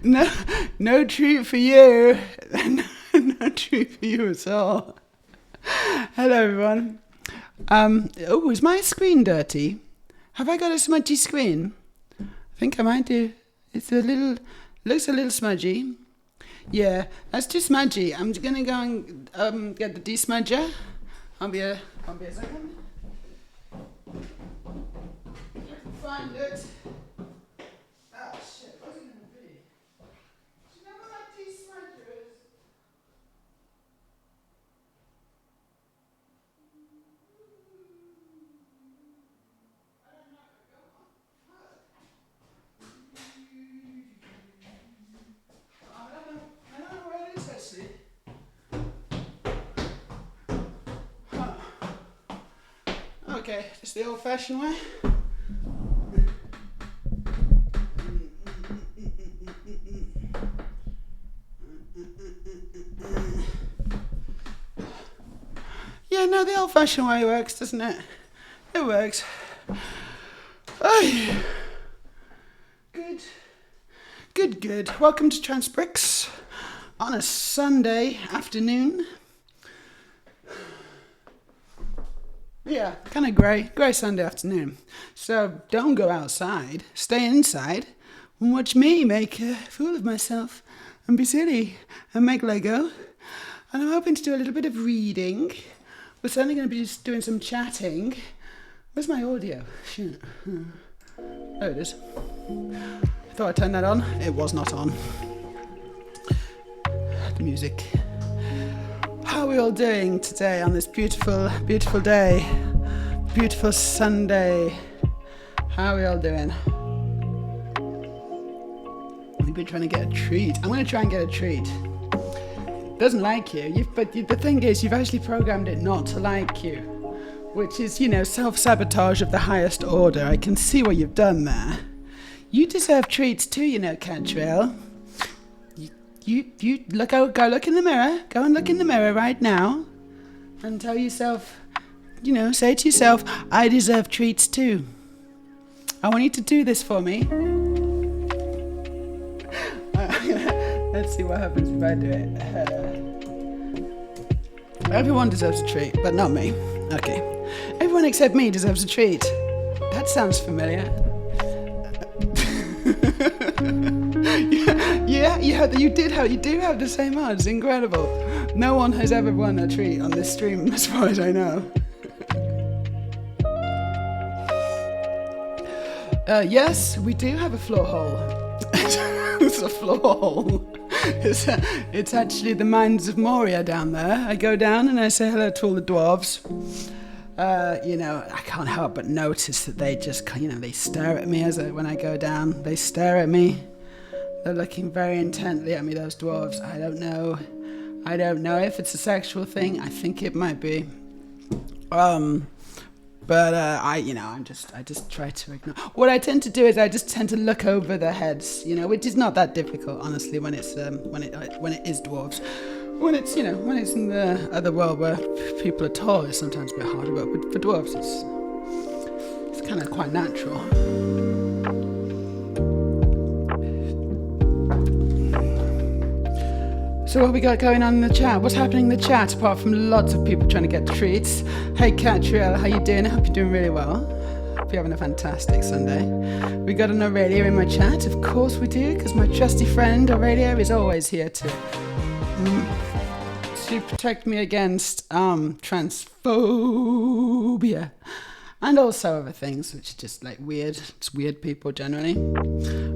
No treat for you. No treat for you at all. Hello, everyone. Is my screen dirty? Have I got a smudgy screen? I think I might do. Looks a little smudgy. Yeah, that's too smudgy. I'm gonna go and get the desmudger. I'll be a second. I can find it. Oh shit, what's it gonna be? Do you know what my desmudger is? I don't know. Go on. I don't know where it is actually. Okay, just the old-fashioned way. Yeah, no, the old-fashioned way works, doesn't it? It works. Oh, good. Welcome to Transbricks on a Sunday afternoon. Yeah, kind of grey Sunday afternoon. So don't go outside, stay inside and watch me make a fool of myself and be silly and make Lego. And I'm hoping to do a little bit of reading. We're certainly going to be just doing some chatting. Where's my audio? Shit. There it is. I thought I turned that on. It was not on. The music. How are we all doing today on this beautiful, beautiful day? Beautiful Sunday. How are we all doing? We've been trying to get a treat. I'm going to try and get a treat. It doesn't like you, but the thing is, you've actually programmed it not to like you, which is, self-sabotage of the highest order. I can see what you've done there. You deserve treats too, Catriel. You go look in the mirror. Go and look in the mirror right now and tell yourself, say to yourself, I deserve treats too. I want you to do this for me. Let's see what happens if I do it. Everyone deserves a treat, but not me. Okay. Everyone except me deserves a treat. That sounds familiar. Yeah, you do have the same odds. Incredible. No one has ever won a treat on this stream, as far as I know. Yes, we do have a floor hole. It's a floor hole. It's actually the Mines of Moria down there. I go down and I say hello to all the dwarves. I can't help but notice that they just, they stare at me when I go down. They stare at me. They're looking very intently at me, those dwarves. I don't know if it's a sexual thing. I think it might be. I just try to ignore. What I tend to do is I just tend to look over their heads, which is not that difficult, honestly, when it's when it is dwarves. When it's in the other world where people are tall, it's sometimes a bit harder, but for dwarves it's kind of quite natural. So what we got going on in the chat? What's happening in the chat apart from lots of people trying to get treats? Hey Catriel, how you doing? I hope you're doing really well. Hope you're having a fantastic Sunday. We got an Aurelia in my chat, of course we do, because my trusty friend Aurelia is always here to protect me against transphobia and also other things, which are just like weird. It's weird people generally,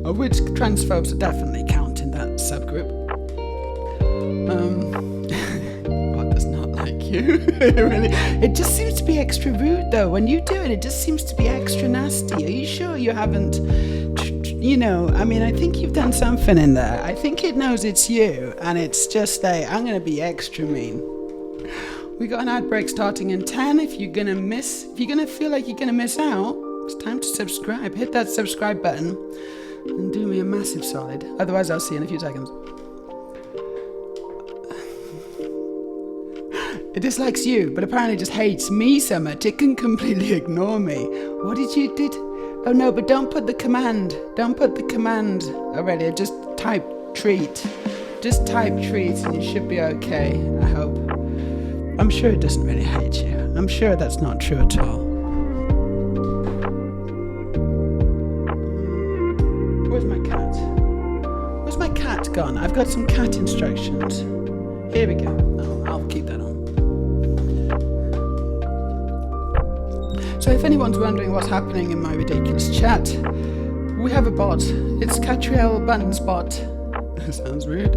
of which transphobes are definitely count in that subgroup. God does not like you. It just seems to be extra rude though. When you do it, it just seems to be extra nasty. Are you sure you haven't, I think you've done something in there. I think it knows it's you and it's just like, I'm going to be extra mean. We got an ad break starting in 10. If you're going to feel like you're going to miss out, it's time to subscribe. Hit that subscribe button and do me a massive solid. Otherwise, I'll see you in a few seconds. It dislikes you, but apparently just hates me so much it can completely ignore me. What did you did? Oh no, but don't put the command. Don't put the command, Aurelia. Just type treat. Just type treat and you should be okay, I hope. I'm sure it doesn't really hate you. I'm sure that's not true at all. Where's my cat? Where's my cat gone? I've got some cat instructions. Here we go. Oh, I'll keep that on. So if anyone's wondering what's happening in my ridiculous chat, we have a bot. It's Catriel Button's bot. Sounds rude.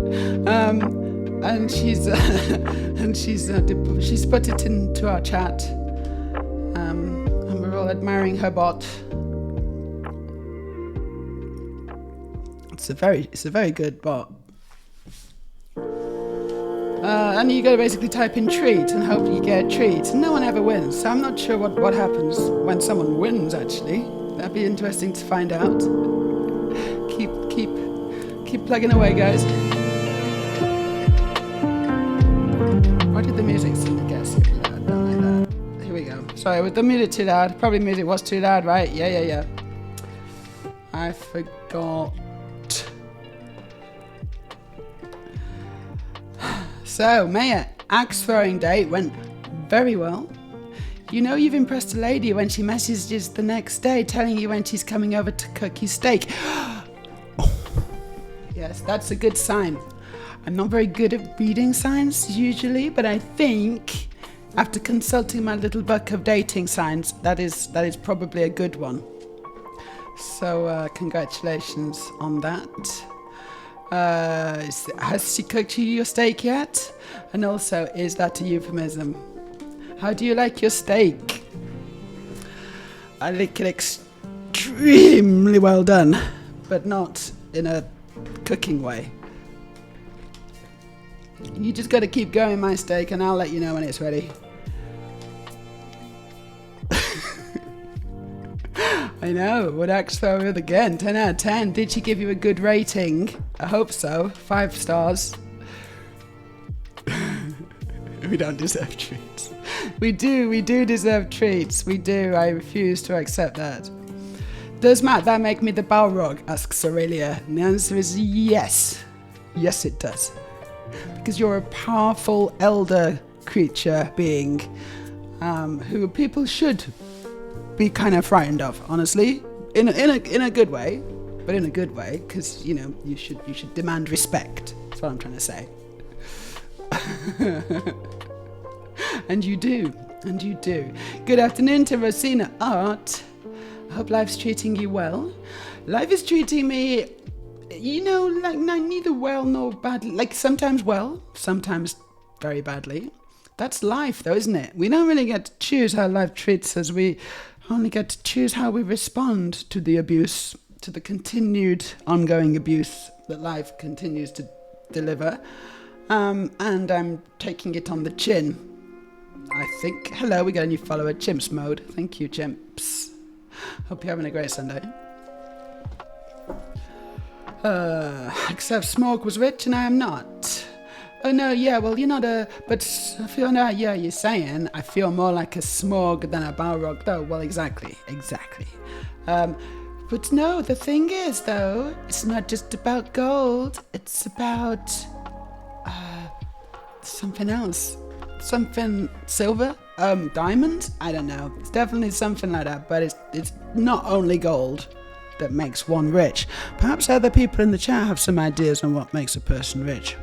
And she's put it into our chat. And we're all admiring her bot. It's a very good bot. And you gotta basically type in treat and hope you get a treat. And no one ever wins, so I'm not sure what happens when someone wins, actually. That'd be interesting to find out. Keep plugging away, guys. Why did the music seem to get super loud? Don't like that. Here we go. Sorry, was the music too loud? Probably music was too loud, right? Yeah. I forgot. So, Meja, axe throwing day went very well. You know you've impressed a lady when she messages the next day telling you when she's coming over to cook you steak. Yes, that's a good sign. I'm not very good at reading signs usually, but I think after consulting my little book of dating signs, that is probably a good one. So, congratulations on that. Has she cooked you your steak yet? And also, is that a euphemism? How do you like your steak? I like it extremely well done, but not in a cooking way. You just gotta keep going, my steak, and I'll let you know when it's ready. I know, would axe throw it again, 10 out of 10. Did she give you a good rating? I hope so, 5 stars. We don't deserve treats. We do deserve treats, we do, I refuse to accept that. Does that make me the Balrog, asks Aurelia, and the answer is yes. Yes it does. Because you're a powerful elder creature being who people should be kind of frightened of, honestly, in a good way, but in a good way, because you know you should demand respect. That's what I'm trying to say. And you do. Good afternoon to Rosina Art. I hope life's treating you well. Life is treating me, you know, like neither well nor badly. Like sometimes well, sometimes very badly. That's life, though, isn't it? We don't really get to choose how life treats us. We only get to choose how we respond to the abuse, to the continued ongoing abuse that life continues to deliver. And I'm taking it on the chin, I think. Hello, we got a new follower, Chimps Mode. Thank you, Chimps. Hope you're having a great Sunday. Except Smog was rich and I am not. Oh no, yeah, well you're not but I feel, no, yeah, you're saying I feel more like a Smog than a Balrog, though. Well, exactly. But no, the thing is, though, it's not just about gold, it's about, something else. Something silver? Diamond? I don't know. It's definitely something like that, but it's not only gold that makes one rich. Perhaps other people in the chat have some ideas on what makes a person rich.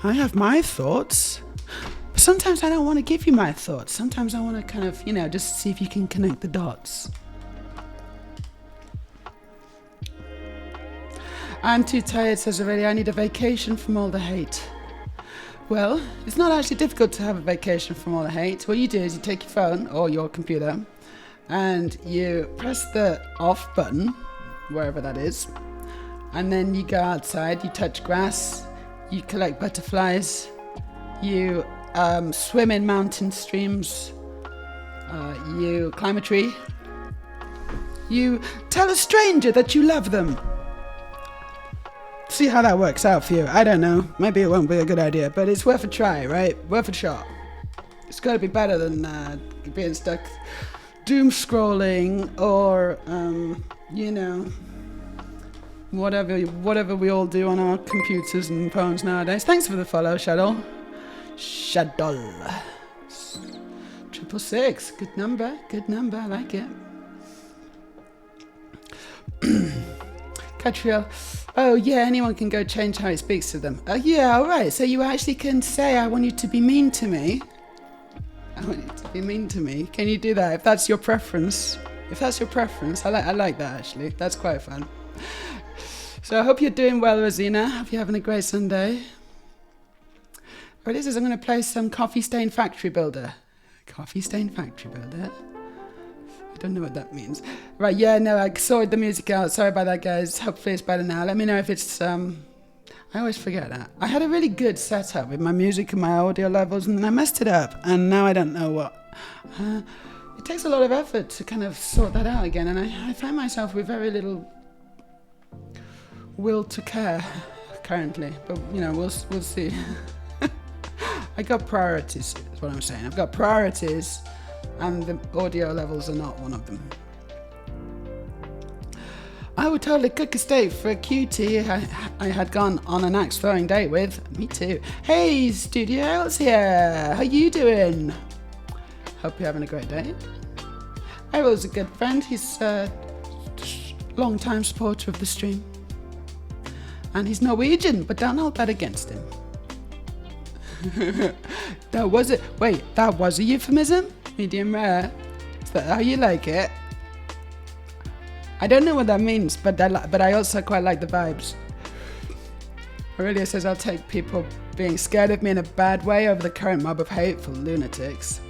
I have my thoughts, but sometimes I don't want to give you my thoughts. Sometimes I want to kind of, you know, just see if you can connect the dots. I'm too tired, says Aurelia. I need a vacation from all the hate. Well, it's not actually difficult to have a vacation from all the hate. What you do is you take your phone or your computer and you press the off button, wherever that is, and then you go outside, you touch grass, you collect butterflies, you swim in mountain streams, you climb a tree, you tell a stranger that you love them. See how that works out for you. I don't know. Maybe it won't be a good idea, but it's worth a try, right? Worth a shot. It's got to be better than being stuck doom scrolling or, you know, whatever we all do on our computers and phones nowadays. Thanks for the follow, Shadow. 666. Good number, I like it. Catriel, oh yeah, anyone can go change how he speaks to them. Oh yeah, alright, so you actually can say, I want you to be mean to me. I want you to be mean to me. Can you do that if that's your preference? If that's your preference, I like that actually. That's quite fun. So I hope you're doing well, Rosina. Hope you're having a great Sunday. What it is I'm going to play some Coffee Stain Factory Builder. Coffee Stain Factory Builder? I don't know what that means. Right, yeah, no, I sorted the music out. Sorry about that, guys. Hopefully it's better now. Let me know if it's, I always forget that. I had a really good setup with my music and my audio levels, and then I messed it up, and now I don't know what. It takes a lot of effort to kind of sort that out again, and I find myself with very little will to care currently, but you know, we'll see. I got priorities, is what I'm saying. I've got priorities, and the audio levels are not one of them. I would totally cook a steak for a cutie I had gone on an axe throwing date with. Me too. Hey, Studio El's here. How you doing? Hope you're having a great day. Errol's a good friend. He's a long-time supporter of the stream. And he's Norwegian, but don't hold that against him. That was it. Wait, that was a euphemism? Medium rare. Is that how you like it? I don't know what that means, but I also quite like the vibes. Aurelia says, I'll take people being scared of me in a bad way over the current mob of hateful lunatics.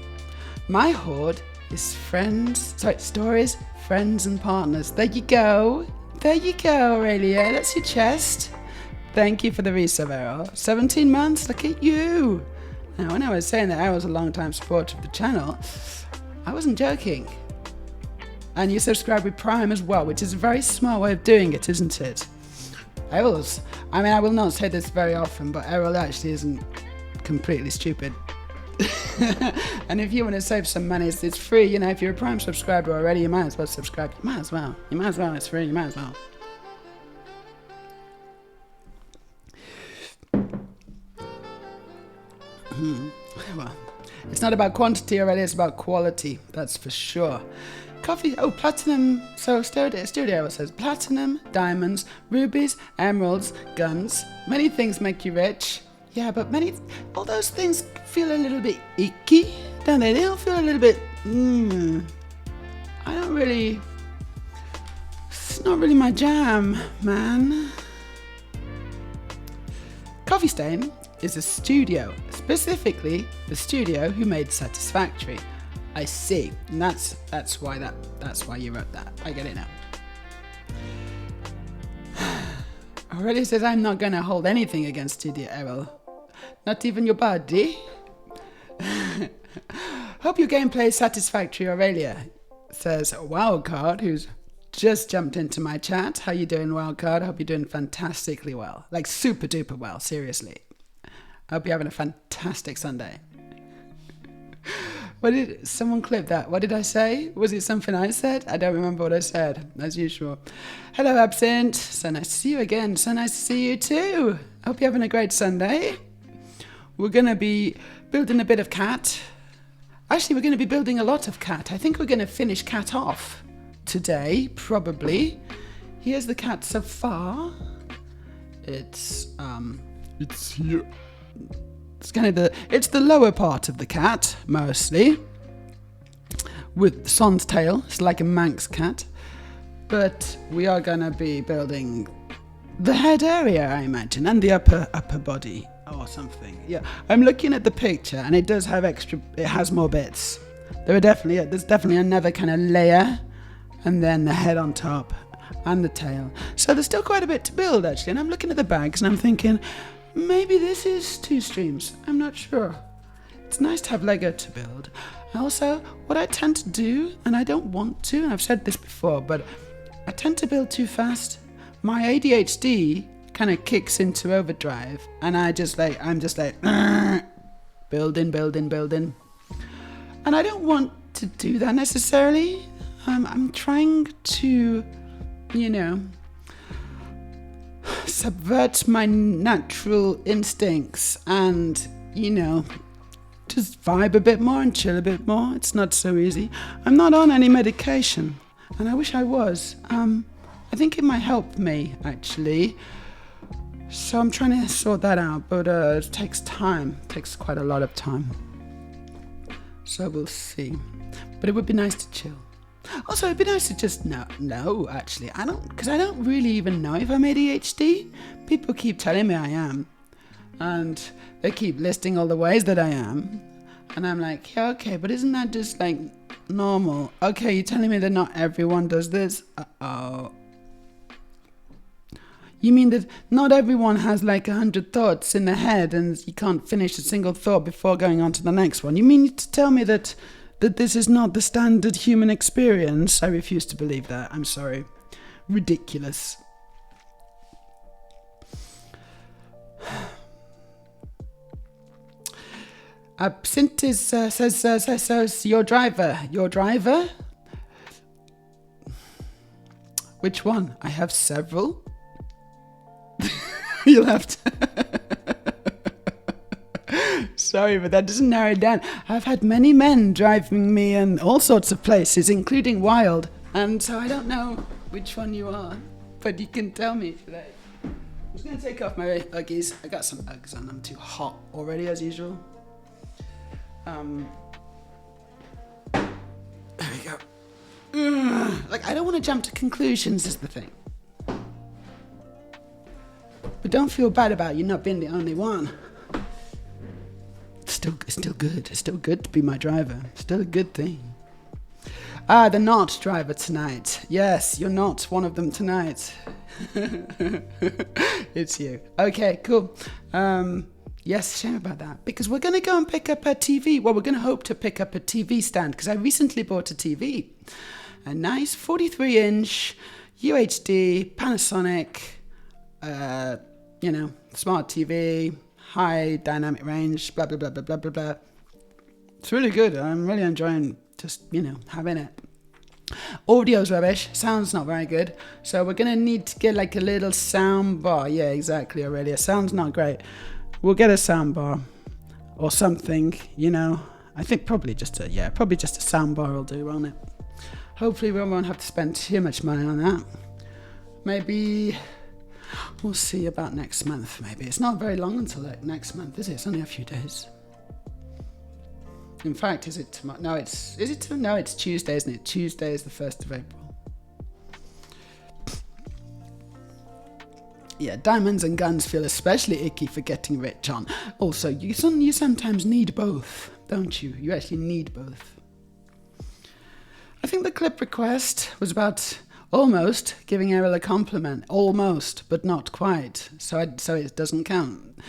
My horde is stories, friends and partners. There you go. There you go, Aurelia. That's your chest. Thank you for the resub, Errol. 17 months, look at you. Now, when I was saying that I was a long-time supporter of the channel, I wasn't joking. And you subscribe with Prime as well, which is a very smart way of doing it, isn't it? I will not say this very often, but Errol actually isn't completely stupid. And if you want to save some money, it's free. You know, if you're a Prime subscriber already, you might as well subscribe. You might as well. It's free. You might as well. Well, it's not about quantity already, it's about quality. That's for sure. Coffee, platinum. So Studio says platinum, diamonds, rubies, emeralds, guns. Many things make you rich. Yeah, but all those things feel a little bit icky, don't they? They all feel a little bit, it's not really my jam, man. Coffee Stain is a studio, specifically the studio who made Satisfactory. I see, and that's why you wrote that. I get it now. Aurelia says I'm not gonna hold anything against Studio Errol. Not even your body. Hope your gameplay is satisfactory, Aurelia. Says Wildcard, who's just jumped into my chat. How you doing, Wildcard? Hope you're doing fantastically well. Like super duper well, seriously. Hope you're having a fantastic Sunday. Someone clip that? What did I say? Was it something I said? I don't remember what I said, as usual. Hello, Absinthe. So nice to see you again. So nice to see you too. Hope you're having a great Sunday. We're going to be building a bit of Cat. Actually, we're going to be building a lot of Cat. I think we're going to finish Cat off today, probably. Here's the Cat so far. It's here. It's the lower part of the cat, mostly, with Son's tail. It's like a Manx cat. But we are going to be building the head area, I imagine, and the upper body or something. Yeah, I'm looking at the picture, and it does have it has more bits. There's definitely another kind of layer, and then the head on top, and the tail. So there's still quite a bit to build, actually, and I'm looking at the bags, and I'm thinking, maybe this is 2 streams. I'm not sure. It's nice to have Lego to build. Also, what I tend to do, and I don't want to, and I've said this before, but I tend to build too fast. My ADHD kind of kicks into overdrive, and I'm just like, building. And I don't want to do that necessarily. I'm trying to, subvert my natural instincts and, just vibe a bit more and chill a bit more. It's not so easy. I'm not on any medication, and I wish I was. I think it might help me, actually. So I'm trying to sort that out, but it takes time. It takes quite a lot of time. So we'll see. But it would be nice to chill. Also, it'd be nice to just know, actually. Because I don't really even know if I'm ADHD. People keep telling me I am. And they keep listing all the ways that I am. And I'm like, yeah, okay, but isn't that just like normal? Okay, you're telling me that not everyone does this? Uh-oh. You mean that not everyone has like 100 thoughts in their head and you can't finish a single thought before going on to the next one? You mean to tell me that this is not the standard human experience? I refuse to believe that. I'm sorry. Ridiculous. Sintis says your driver? Which one? I have several. You'll have to. Sorry, but that doesn't narrow it down. I've had many men driving me in all sorts of places, including wild, and so I don't know which one you are, but you can tell me if you like. I'm just going to take off my Uggies. I got some Uggs on. I'm too hot already, as usual. There we go. Like, I don't want to jump to conclusions, is the thing. But don't feel bad about you not being the only one. It's still good. It's still good to be my driver. Still a good thing. The not driver tonight. Yes, you're not one of them tonight. It's you. Okay, cool. Yes, shame about that. Because we're going to go and pick up a TV. Well, we're going to hope to pick up a TV stand. Because I recently bought a TV. A nice 43-inch UHD Panasonic, smart TV, high dynamic range, blah, blah, blah, blah, blah, blah, blah. It's really good. I'm really enjoying just, having it. Audio's rubbish. Sound's not very good. So we're going to need to get like a little sound bar. Yeah, exactly, Aurelia. Sound's not great. We'll get a sound bar or something, I think probably just a sound bar will do, won't it? Hopefully we won't have to spend too much money on that. Maybe we'll see about next month, maybe. It's not very long until next month, is it? It's only a few days. In fact, is it tomorrow? No, it's Tuesday, isn't it? Tuesday is the 1st of April. Yeah, diamonds and guns feel especially icky for getting rich on. Also, you sometimes need both, don't you? You actually need both. I think the clip request was about almost giving Errol a compliment. Almost, but not quite. So it doesn't count.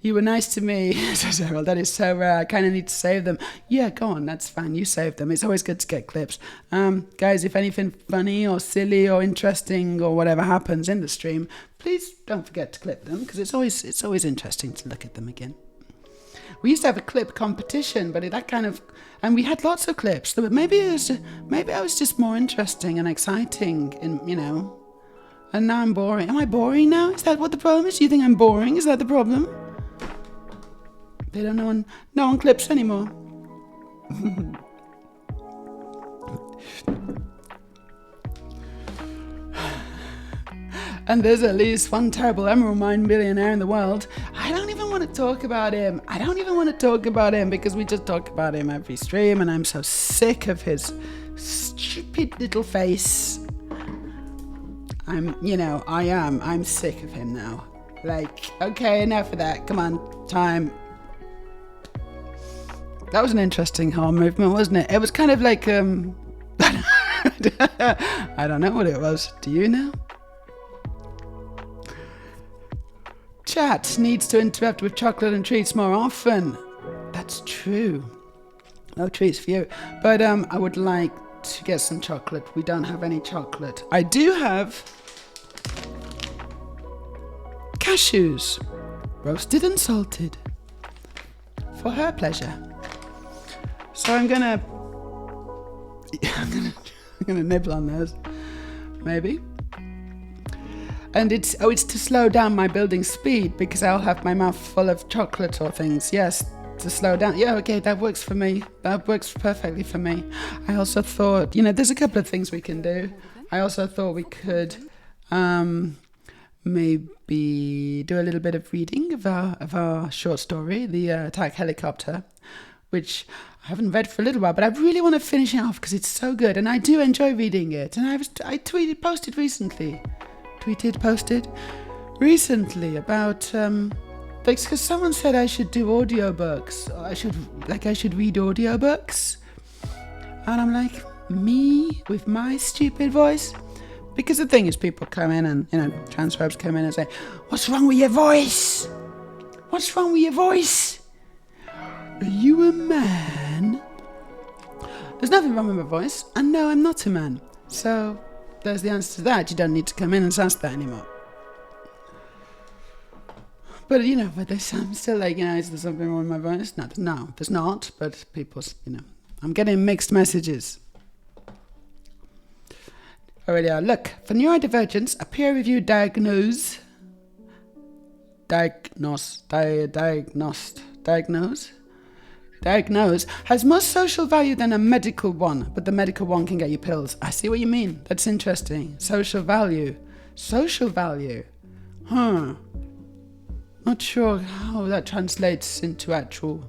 You were nice to me, says Errol. That is so rare. I kind of need to save them. Yeah, go on. That's fine. You save them. It's always good to get clips. Guys, if anything funny or silly or interesting or whatever happens in the stream, please don't forget to clip them because it's always interesting to look at them again. We used to have a clip competition, but and we had lots of clips. So maybe I was just more interesting and exciting, and And now I'm boring. Am I boring now? Is that what the problem is? Do you think I'm boring? Is that the problem? They don't know no one clips anymore. And there's at least one terrible emerald mine billionaire in the world. I don't even want to talk about him. Because we just talk about him every stream and I'm so sick of his stupid little face. I'm sick of him now. Okay, enough of that. Come on, time. That was an interesting arm movement, wasn't it? It was kind of like, I don't know what it was. Do you know? Chat needs to interrupt with chocolate and treats more often. That's true. No treats for you. But I would like to get some chocolate. We don't have any chocolate. I do have cashews, roasted and salted, for her pleasure. So I'm gonna nibble on those, maybe. And it's to slow down my building speed because I'll have my mouth full of chocolate or things. Yes, to slow down. Yeah, okay, that works for me. That works perfectly for me. I also thought, there's a couple of things we can do. I also thought we could maybe do a little bit of reading of our short story, The Attack Helicopter, which I haven't read for a little while, but I really want to finish it off because it's so good, and I do enjoy reading it. And I posted recently about because someone said I should do audiobooks. I should read audiobooks, and I'm like, me with my stupid voice. Because the thing is, people come in and, transphobes come in and say, what's wrong with your voice? What's wrong with your voice? Are you a man? There's nothing wrong with my voice. And no, I'm not a man. So there's the answer to that. You don't need to come in and ask that anymore. But, I'm still like, is there something wrong with my voice? No, there's not. But people, I'm getting mixed messages. Already are. Look, for neurodivergence, a peer-reviewed diagnose has more social value than a medical one, but the medical one can get you pills. I see what you mean. That's interesting. Social value. Not sure how that translates into actual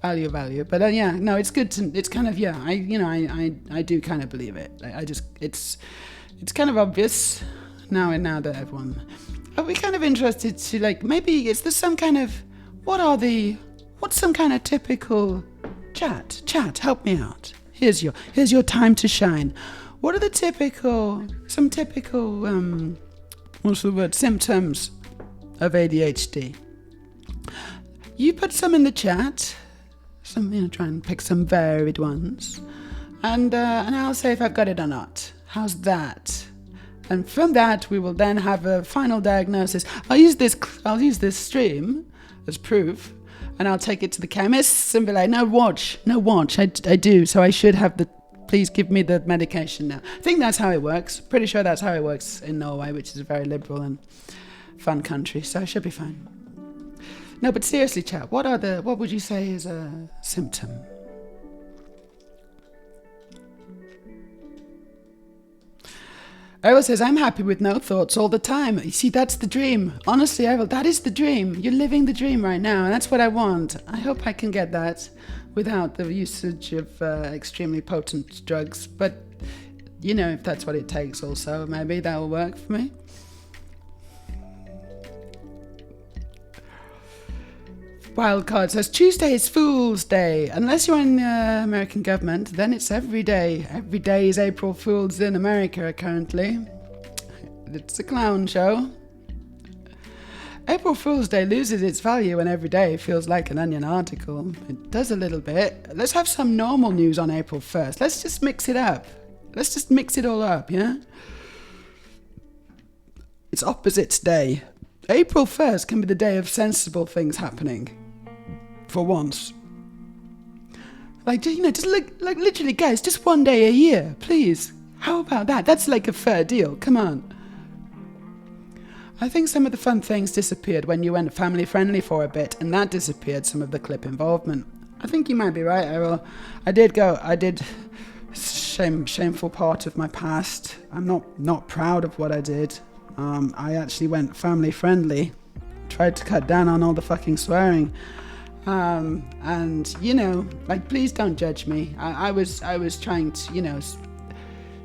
value, but it's good to, it's kind of, I do kind of believe it. It's kind of obvious now that everyone, are we kind of interested to, like, maybe is there some kind of, what's some kind of typical chat, help me out. Here's your time to shine. What are some typical symptoms of ADHD? You put some in the chat. Try and pick some varied ones, and I'll say if I've got it or not. How's that? And from that, we will then have a final diagnosis. I'll use this stream as proof, and I'll take it to the chemists and be like, no watch, I do. So I should have please give me the medication now. I think that's how it works. Pretty sure that's how it works in Norway, which is a very liberal and fun country. So I should be fine. No, but seriously, chat, what would you say is a symptom? Errol says, I'm happy with no thoughts all the time. You see, that's the dream. Honestly, Errol, that is the dream. You're living the dream right now, and that's what I want. I hope I can get that without the usage of extremely potent drugs. But, if that's what it takes also, maybe that will work for me. Wildcard says, Tuesday is Fool's Day. Unless you're in the American government, then it's every day. Every day is April Fool's in America currently. It's a clown show. April Fool's Day loses its value when every day feels like an Onion article. It does a little bit. Let's have some normal news on April 1st. Let's just mix it up. Let's just mix it all up, yeah? It's Opposites Day. April 1st can be the day of sensible things happening. For once. Just literally, guys, just one day a year, please. How about that? That's like a fair deal. Come on. I think some of the fun things disappeared when you went family friendly for a bit, and that disappeared some of the clip involvement. I think you might be right, Errol. I did shameful part of my past. I'm not proud of what I did. I actually went family friendly, tried to cut down on all the fucking swearing. Please don't judge me. I was trying to,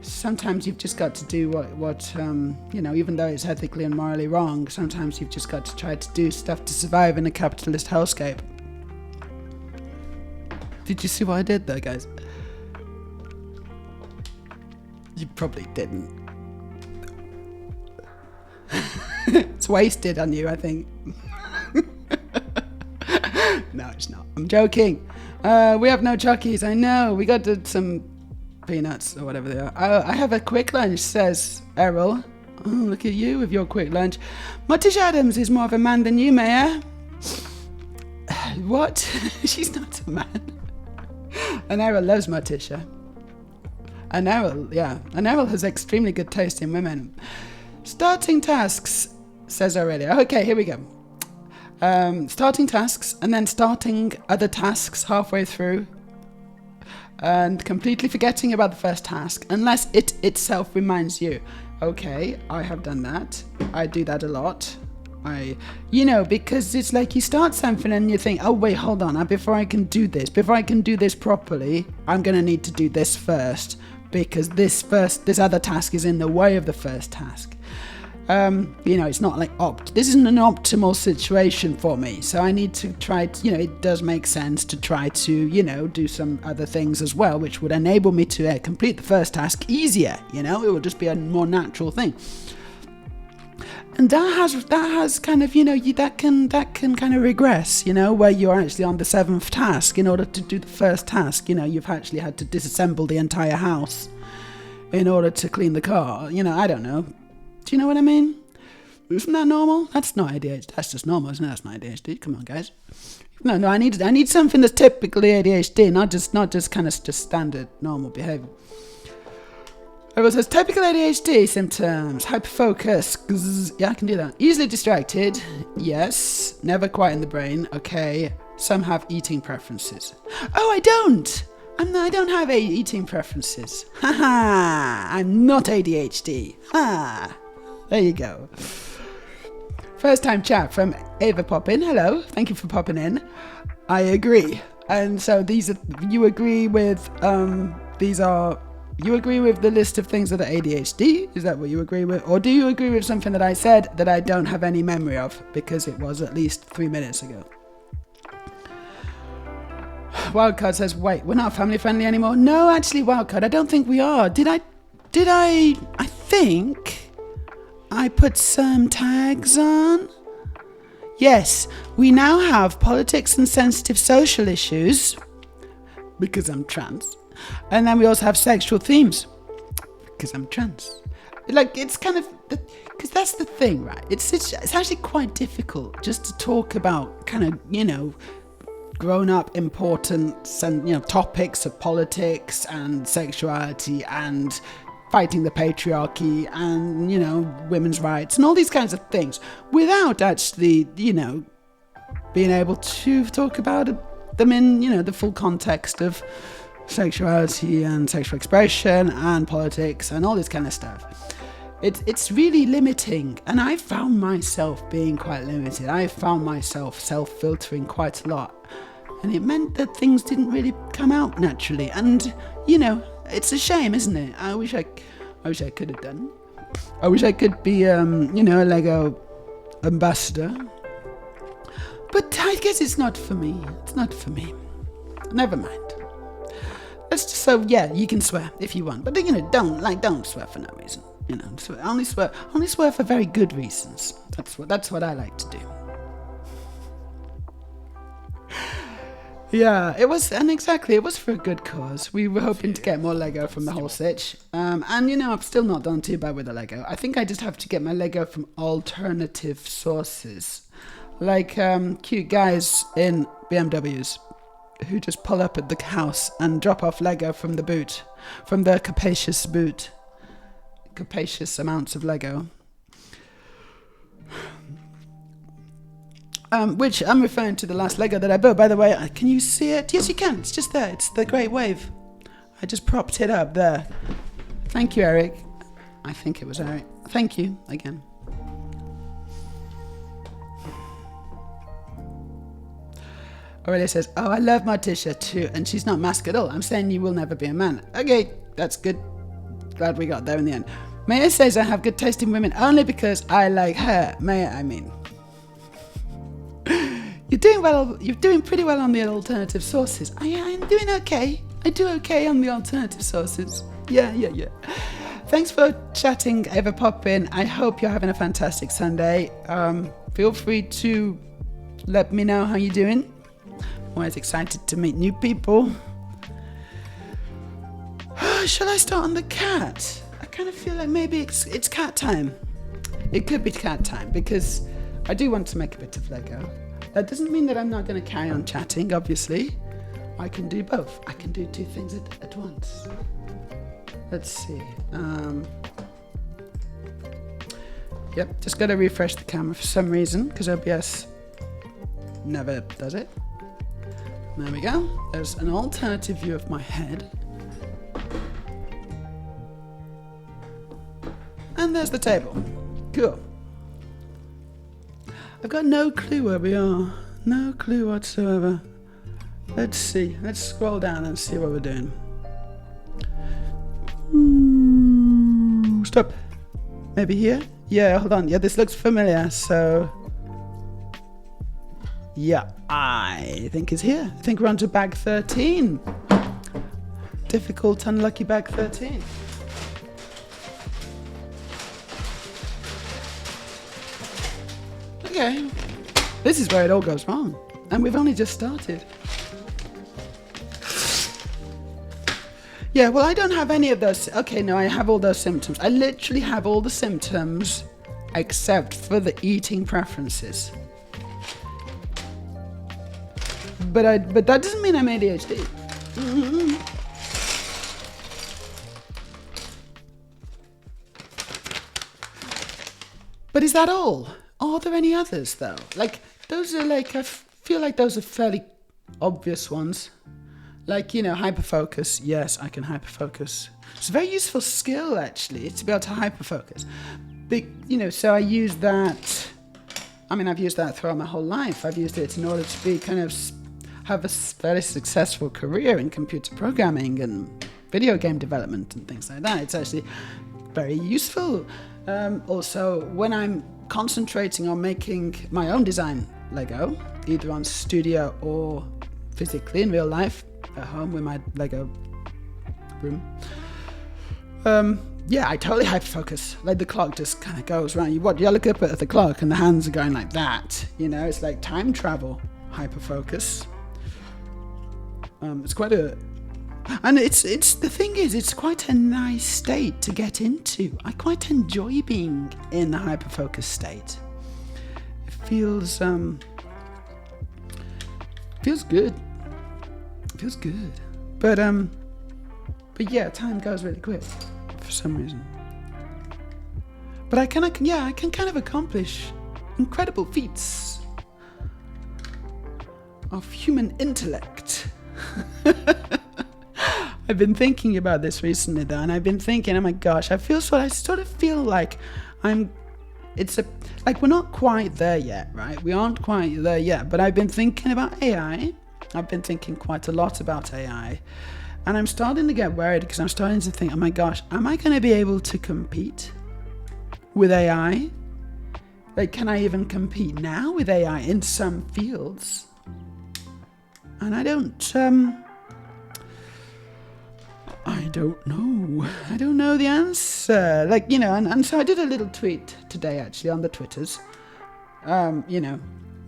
sometimes you've just got to do what even though it's ethically and morally wrong, sometimes you've just got to try to do stuff to survive in a capitalist hellscape. Did you see what I did there, guys? You probably didn't. It's wasted on you, I think. No, it's not. I'm joking. We have no chockies. I know. We got some peanuts or whatever they are. I have a quick lunch, says Errol. Oh, look at you with your quick lunch. Morticia Adams is more of a man than you, Meja. What? She's not a man. And Errol loves Morticia. And Errol has extremely good taste in women. Starting tasks, says Aurelia. Okay, here we go. Starting tasks and then starting other tasks halfway through and completely forgetting about the first task unless it itself reminds you. Okay, I have done that. I do that a lot. Because it's like you start something and you think, oh wait, hold on, before I can do this properly, I'm going to need to do this first because this other task is in the way of the first task. It's not like this isn't an optimal situation for me, so I need to try to, it does make sense to try to, do some other things as well, which would enable me to complete the first task easier, it will just be a more natural thing. And that has kind of, that can kind of regress, where you're actually on the 7th task. In order to do the first task, you've actually had to disassemble the entire house in order to clean the car. I don't know. Do you know what I mean? Isn't that normal? That's not ADHD. That's just normal, isn't it? That's not ADHD. Come on, guys. No. I need something that's typically ADHD, not just kind of just standard normal behavior. It says typical ADHD symptoms: hyperfocus. Yeah, I can do that. Easily distracted. Yes. Never quiet in the brain. Okay. Some have eating preferences. Oh, I don't. I don't have eating preferences. Haha. I'm not ADHD. Ha. There you go. First time chat from Ava Poppin. Hello. Thank you for popping in. I agree. And so you agree with you agree with the list of things that are ADHD? Is that what you agree with? Or do you agree with something that I said that I don't have any memory of because it was at least 3 minutes ago? Wildcard says, wait, we're not family friendly anymore? No, actually, Wildcard, I don't think we are. I think I put some tags on. Yes, we now have politics and sensitive social issues because I'm trans. And then we also have sexual themes because I'm trans. Like, it's kind of, because that's the thing, right? It's actually quite difficult just to talk about kind of, grown-up importance and, topics of politics and sexuality and fighting the patriarchy and, women's rights and all these kinds of things without actually, being able to talk about them in, the full context of sexuality and sexual expression and politics and all this kind of stuff. It's really limiting, and I found myself being quite limited. I found myself self-filtering quite a lot, and it meant that things didn't really come out naturally. And it's a shame, isn't it? I wish I could have done. I wish I could be a Lego ambassador, but I guess it's not for me. It's not for me. Never mind. You can swear if you want, but don't swear for no reason. Only swear for very good reasons. That's what I like to do. Yeah, it was for a good cause. We were hoping to get more Lego from the whole sitch. And I'm still not done too bad with the Lego. I think I just have to get my Lego from alternative sources. Like cute guys in BMWs who just pull up at the house and drop off Lego from the boot, from the capacious boot. Capacious amounts of Lego. Which I'm referring to the last Lego that I built, by the way. Can you see it? Yes, you can. It's just there. It's the Great Wave. I just propped it up there. Thank you, Eric. I think it was Eric. Thank you again. Aurelia says, oh, I love Morticia too, and she's not masked at all. I'm saying you will never be a man. Okay, that's good. Glad we got there in the end. Meja says I have good taste in women only because I like her. Meja, I mean. You're doing well. You're doing pretty well on the alternative sources. I'm doing okay. I do okay on the alternative sources. Yeah. Thanks for chatting, Eva Poppin. I hope you're having a fantastic Sunday. Feel free to let me know how you're doing. Always excited to meet new people. Shall I start on the cat? I kind of feel like maybe it's cat time. It could be cat time because I do want to make a bit of Lego. That doesn't mean that I'm not going to carry on chatting, obviously. I can do both. I can do two things at once. Let's see. Yep, just got to refresh the camera for some reason, because OBS never does it. There we go. There's an alternative view of my head. And there's the table. Cool. I've got no clue where we are. No clue whatsoever. Let's see. Let's scroll down and see what we're doing. Stop. Maybe here? Yeah, hold on. Yeah, this looks familiar, so... yeah, I think it's here. I think we're on to bag 13. Difficult, unlucky bag 13. Okay. This is where it all goes wrong. And we've only just started. Yeah, well, I don't have any of those. Okay, no, I have all those symptoms. I literally have all the symptoms except for the eating preferences. But that doesn't mean I'm ADHD. Mm-hmm. But is that all? Are there any others though? Like those are like, I feel like those are fairly obvious ones. Like, you know, hyperfocus. Yes, I can hyperfocus. It's a very useful skill actually, to be able to hyperfocus. You know, so I use that. I mean, I've used that throughout my whole life. I've used it in order to be kind of have a very successful career in computer programming and video game development and things like that. It's actually very useful. Also, when I'm concentrating on making my own design Lego, either on studio or physically in real life at home with my Lego room, yeah, I totally hyperfocus. Like the clock just kind of goes around. You look up at the clock and the hands are going like that. You know, it's like time travel hyperfocus. It's quite a, and it's the thing is, it's quite a nice state to get into. I quite enjoy being in the hyperfocus state. It feels good. It feels good. But yeah, time goes really quick for some reason. But I can kind of accomplish incredible feats of human intellect. I've been thinking about this recently though, and I've been thinking, oh my gosh, I sort of feel like we're not quite there yet, right? We aren't quite there yet, but I've been thinking about AI. I've been thinking quite a lot about AI, and I'm starting to get worried because I'm starting to think, oh my gosh, am I going to be able to compete with AI? Like, can I even compete now with AI in some fields? And I don't know. I don't know the answer. Like, you know, and so I did a little tweet today, actually, on the Twitters, you know,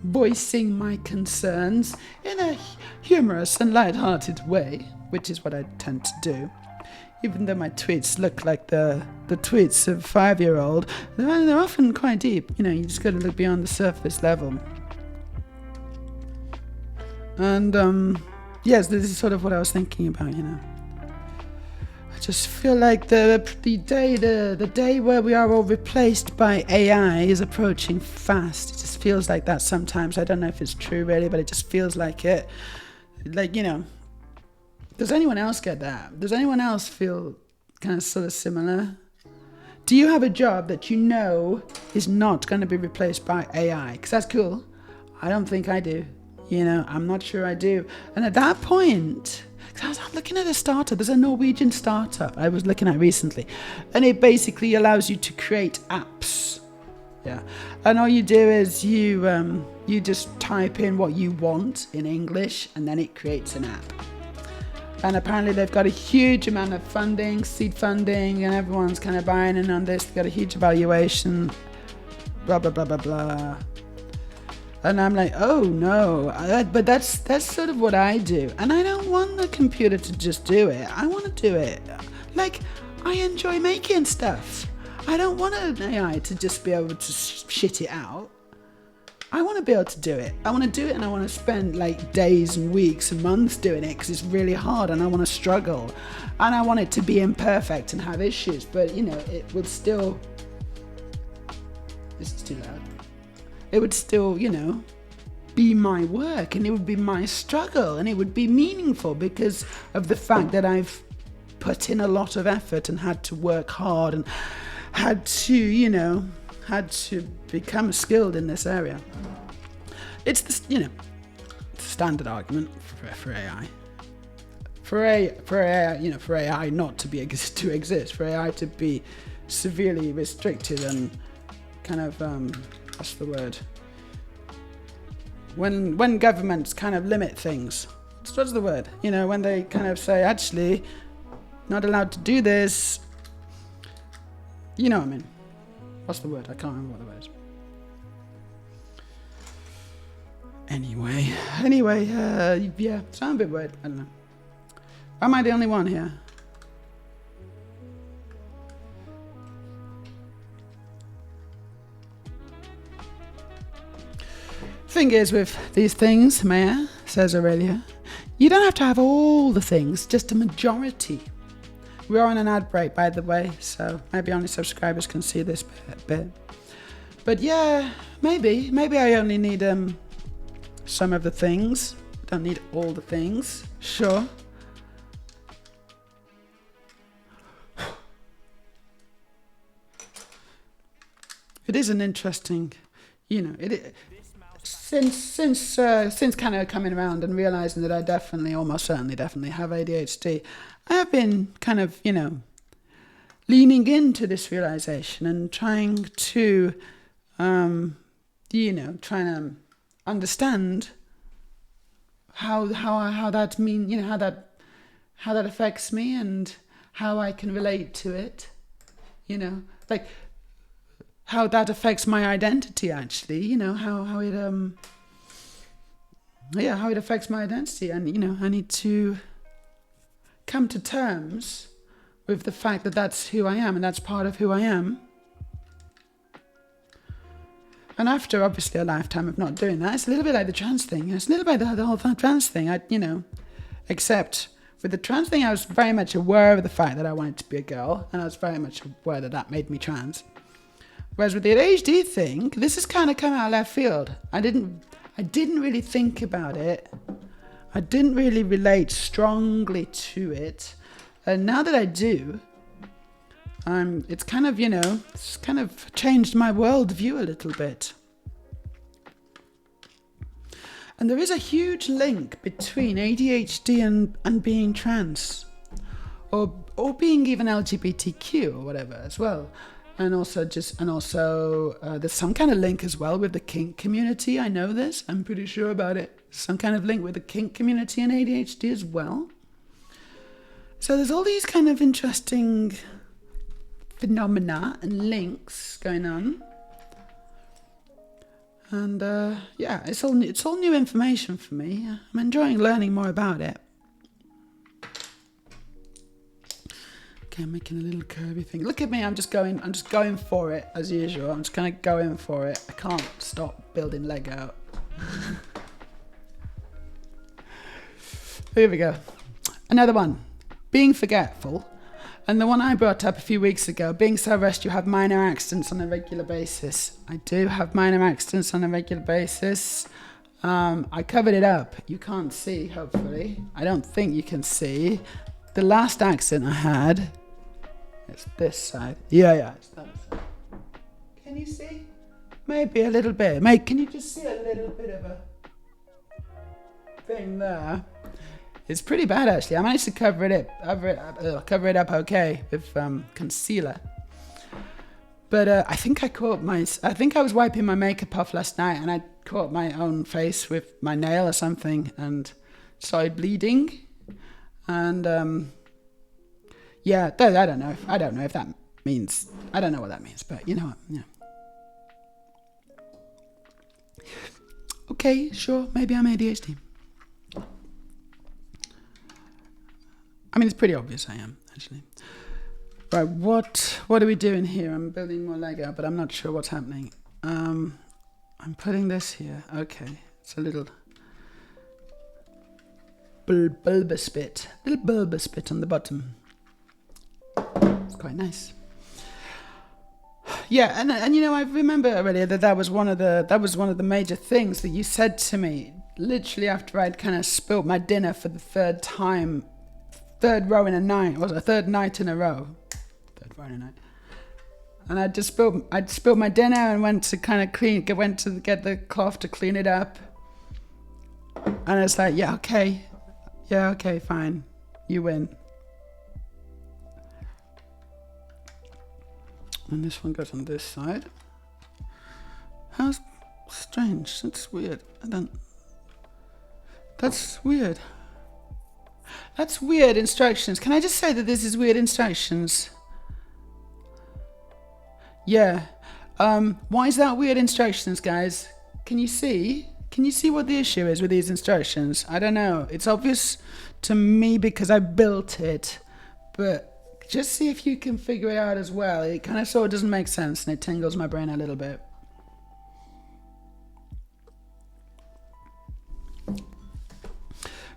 voicing my concerns in a humorous and light-hearted way, which is what I tend to do. Even though my tweets look like the tweets of a 5-year-old, they're often quite deep. You know, you just got to look beyond the surface level. And, yes, this is sort of what I was thinking about, you know. I just feel like the day where we are all replaced by AI is approaching fast. It just feels like that sometimes. I don't know if it's true really, but it just feels like it. Like, you know, does anyone else get that? Does anyone else feel kind of sort of similar? Do you have a job that you know is not going to be replaced by AI? Because that's cool. I don't think I do. You know, I'm not sure I do. And at that point, because I'm looking at a startup, there's a Norwegian startup I was looking at recently, and it basically allows you to create apps. Yeah, and all you do is you just type in what you want in English, and then it creates an app. And apparently they've got a huge amount of funding, seed funding, and everyone's kind of buying in on this. They've got a huge evaluation, blah, blah, blah, blah, blah. And I'm like, oh no, but that's sort of what I do. And I don't want the computer to just do it. I want to do it. Like, I enjoy making stuff. I don't want an AI to just be able to shit it out. I want to be able to do it. I want to do it, and I want to spend like days and weeks and months doing it because it's really hard, and I want to struggle. And I want it to be imperfect and have issues, but you know, it will still This is too loud. It would still, be my work, and it would be my struggle, and it would be meaningful because of the fact that I've put in a lot of effort and had to work hard and had to become skilled in this area. It's the, standard argument for AI. For AI not to exist, for AI to be severely restricted and kind of, what's the word? When governments kind of limit things, what's the word? When they kind of say, actually, not allowed to do this. You know what I mean? What's the word? I can't remember what the word is. Anyway, yeah, sound a bit weird. I don't know. Am I the only one here? Thing is with these things, Meja, says Aurelia, you don't have to have all the things, just a majority. We are on an ad break, by the way, so maybe only subscribers can see this bit. But yeah, maybe I only need some of the things. Don't need all the things. Sure. It is an interesting, since kind of coming around and realizing that I almost certainly have ADHD, I have been kind of, leaning into this realization and trying to, trying to understand how that affects me and how I can relate to it, like how that affects my identity, actually, how it affects my identity. And, I need to come to terms with the fact that that's who I am and that's part of who I am. And after, obviously, a lifetime of not doing that, it's a little bit like the trans thing. It's a little bit like the whole trans thing, except with the trans thing, I was very much aware of the fact that I wanted to be a girl, and I was very much aware that made me trans. Whereas with the ADHD thing, this has kind of come out of left field. I didn't really think about it. I didn't really relate strongly to it. And now that I do, it's kind of, it's kind of changed my worldview a little bit. And there is a huge link between ADHD and being trans, or being even LGBTQ or whatever as well. And also there's some kind of link as well with the kink community. I know this. I'm pretty sure about it. Some kind of link with the kink community and ADHD as well. So there's all these kind of interesting phenomena and links going on. And it's all new information for me. I'm enjoying learning more about it. Okay, I'm making a little curvy thing. Look at me, I'm just going for it as usual. I'm just kind of going for it. I can't stop building Lego. Here we go. Another one. Being forgetful. And the one I brought up a few weeks ago, being so rushed you have minor accidents on a regular basis. I do have minor accidents on a regular basis. I covered it up. You can't see, hopefully. I don't think you can see. The last accident I had, it's this side. Yeah, it's that side. Can you see? Maybe a little bit. Mate, can you just see a little bit of a thing there? It's pretty bad, actually. I managed to cover it up okay with concealer. But I think I was wiping my makeup off last night and I caught my own face with my nail or something and started bleeding. And I don't know if that means, I don't know what that means, but you know what, yeah. Okay, sure, maybe I'm ADHD. I mean, it's pretty obvious I am, actually. Right, what are we doing here? I'm building more Lego, but I'm not sure what's happening. I'm putting this here. Okay, it's a little bulbous bit. Little bulbous bit on the bottom. It's quite nice. Yeah, and you know, I remember earlier that was one of the major things that you said to me literally after I'd kind of spilled my dinner for the third row in a night, was it a third night in a row? Third row in a night. And I'd spilled my dinner and went to get the cloth to clean it up. And it's like, yeah, okay, fine, you win. And this one goes on this side. How strange. That's weird. That's weird. That's weird instructions. Can I just say that this is weird instructions? Yeah. Why is that weird instructions, guys? Can you see? Can you see what the issue is with these instructions? I don't know. It's obvious to me because I built it, but just see if you can figure it out as well. It kind of sort of doesn't make sense and it tingles my brain a little bit.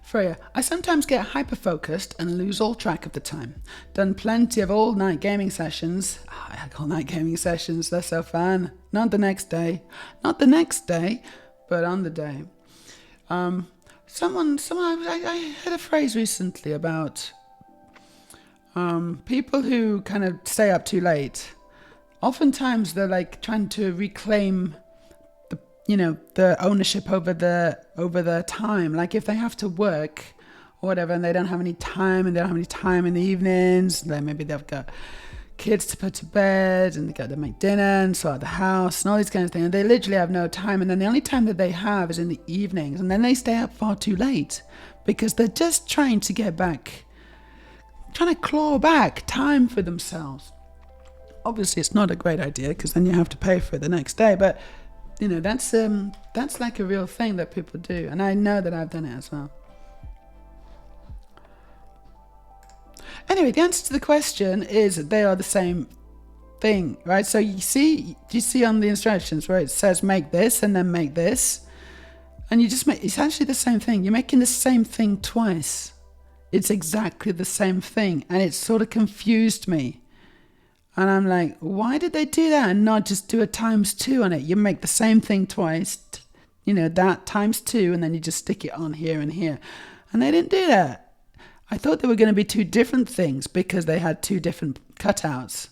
Freya, I sometimes get hyper-focused and lose all track of the time. Done plenty of all-night gaming sessions. I like all-night gaming sessions, they're so fun. Not the next day, but on the day. I heard a phrase recently about people who kind of stay up too late. Oftentimes they're like trying to reclaim the ownership over the time. Like if they have to work or whatever and they don't have any time and they don't have any time in the evenings, then maybe they've got kids to put to bed and they got to make dinner and sort out the house and all these kind of things. And they literally have no time. And then the only time that they have is in the evenings. And then they stay up far too late because they're just trying to claw back time for themselves. Obviously, it's not a great idea because then you have to pay for it the next day. But that's like a real thing that people do, and I know that I've done it as well. Anyway, the answer to the question is that they are the same thing, right? So do you see on the instructions where it says make this and then make this, and it's actually the same thing. You're making the same thing twice. It's exactly the same thing, and it sort of confused me. And I'm like, why did they do that and not just do a ×2 on it? You make the same thing twice, that ×2, and then you just stick it on here and here. And they didn't do that. I thought they were going to be two different things because they had two different cutouts,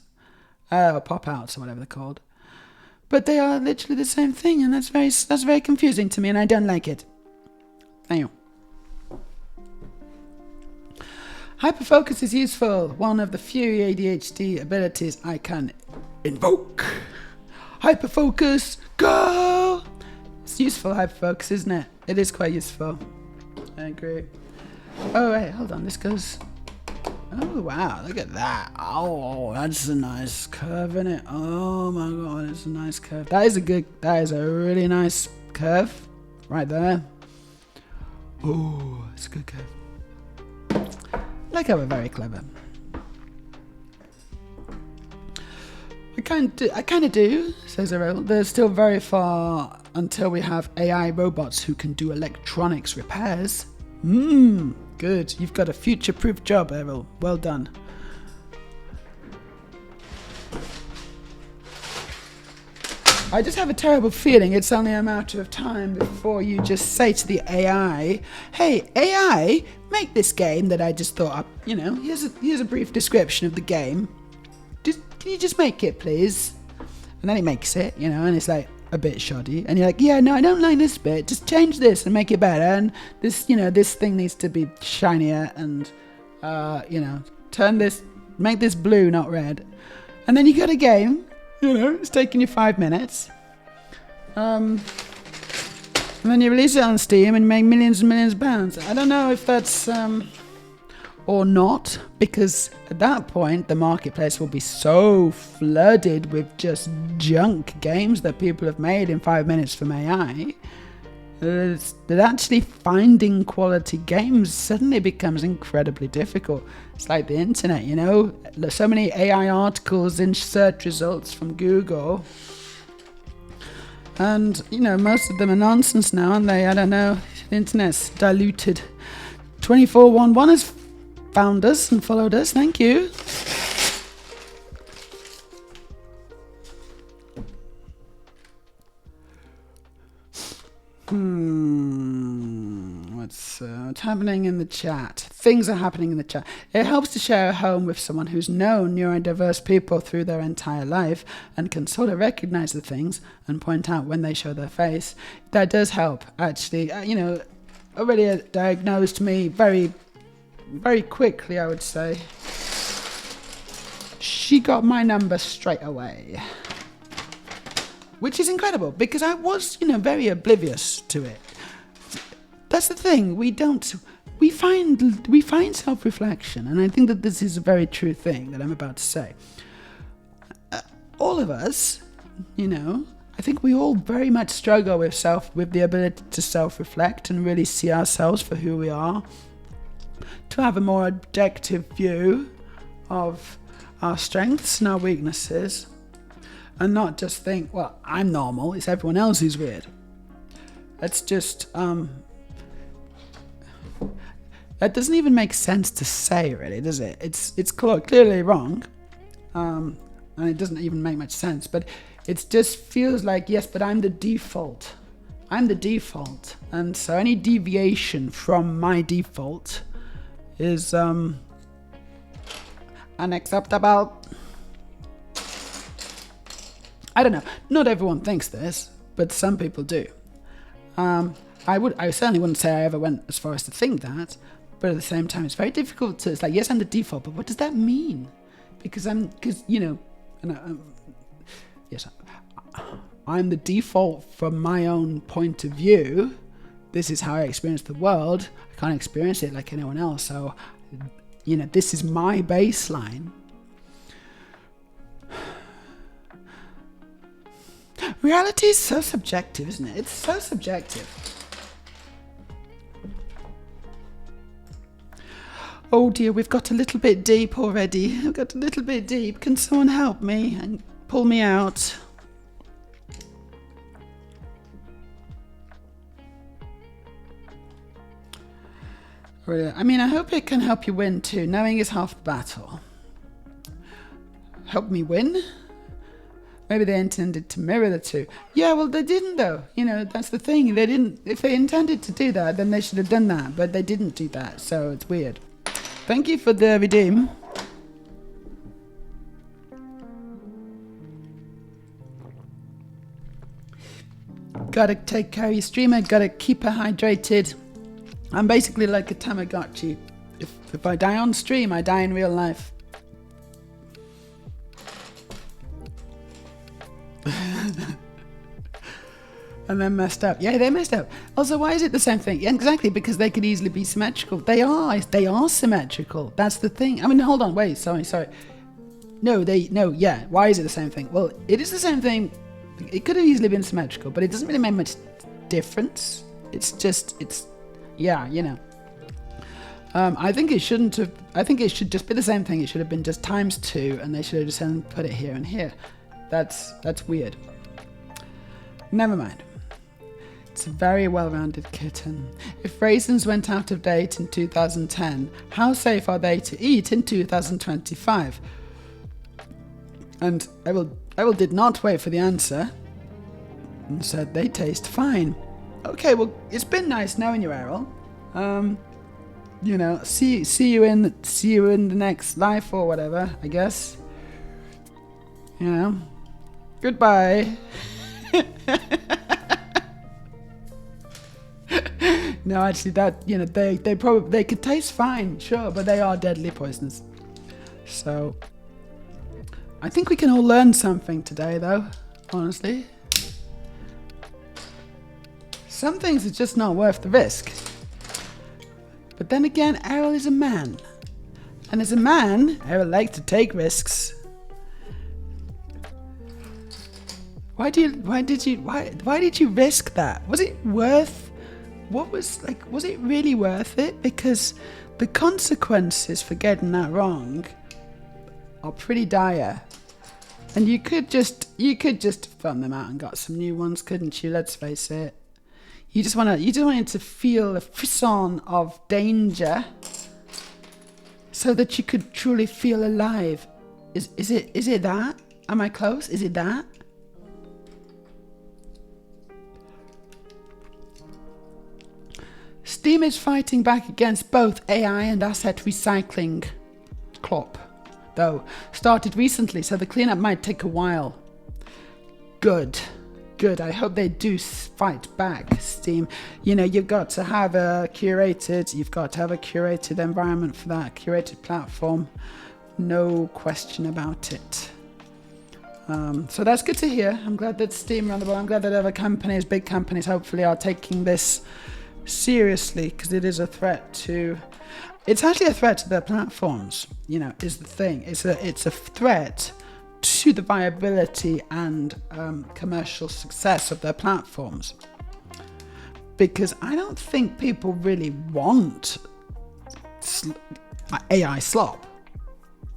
or pop-outs, or whatever they're called. But they are literally the same thing, and that's very confusing to me, and I don't like it. Thank you. Hyperfocus is useful. One of the few ADHD abilities I can invoke. Hyperfocus, go! It's useful, hyperfocus, isn't it? It is quite useful. I agree. Oh, wait, hold on. This goes... Oh, wow, look at that. Oh, that's a nice curve, isn't it? Oh, my God, it's a nice curve. That is a really nice curve right there. Oh, it's a good curve. Like how we're very clever. I kind of do, says Ariel. There's still very far until we have AI robots who can do electronics repairs. Good. You've got a future-proof job, Ariel. Well done. I just have a terrible feeling it's only a matter of time before you just say to the AI, hey, AI, make this game that I just thought up, here's a brief description of the game. Can you just make it, please? And then it makes it, and it's like a bit shoddy. And you're like, yeah, no, I don't like this bit. Just change this and make it better. And this, this thing needs to be shinier and, make this blue, not red. And then you got a game. It's taking you 5 minutes. And then you release it on Steam and you make millions and millions of pounds. I don't know if that's or not, because at that point the marketplace will be so flooded with just junk games that people have made in 5 minutes from AI that actually finding quality games suddenly becomes incredibly difficult. It's like the internet, There's so many AI articles in search results from Google. And, most of them are nonsense now, aren't they? I don't know. The internet's diluted. 2411 has found us and followed us. Thank you. What's happening in the chat? Things are happening in the chat. It helps to share a home with someone who's known neurodiverse people through their entire life and can sort of recognize the things and point out when they show their face. That does help, actually. Already diagnosed me very, very quickly, I would say. She got my number straight away. Which is incredible, because I was, very oblivious to it. That's the thing. We find self-reflection, and I think that this is a very true thing that I'm about to say. All of us, I think we all very much struggle with the ability to self-reflect and really see ourselves for who we are, to have a more objective view of our strengths and our weaknesses, and not just think, well, I'm normal, it's everyone else who's weird. That's just, that doesn't even make sense to say, really, does it? It's clearly wrong, and it doesn't even make much sense, but it just feels like, yes, but I'm the default. I'm the default, and so any deviation from my default is unacceptable. I don't know. Not everyone thinks this, but some people do. I certainly wouldn't say I ever went as far as to think that, but at the same time, it's very difficult to. It's like, yes, I'm the default, but what does that mean? Because I'm the default from my own point of view. This is how I experience the world. I can't experience it like anyone else. So, this is my baseline. Reality is so subjective, isn't it? It's so subjective. Oh dear, we've got a little bit deep already. We've got a little bit deep. Can someone help me and pull me out? I hope it can help you win too. Knowing is half the battle. Help me win? Maybe they intended to mirror the two. Yeah, well, they didn't, though. That's the thing. They didn't. If they intended to do that, then they should have done that. But they didn't do that, so it's weird. Thank you for the redeem. Gotta take care of your streamer. Gotta keep her hydrated. I'm basically like a Tamagotchi. If I die on stream, I die in real life. And then messed up. Yeah, they messed up. Also, why is it the same thing? Yeah, exactly, because they could easily be symmetrical. They are symmetrical. That's the thing. Hold on, wait, sorry. Why is it the same thing? Well, it is the same thing. It could have easily been symmetrical, but it doesn't really make much difference. I think it shouldn't have. I think it should just be the same thing. It should have been just ×2, and they should have just put it here and here. That's weird. Never mind. It's a very well-rounded kitten. If raisins went out of date in 2010, how safe are they to eat in 2025? And Errol did not wait for the answer and said they taste fine. Okay, well, it's been nice knowing you, Errol. See you in the next life or whatever, I guess. Goodbye. No, actually, they could taste fine, sure, but they are deadly poisonous. So, I think we can all learn something today, though. Honestly, some things are just not worth the risk. But then again, Errol is a man, and as a man, Errol likes to take risks. Why did you risk that? Was it worth? Was it really worth it? Because the consequences for getting that wrong are pretty dire. And you could just throw them out and got some new ones, couldn't you? Let's face it. You just wanted to feel the frisson of danger so that you could truly feel alive. Is it that? Am I close? Is it that? Steam is fighting back against both AI and asset recycling. Clop, though, started recently, so the cleanup might take a while. Good. I hope they do fight back, Steam. You know, you've got to have a curated environment for that, curated platform. No question about it. So that's good to hear. I'm glad that Steam are on the ball. I'm glad that other companies, big companies, hopefully are taking this seriously, because it is a threat to... It's actually a threat to their platforms, you know, is the thing. It's a threat to the viability and commercial success of their platforms. Because I don't think people really want AI slop.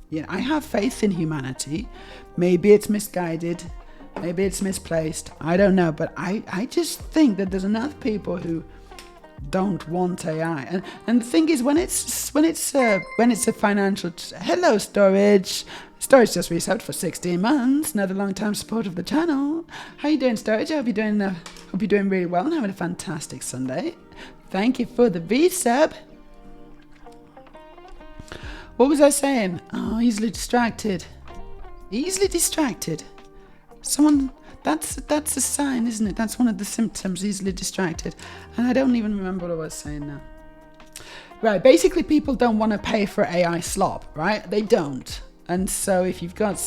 You know, I have faith in humanity. Maybe it's misguided, maybe it's misplaced, I don't know, but I just think that there's enough people who don't want AI. And the thing is, when it's a financial... Hello, Storage just resubbed for 16 months, another long-time supporter of the channel. How you doing, Storage? I hope you're doing really well and having a fantastic Sunday. Thank you for the resub. What was I saying? Oh, easily distracted. Someone, that's a sign, isn't it? That's one of the symptoms, easily distracted. And I don't even remember what I was saying now. Right, basically people don't want to pay for AI slop, right? They don't. And so if you've got,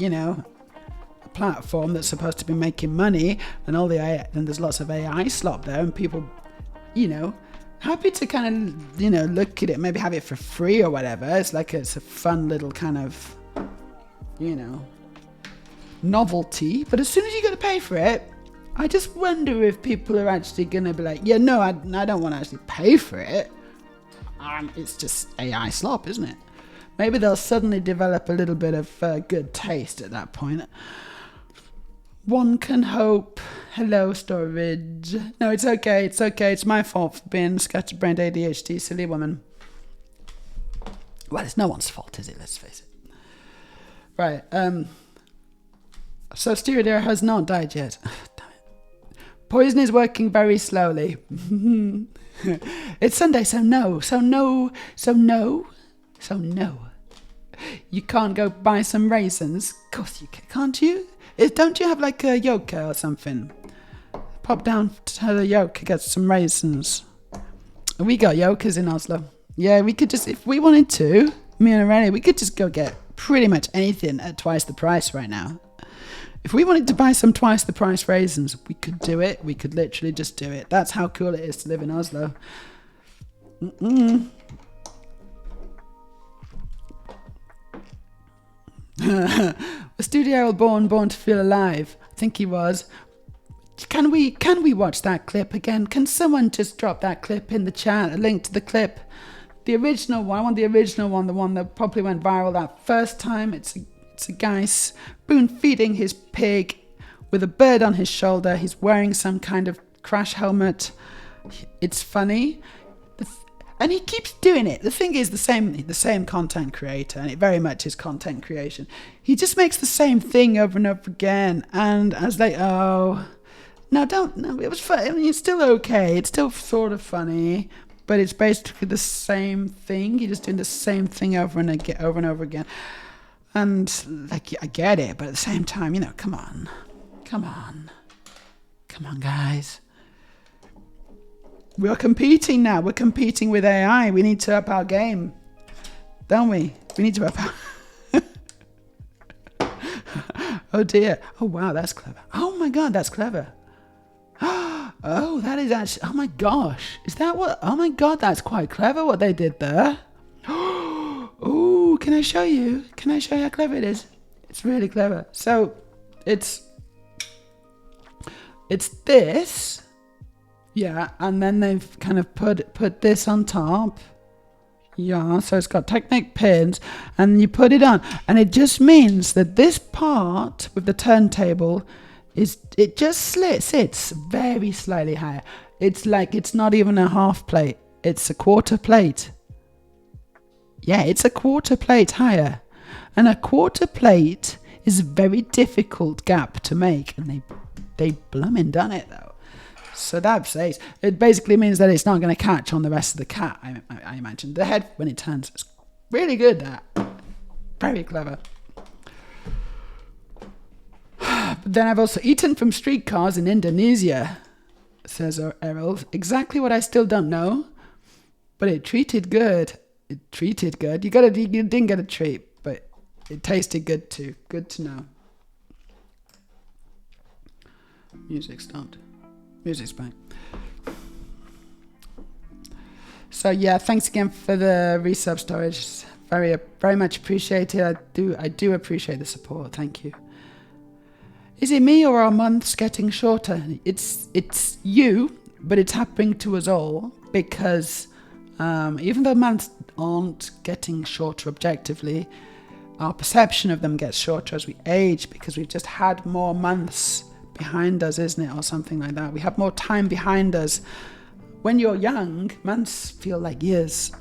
you know, a platform that's supposed to be making money and all the AI, and there's lots of AI slop there, and people, you know, happy to kind of, you know, look at it, maybe have it for free or whatever. It's a fun little kind of, you know, novelty. But as soon as you got to pay for it, I just wonder if people are actually going to be like, yeah, no, I don't want to actually pay for it. It's just AI slop, isn't it? Maybe they'll suddenly develop a little bit of good taste at that point. One can hope. Hello, Storage. No, it's okay. It's my fault for being scatterbrained ADHD, silly woman. Well, it's no one's fault, is it? Let's face it. Right. So Stereo has not died yet. Damn it. Poison is working very slowly. It's Sunday, so no. You can't go buy some raisins. Of course you can, can't you? Don't you have like a yoke or something? Pop down to the yoke, get some raisins. We got yokers in Oslo. Yeah, we could just, if we wanted to, me and Aurelia, we could just go get pretty much anything at twice the price right now. If we wanted to buy some twice the price raisins, we could do it. We could literally just do it. That's how cool it is to live in Oslo. Was Studio born to feel alive? I think he was. Can we watch that clip again? Can someone just drop that clip in the chat? A link to the clip. The original one. I want the original one, the one that probably went viral that first time. It's a guy spoon feeding his pig with a bird on his shoulder. He's wearing some kind of crash helmet. It's funny. And he keeps doing it. The thing is, the same content creator, and it very much is content creation. He just makes the same thing over and over again. And I was like, oh, no, it was fun. I mean, it's still okay. It's still sort of funny, but it's basically the same thing. You're just doing the same thing over and over again. And like, I get it, but at the same time, you know, come on, guys. We're competing now. We're competing with AI. We need to up our game, don't we? We need to up our... Oh dear. Oh wow, that's clever. Oh my god, that's clever. Oh, that is actually... Oh my gosh. Is that what... Oh my god, that's quite clever what they did there. Oh, can I show you? Can I show you how clever it is? It's really clever. So, it's this... Yeah, and then they've kind of put this on top. Yeah, so it's got Technic pins, and you put it on, and it just means that this part with the turntable it just sits very slightly higher. It's like it's not even a half plate; it's a quarter plate. Yeah, it's a quarter plate higher, and a quarter plate is a very difficult gap to make, and they blooming done it though. So that's ace. It basically means that it's not going to catch on the rest of the cat, I imagine. The head, when it turns, it's really good, that. Very clever. But then I've also eaten from streetcars in Indonesia, says Errol. Exactly what I still don't know. But it treated good. It treated good. You didn't get a treat, but it tasted good too. Good to know. Music stopped. Music's back. So yeah, thanks again for the resub storage. Very, very much appreciated. I do appreciate the support. Thank you. Is it me or are months getting shorter? It's you, but it's happening to us all because even though months aren't getting shorter objectively, our perception of them gets shorter as we age because we've just had more months behind us, isn't it? Or something like that. We have more time behind us. When you're young, months feel like years.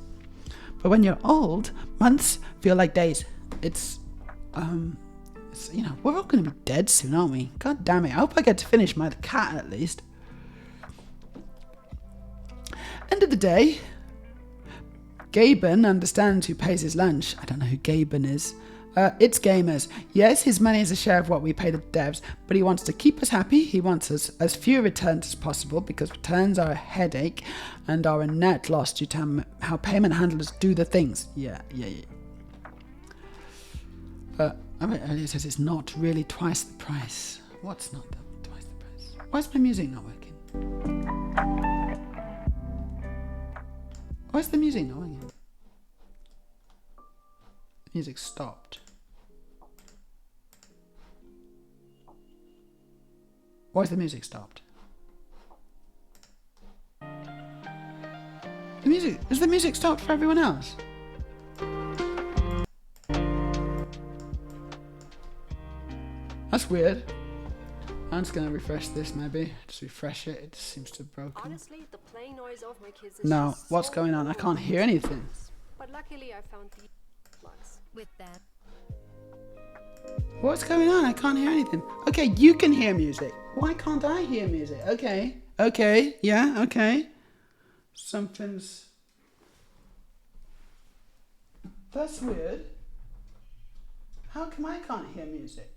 But when you're old, months feel like days. It's we're all going to be dead soon, aren't we? God damn it. I hope I get to finish my cat at least. End of the day, Gaben understands who pays his lunch. I don't know who Gaben is. It's gamers. Yes, his money is a share of what we pay the devs, but he wants to keep us happy. He wants us as few returns as possible because returns are a headache and are a net loss due to how payment handlers do the things. Yeah. But earlier says it's not really twice the price. What's not twice the price? Why is my music not working? Why is the music not working? The music stopped. Why is the music stopped? Is the music stopped for everyone else? That's weird. I'm just gonna refresh this maybe. Just refresh it. It just seems to have broken. Honestly, the playing noise of my kids is No, what's going on? I can't hear anything. But luckily I found the plugs. With that. What's going on? I can't hear anything. Okay, you can hear music. Why can't I hear music? Okay, yeah, okay. Something's... That's weird. How come I can't hear music?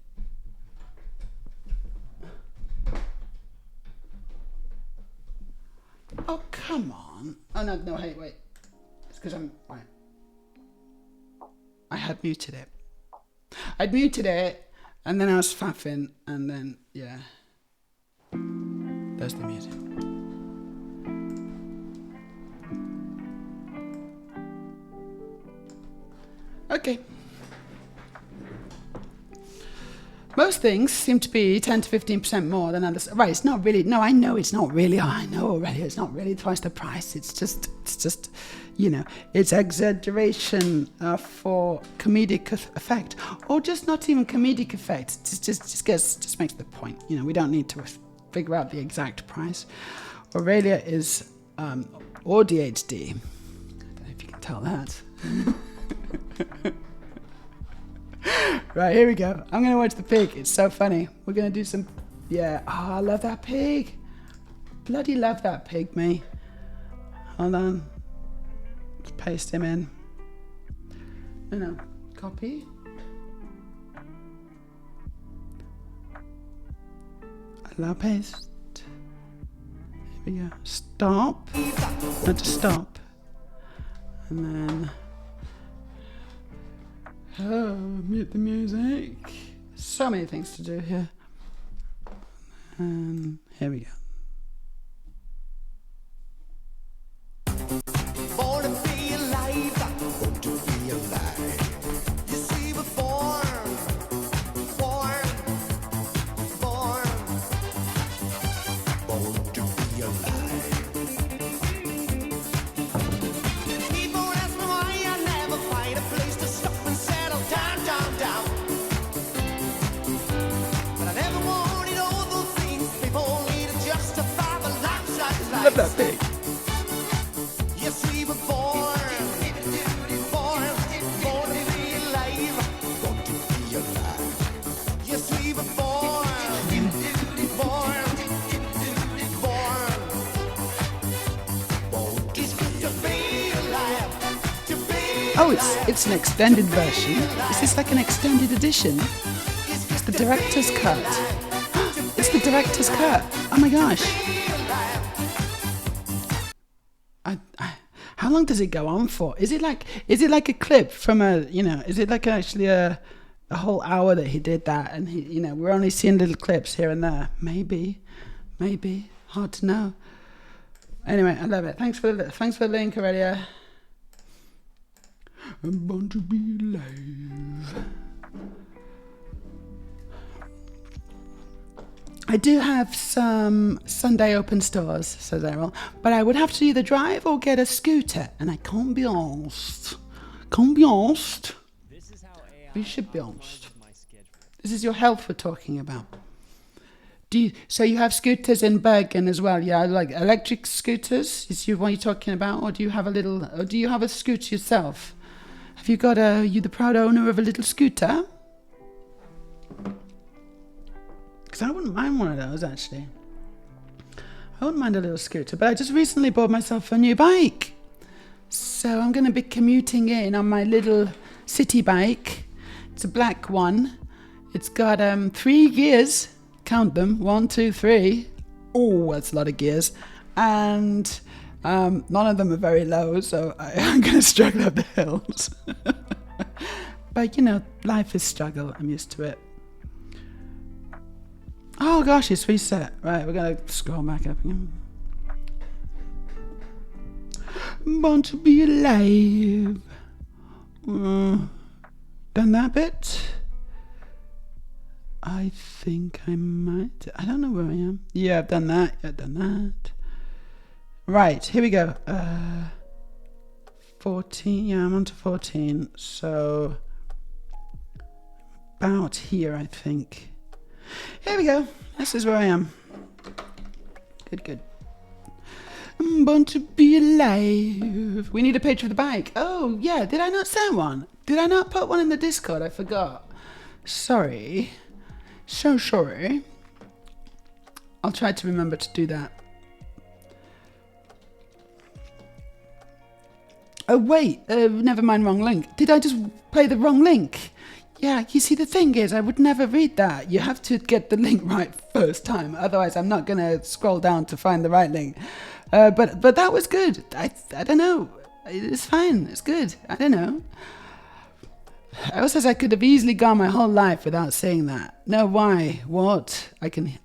Oh, come on. Oh, no, hey, wait. It's because right. I had muted it. I'd muted it, and then I was faffing, and then, yeah. There's the music. Okay. Most things seem to be 10 to 15% more than others. Right, it's not really, no, I know it's not really, I know already, it's not really twice the price. It's just, it's exaggeration for comedic effect. Or just not even comedic effect. It just makes the point. We don't need to figure out the exact price. Aurelia is ADHD. I don't know if you can tell that. Right, here we go. I'm going to watch the pig. It's so funny. We're going to do some... Yeah. Oh, I love that pig. Bloody love that pig, me. Hold on. Let's paste him in. No. Copy. Allow paste. Here we go. Stop. Not to stop. And then... Oh, mute the music. So many things to do here. And here we go. Born to be alive, born to be alive. You see, we're born, born to be alive. People ask me why I never find a place to stop and settle down, down, down. But I never wanted all those things people need to justify the life. Love that pig. Yes, we were born to be alive, born to be alive. Yes, we were born Oh, it's an extended version. Is this like an extended edition? It's the director's cut. It's the director's cut. Oh my gosh. How long does it go on for? Is it like a clip from is it like actually a whole hour that he did that, and we're only seeing little clips here and there? Maybe, hard to know. Anyway, I love it. Thanks for the link, Aurelia. I'm born to be alive. I do have some Sunday open stores, says Errol, but I would have to either drive or get a scooter, and I can't be asked. We should be honest. This is your health we're talking about. So you have scooters in Bergen as well, yeah? Like electric scooters? Is what you're talking about, or do you have a scooter yourself? Have you got you the proud owner of a little scooter? Because I wouldn't mind one of those, actually. I wouldn't mind a little scooter, but I just recently bought myself a new bike. So I'm going to be commuting in on my little city bike. It's a black one. It's got 3 gears. Count them. 1, 2, 3. Oh, that's a lot of gears. And none of them are very low, so I'm going to struggle up the hills. But, life is struggle. I'm used to it. Oh gosh, it's reset. Right, we're going to scroll back up again. Born to be alive. Done that bit? I think I might. I don't know where I am. Yeah, I've done that. Right, here we go. 14. Yeah, I'm on to 14. So, about here, I think. Here we go. This is where I am. Good. I'm born to be alive. We need a picture of the bike. Oh, yeah. Did I not send one? Did I not put one in the Discord? I forgot. Sorry. So sorry. I'll try to remember to do that. Oh, wait. Never mind, wrong link. Did I just play the wrong link? Yeah, you see, the thing is, I would never read that. You have to get the link right first time. Otherwise, I'm not going to scroll down to find the right link. But that was good. I don't know. It's fine. It's good. I don't know. I also says I could have easily gone my whole life without saying that. No, why? What? I can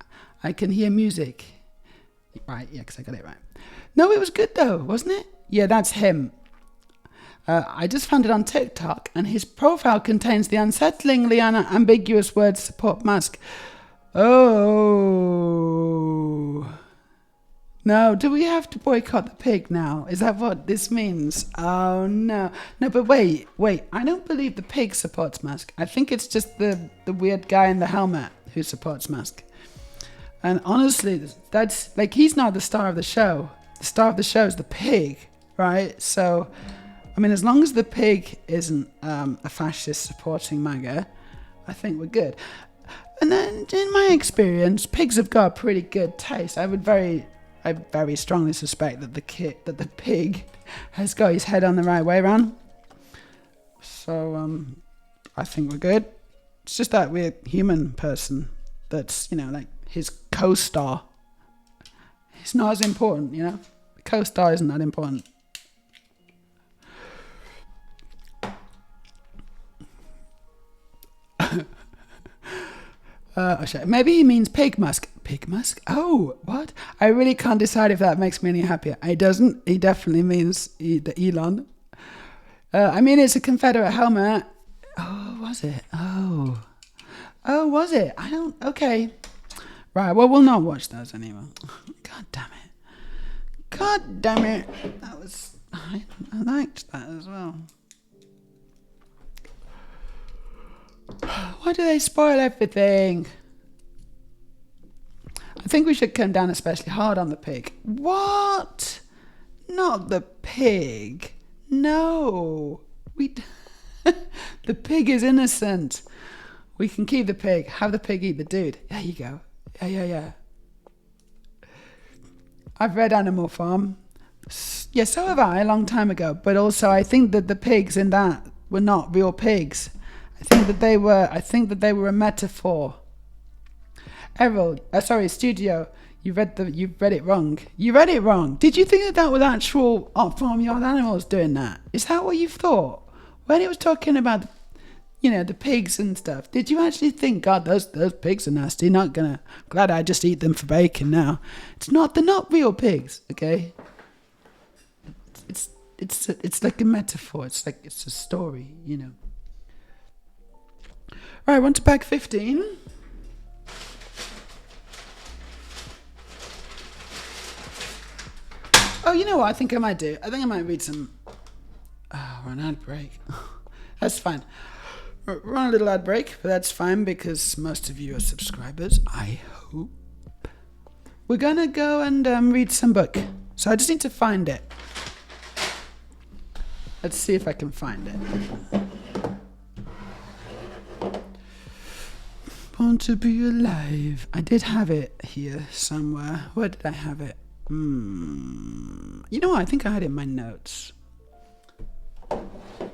hear music. Right, yeah, because I got it right. No, it was good though, wasn't it? Yeah, that's him. I just found it on TikTok, and his profile contains the unsettlingly ambiguous word support mask. Oh. No, do we have to boycott the pig now? Is that what this means? Oh, no. No, but wait. I don't believe the pig supports mask. I think it's just the weird guy in the helmet who supports mask. And honestly, that's like, he's not the star of the show. The star of the show is the pig, right? So, I mean, as long as the pig isn't a fascist supporting MAGA, I think we're good. And then, in my experience, pigs have got pretty good taste. I very strongly suspect that the pig has got his head on the right way around. So, I think we're good. It's just that weird human person that's, like his co-star. It's not as important, The co-star isn't that important. Maybe he means pig musk. Pig musk? Oh, what? I really can't decide if that makes me any happier. He doesn't. He definitely means the Elon. I mean, it's a Confederate helmet. Oh, was it? Oh, was it? I don't... Okay. Right, well, we'll not watch those anymore. God damn it. That was... I liked that as well. Why do they spoil everything? I think we should come down especially hard on the pig. What? Not the pig. No. The pig is innocent. We can keep the pig. Have the pig eat the dude. There you go. Yeah. I've read Animal Farm. Yeah, so have I a long time ago. But also, I think that the pigs in that were not real pigs. I think that they were a metaphor. Errol, Studio, you read it wrong. You read it wrong. Did you think that was actual farmyard animals doing that? Is that what you thought when it was talking about, the pigs and stuff? Did you actually think, God, those pigs are nasty? Glad I just eat them for bacon now. It's not. They're not real pigs. Okay. It's like a metaphor. It's a story. Right, on to pack 15. Oh, you know what I think I might do? I think I might read some... Oh, we're on ad break. That's fine. We're on a little ad break, but that's fine because most of you are subscribers, I hope. We're going to go and read some book. So I just need to find it. Let's see if I can find it. Want to be alive. I did have it here somewhere. Where did I have it? You know what? I think I had it in my notes.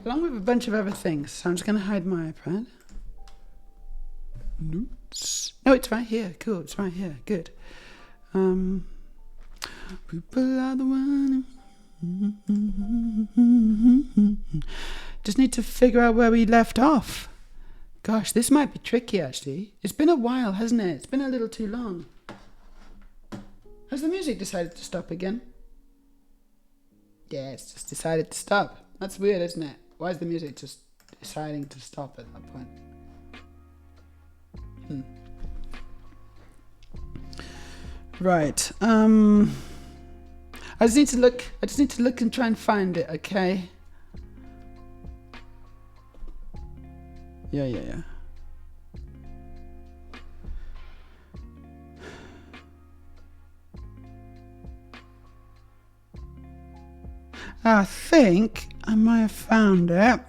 Along with a bunch of other things. So I'm just going to hide my iPad. Notes. No, it's right here. Cool. It's right here. Good. People are the one. Just need to figure out where we left off. Gosh, this might be tricky, actually. It's been a while, hasn't it? It's been a little too long. Has the music decided to stop again? Yeah, it's just decided to stop. That's weird, isn't it? Why is the music just deciding to stop at that point? Right. I just need to look and try and find it, okay? Yeah. I think I might have found it.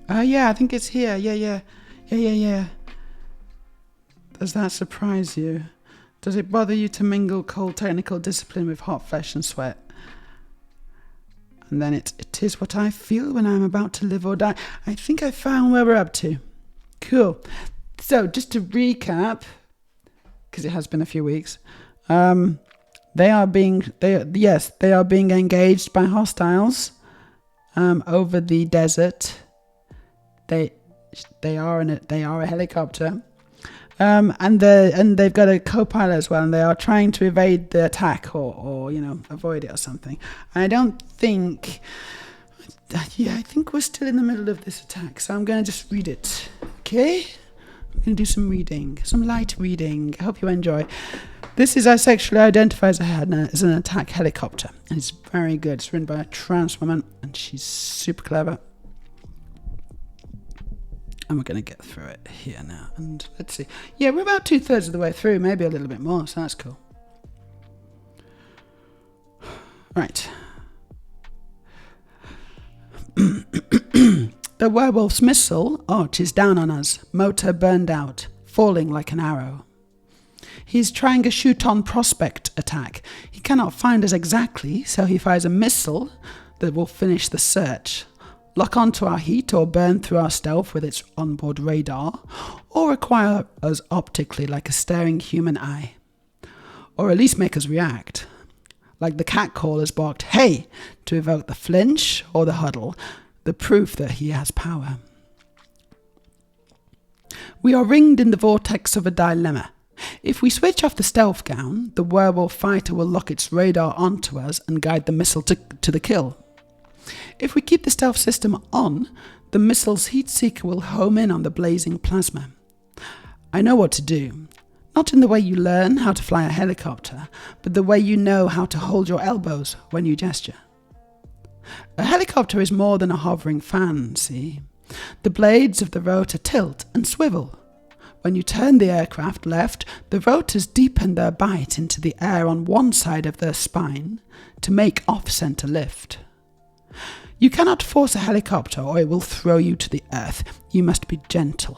Yeah, I think it's here. Yeah. Does that surprise you? Does it bother you to mingle cold technical discipline with hot flesh and sweat? And then it is what I feel when I'm about to live or die. I think I found where we're up to. Cool. So just to recap, because it has been a few weeks, they are being engaged by hostiles over the desert. They are a helicopter. And they've got a co-pilot as well, and they are trying to evade the attack or avoid it or something. I think we're still in the middle of this attack, so I'm going to just read it. Okay, I'm going to do some reading, some light reading. I hope you enjoy. This is I sexually identify as an attack helicopter, and it's very good. It's written by a trans woman, and she's super clever. And we're going to get through it here now. And let's see. Yeah, we're about 2/3 of the way through, maybe a little bit more, so that's cool. Right. The werewolf's missile arches down on us, motor burned out, falling like an arrow. He's trying a shoot-on prospect attack. He cannot find us exactly, so he fires a missile that will finish the search. Lock onto our heat or burn through our stealth with its onboard radar, or acquire us optically like a staring human eye. Or at least make us react. Like the cat callers barked, "Hey!" to evoke the flinch or the huddle, the proof that he has power. We are ringed in the vortex of a dilemma. If we switch off the stealth gown, the werewolf fighter will lock its radar onto us and guide the missile to the kill. If we keep the stealth system on, the missile's heat seeker will home in on the blazing plasma. I know what to do. Not in the way you learn how to fly a helicopter, but the way you know how to hold your elbows when you gesture. A helicopter is more than a hovering fan, see? The blades of the rotor tilt and swivel. When you turn the aircraft left, the rotors deepen their bite into the air on one side of their spine to make off-center lift. You cannot force a helicopter or it will throw you to the earth. You must be gentle.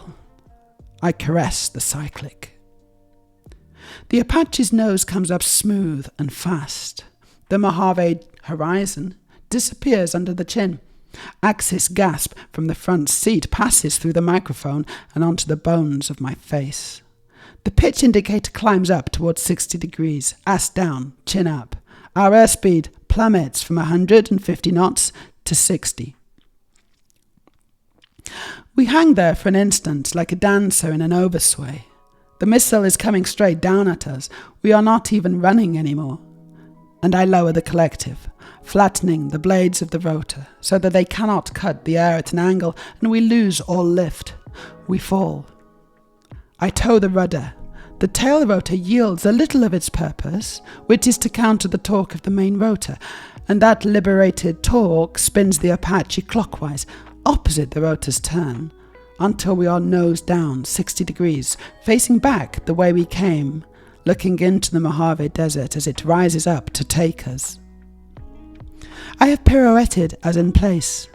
I caress the cyclic. The Apache's nose comes up smooth and fast. The Mojave Horizon disappears under the chin. Axis gasp from the front seat passes through the microphone and onto the bones of my face. The pitch indicator climbs up towards 60 degrees, ass down, chin up. Our airspeed plummets from 150 knots to 60. We hang there for an instant like a dancer in an oversway. The missile is coming straight down at us. We are not even running anymore. And I lower the collective, flattening the blades of the rotor so that they cannot cut the air at an angle, and we lose all lift. We fall. I tow the rudder. The tail rotor yields a little of its purpose, which is to counter the torque of the main rotor, and that liberated torque spins the Apache clockwise, opposite the rotor's turn, until we are nose down 60 degrees, facing back the way we came, looking into the Mojave Desert as it rises up to take us. I have pirouetted as in place.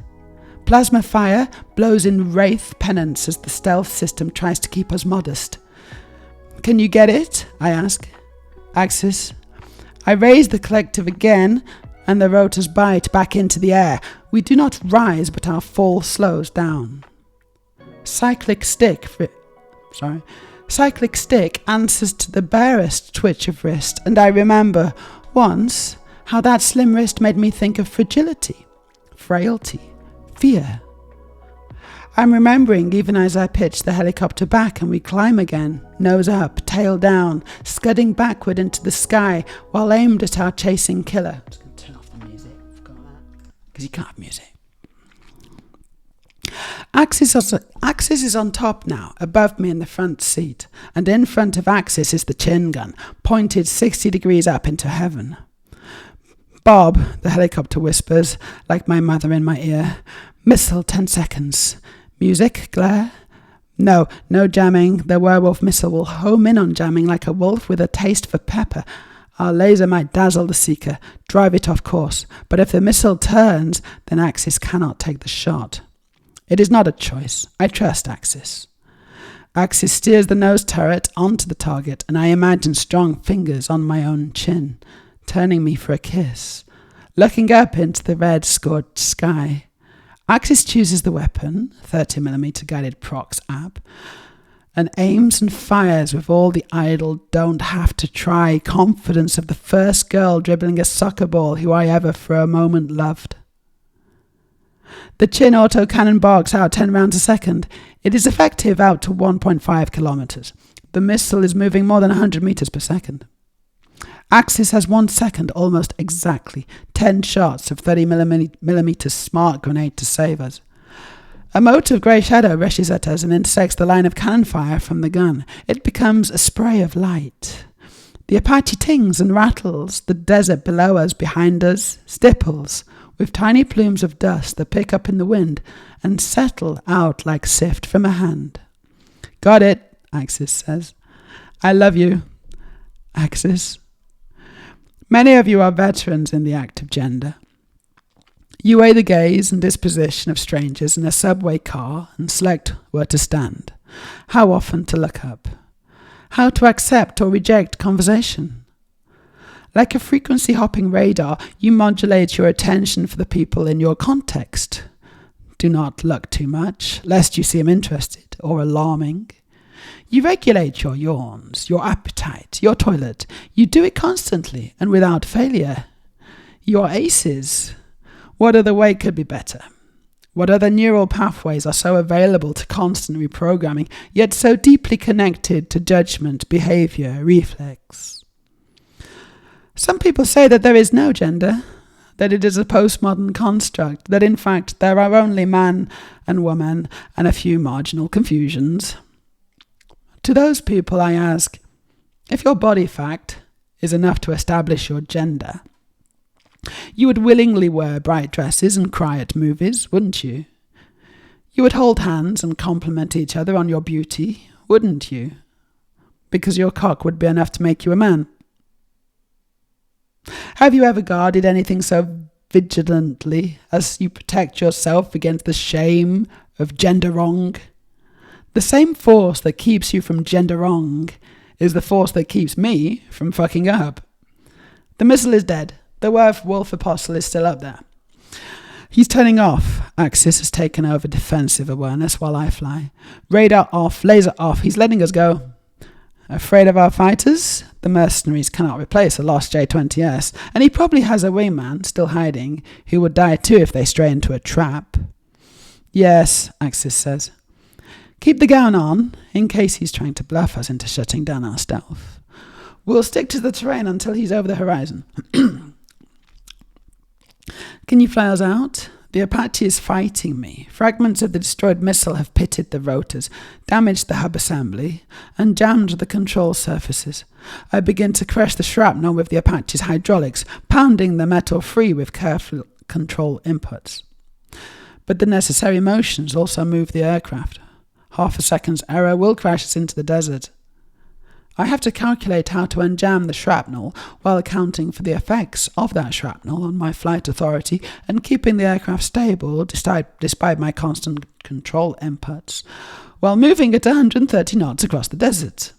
Plasma fire blows in wraith pennants as the stealth system tries to keep us modest. Can you get it? I ask. Axis. I raise the collective again, and the rotors bite back into the air. We do not rise, but our fall slows down. Cyclic stick answers to the barest twitch of wrist, and I remember once how that slim wrist made me think of fragility, frailty, fear. I'm remembering even as I pitch the helicopter back and we climb again, nose up, tail down, scudding backward into the sky while aimed at our chasing killer. I'm just going to turn off the music, forgot that, because you can't have music. Axis is on top now, above me in the front seat, and in front of Axis is the chin gun, pointed 60 degrees up into heaven. Bob, the helicopter whispers, like my mother in my ear. Missile 10 seconds. Music, glare. No jamming. The werewolf missile will home in on jamming like a wolf with a taste for pepper. Our laser might dazzle the seeker, drive it off course, but if the missile turns, then Axis cannot take the shot. It is not a choice. I trust Axis. Axis steers the nose turret onto the target, and I imagine strong fingers on my own chin, turning me for a kiss, looking up into the red-scorched sky. Axis chooses the weapon, 30mm guided prox app, and aims and fires with all the idle don't have to try confidence of the first girl dribbling a soccer ball who I ever for a moment loved. The chin autocannon barks out 10 rounds a second. It is effective out to 1.5 kilometers. The missile is moving more than 100 meters per second. Axis has 1 second, almost exactly, 10 shots of 30mm smart grenade to save us. A mote of grey shadow rushes at us and intersects the line of cannon fire from the gun. It becomes a spray of light. The Apache tings and rattles, the desert below us, behind us, stipples, with tiny plumes of dust that pick up in the wind and settle out like sift from a hand. Got it, Axis says. I love you, Axis. Many of you are veterans in the active gender. You weigh the gaze and disposition of strangers in a subway car and select where to stand, how often to look up, how to accept or reject conversation. Like a frequency-hopping radar, you modulate your attention for the people in your context. Do not look too much, lest you seem interested or alarming. You regulate your yawns, your appetite, your toilet. You do it constantly and without failure. Your aces. What other way could be better? What other neural pathways are so available to constant reprogramming, yet so deeply connected to judgment, behavior, reflex? Some people say that there is no gender, that it is a postmodern construct, that in fact there are only man and woman and a few marginal confusions. To those people I ask, if your body fact is enough to establish your gender, you would willingly wear bright dresses and cry at movies, wouldn't you? You would hold hands and compliment each other on your beauty, wouldn't you? Because your cock would be enough to make you a man. Have you ever guarded anything so vigilantly as you protect yourself against the shame of gender wrong? The same force that keeps you from gender wrong is the force that keeps me from fucking up. The missile is dead. The wolf apostle is still up there. He's turning off. Axis has taken over defensive awareness while I fly. Radar off, laser off. He's letting us go. Afraid of our fighters? The mercenaries cannot replace a lost J-20S, and he probably has a wingman still hiding who would die too if they stray into a trap. Yes, Axis says. Keep the gown on, in case he's trying to bluff us into shutting down our stealth. We'll stick to the terrain until he's over the horizon. Can you fly us out? The Apache is fighting me. Fragments of the destroyed missile have pitted the rotors, damaged the hub assembly, and jammed the control surfaces. I begin to crush the shrapnel with the Apache's hydraulics, pounding the metal free with careful control inputs. But the necessary motions also move the aircraft. Half a second's error will crash us into the desert. I have to calculate how to unjam the shrapnel while accounting for the effects of that shrapnel on my flight authority and keeping the aircraft stable despite my constant control inputs, while moving at 130 knots across the desert.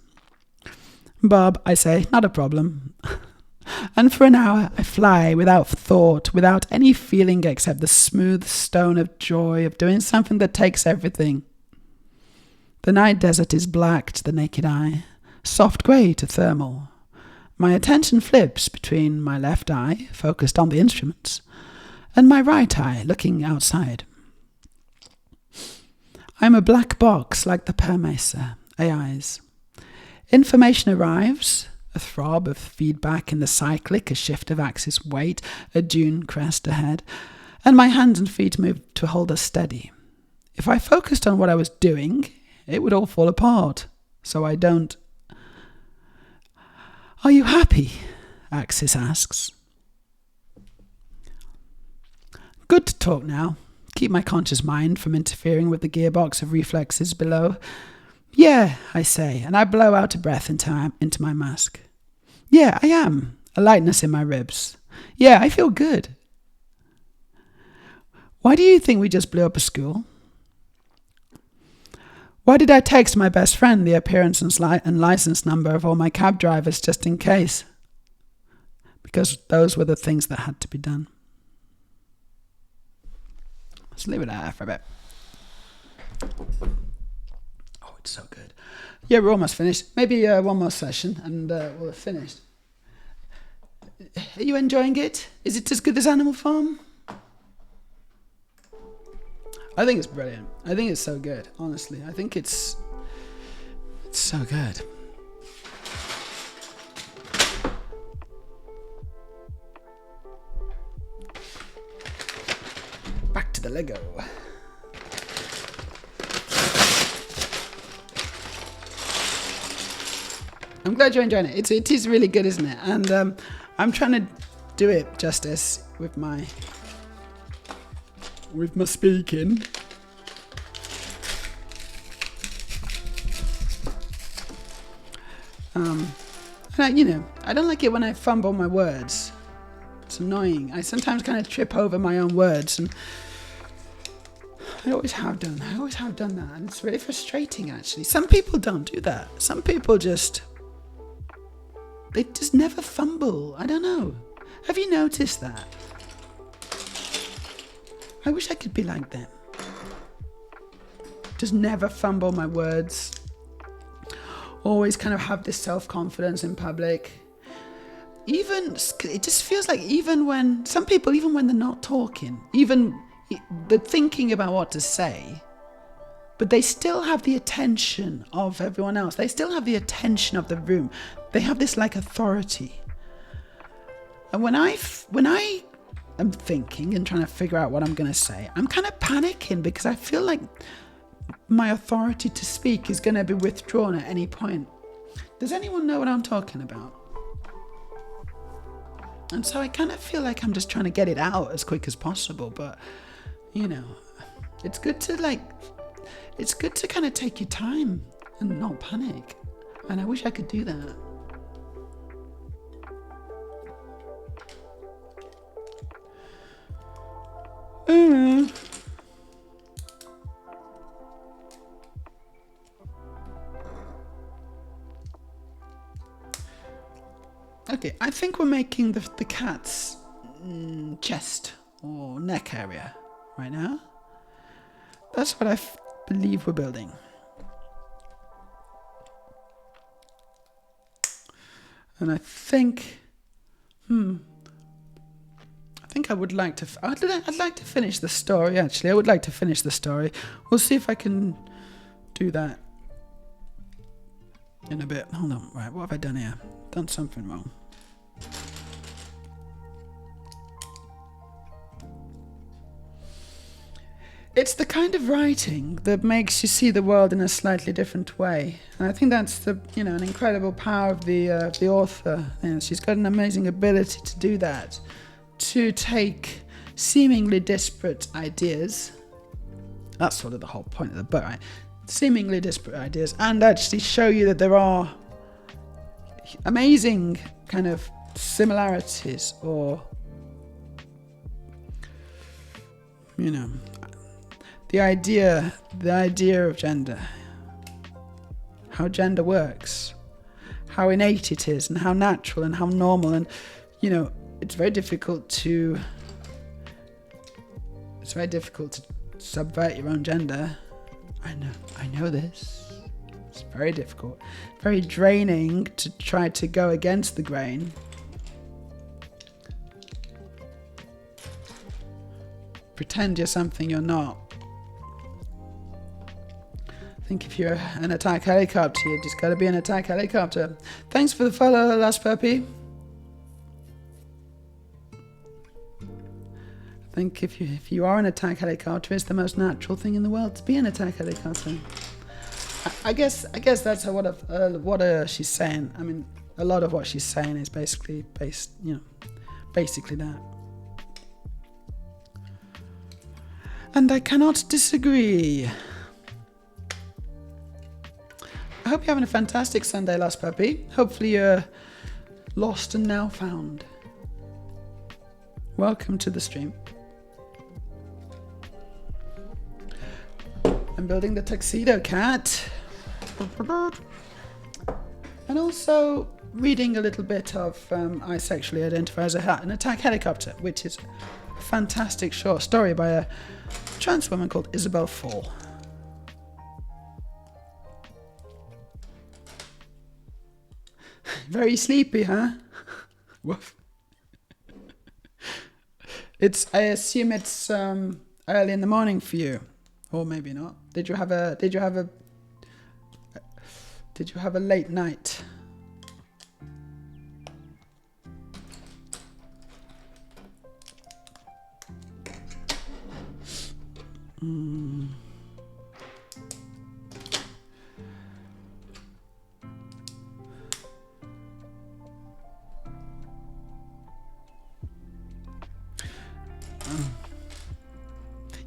Bob, I say, not a problem. And for an hour I fly without thought, without any feeling except the smooth stone of joy of doing something that takes everything. The night desert is black to the naked eye, soft grey to thermal. My attention flips between my left eye, focused on the instruments, and my right eye, looking outside. I'm a black box like the PERMESA AIs. Information arrives, a throb of feedback in the cyclic, a shift of axis weight, a dune crest ahead, and my hands and feet move to hold us steady. If I focused on what I was doing, it would all fall apart, so I don't. Are you happy? Axis asks. Good to talk now. Keep my conscious mind from interfering with the gearbox of reflexes below. Yeah, I say, and I blow out a breath into my mask. Yeah, I am. A lightness in my ribs. Yeah, I feel good. Why do you think we just blew up a school? Why did I text my best friend the appearance and license number of all my cab drivers just in case? Because those were the things that had to be done. Let's leave it there for a bit. Oh, it's so good. Yeah, we're almost finished. Maybe one more session and we'll have finished. Are you enjoying it? Is it as good as Animal Farm? I think it's brilliant. I think it's so good, honestly. I think it's so good. Back to the Lego. I'm glad you're enjoying it. It is really good, isn't it? And I'm trying to do it justice with my speaking. And I don't like it when I fumble my words. It's annoying. I sometimes kind of trip over my own words, and I always have done that, and it's really frustrating, actually. Some people don't do that. Some people they just never fumble. I don't know. Have you noticed that? I wish I could be like them. Just never fumble my words. Always kind of have this self-confidence in public. It just feels like even when they're not talking, even they're thinking about what to say, but they still have the attention of everyone else. They still have the attention of the room. They have this like authority. And when I am thinking and trying to figure out what I'm going to say, I'm kind of panicking because I feel like my authority to speak is going to be withdrawn at any point. Does anyone know what I'm talking about? And so I kind of feel like I'm just trying to get it out as quick as possible, but it's good to kind of take your time and not panic. And I wish I could do that. Okay, I think we're making the cats chest or neck area right now. That's what I believe we're building. And I think, I think I would like to. I'd like to finish the story. Actually, I would like to finish the story. We'll see if I can do that in a bit. Hold on. Right, what have I done here? Done something wrong. It's the kind of writing that makes you see the world in a slightly different way, and I think that's the an incredible power of the author. She's got an amazing ability to do that, to take seemingly disparate ideas. That's sort of the whole point of the book, right? Seemingly disparate ideas, and actually show you that there are amazing kind of similarities, or the idea of gender, how gender works, how innate it is, and how natural and how normal. And it's very difficult to subvert your own gender. I know this. It's very difficult, very draining to try to go against the grain. Pretend you're something you're not. I think if you're an attack helicopter, you just gotta be an attack helicopter. Thanks for the follow, last puppy. I think if you are an attack helicopter, it's the most natural thing in the world to be an attack helicopter. I guess that's what she's saying. I mean, a lot of what she's saying is basically basically that. And I cannot disagree. I hope you're having a fantastic Sunday, Lost Puppy. Hopefully you're lost and now found. Welcome to the stream. I'm building the Tuxedo Cat. And also reading a little bit of I Sexually Identify as an Attack Helicopter, which is a fantastic short story by a trans woman called Isabel Fall. Very sleepy, huh? Woof. I assume it's early in the morning for you, or maybe not. Did you have a late night?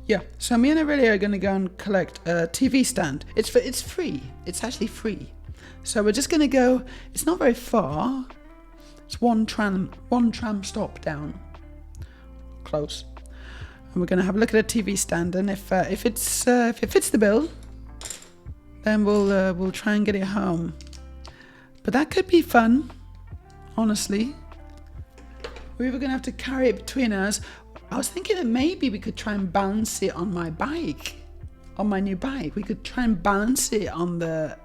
Yeah, so me and Aurelia are going to go and collect a TV stand. It's free. It's actually free. So we're just going to go. It's not very far. It's one tram stop down. Close. And we're going to have a look at a TV stand, and if it fits the bill, then we'll try and get it home. But that could be fun, honestly. We're either going to have to carry it between us. I was thinking that maybe we could try and balance it on my bike, on my new bike. We could try and balance it on the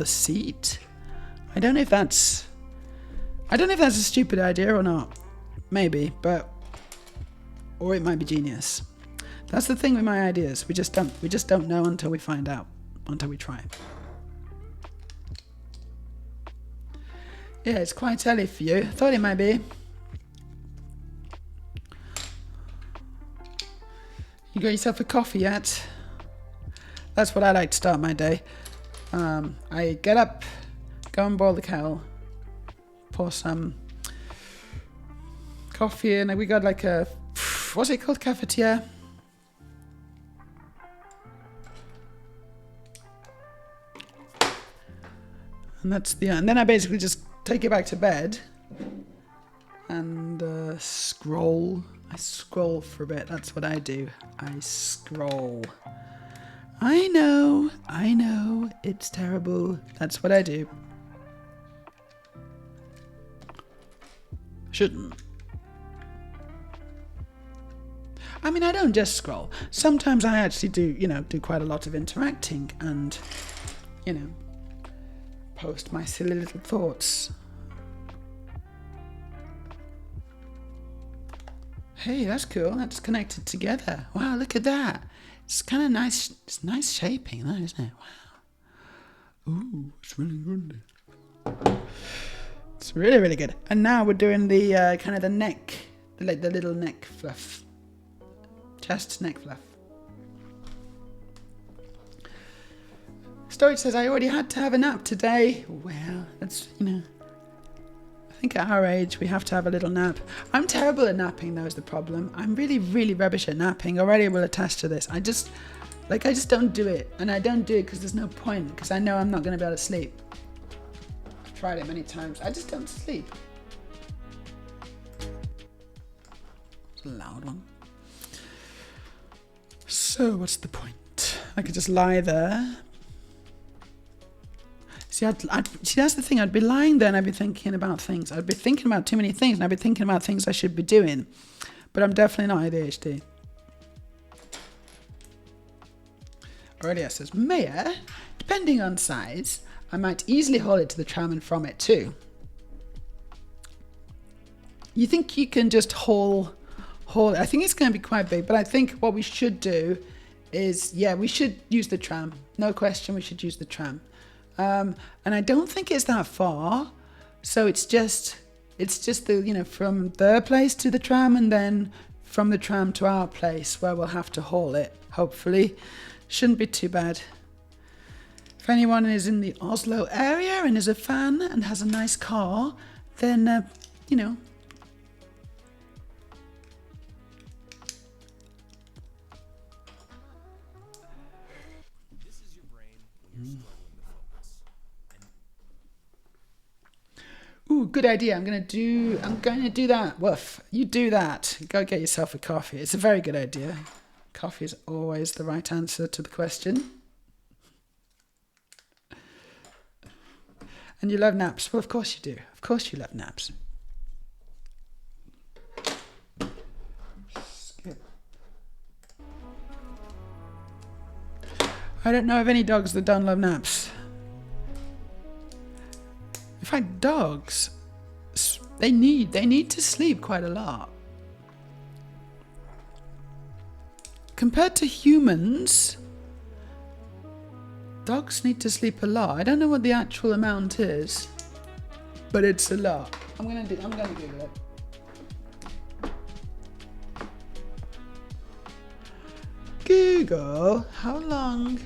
seat. I don't know if that's a stupid idea or not. Maybe, or it might be genius. That's the thing with my ideas. We just don't know until we find out, until we try. Yeah, it's quite early for you. Thought it might be. You got yourself a coffee yet? That's what I like to start my day. I get up, go and boil the kettle, pour some coffee in. We got like a, what's it called, cafetiere? And and then I basically just take it back to bed and scroll. I scroll for a bit. That's what I do. I scroll. I know. It's terrible. That's what I do. Shouldn't. I mean, I don't just scroll. Sometimes I actually do quite a lot of interacting and, post my silly little thoughts. Hey, that's cool. That's connected together. Wow, look at that. It's kind of nice. It's nice shaping, though, isn't it? Wow. Ooh, it's really good. It's really, really good. And now we're doing the kind of the neck, the little neck fluff. Chest neck fluff. Storage says, I already had to have a nap today. Well, that's, I think at our age we have to have a little nap. I'm terrible at napping, though, is the problem. I'm really, really rubbish at napping. Already will attest to this. I just don't do it. And I don't do it because there's no point, because I know I'm not going to be able to sleep. I've tried it many times. I just don't sleep. It's a loud one. So, what's the point? I could just lie there. See, that's the thing. I'd be lying there and I'd be thinking about things. I'd be thinking about too many things and I'd be thinking about things I should be doing. But I'm definitely not ADHD. Aurelia says, Meja, depending on size, I might easily haul it to the tram and from it too. You think you can just haul it? I think it's going to be quite big, but I think what we should do is, we should use the tram. No question, we should use the tram. And I don't think it's that far. So it's just the, from their place to the tram and then from the tram to our place where we'll have to haul it, hopefully. Shouldn't be too bad. If anyone is in the Oslo area and is a fan and has a nice car, then, Ooh, good idea. I'm gonna do that. Woof. You do that. Go get yourself a coffee. It's a very good idea. Coffee is always the right answer to the question. And you love naps. Well, of course you do. Of course you love naps. Skip. I don't know of any dogs that don't love naps. In fact, dogs, they need to sleep quite a lot. Compared to humans, dogs need to sleep a lot. I don't know what the actual amount is, but it's a lot. I'm gonna Google it. Google, how long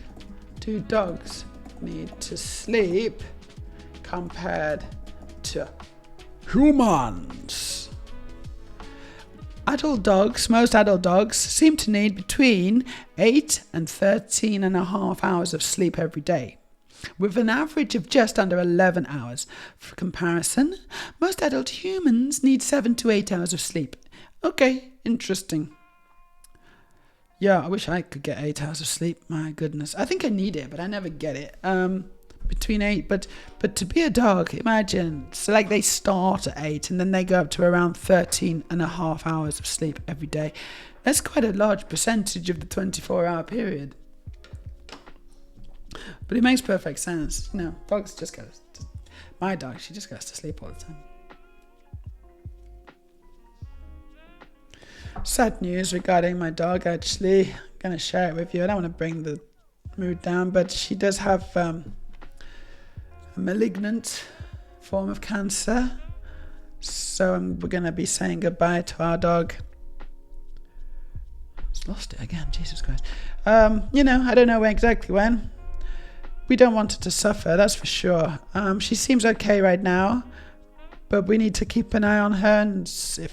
do dogs need to sleep compared to humans? Most adult dogs seem to need between 8 and 13.5 hours of sleep every day, with an average of just under 11 hours. For comparison, most adult humans need 7 to 8 hours of sleep. Okay, interesting. Yeah, I wish I could get 8 hours of sleep. My goodness. I think I need it, but I never get it. Between 8, but to be a dog, imagine, so like they start at 8 and then they go up to around 13.5 hours of sleep every day. That's quite a large percentage of the 24-hour period. But it makes perfect sense. Dogs just my dog, she just goes to sleep all the time. Sad news regarding my dog, actually. I'm going to share it with you. I don't want to bring the mood down, but she does have a malignant form of cancer. So we're going to be saying goodbye to our dog. It's lost it again, Jesus Christ. I don't know exactly when. We don't want her to suffer, that's for sure. She seems okay right now, but we need to keep an eye on her and see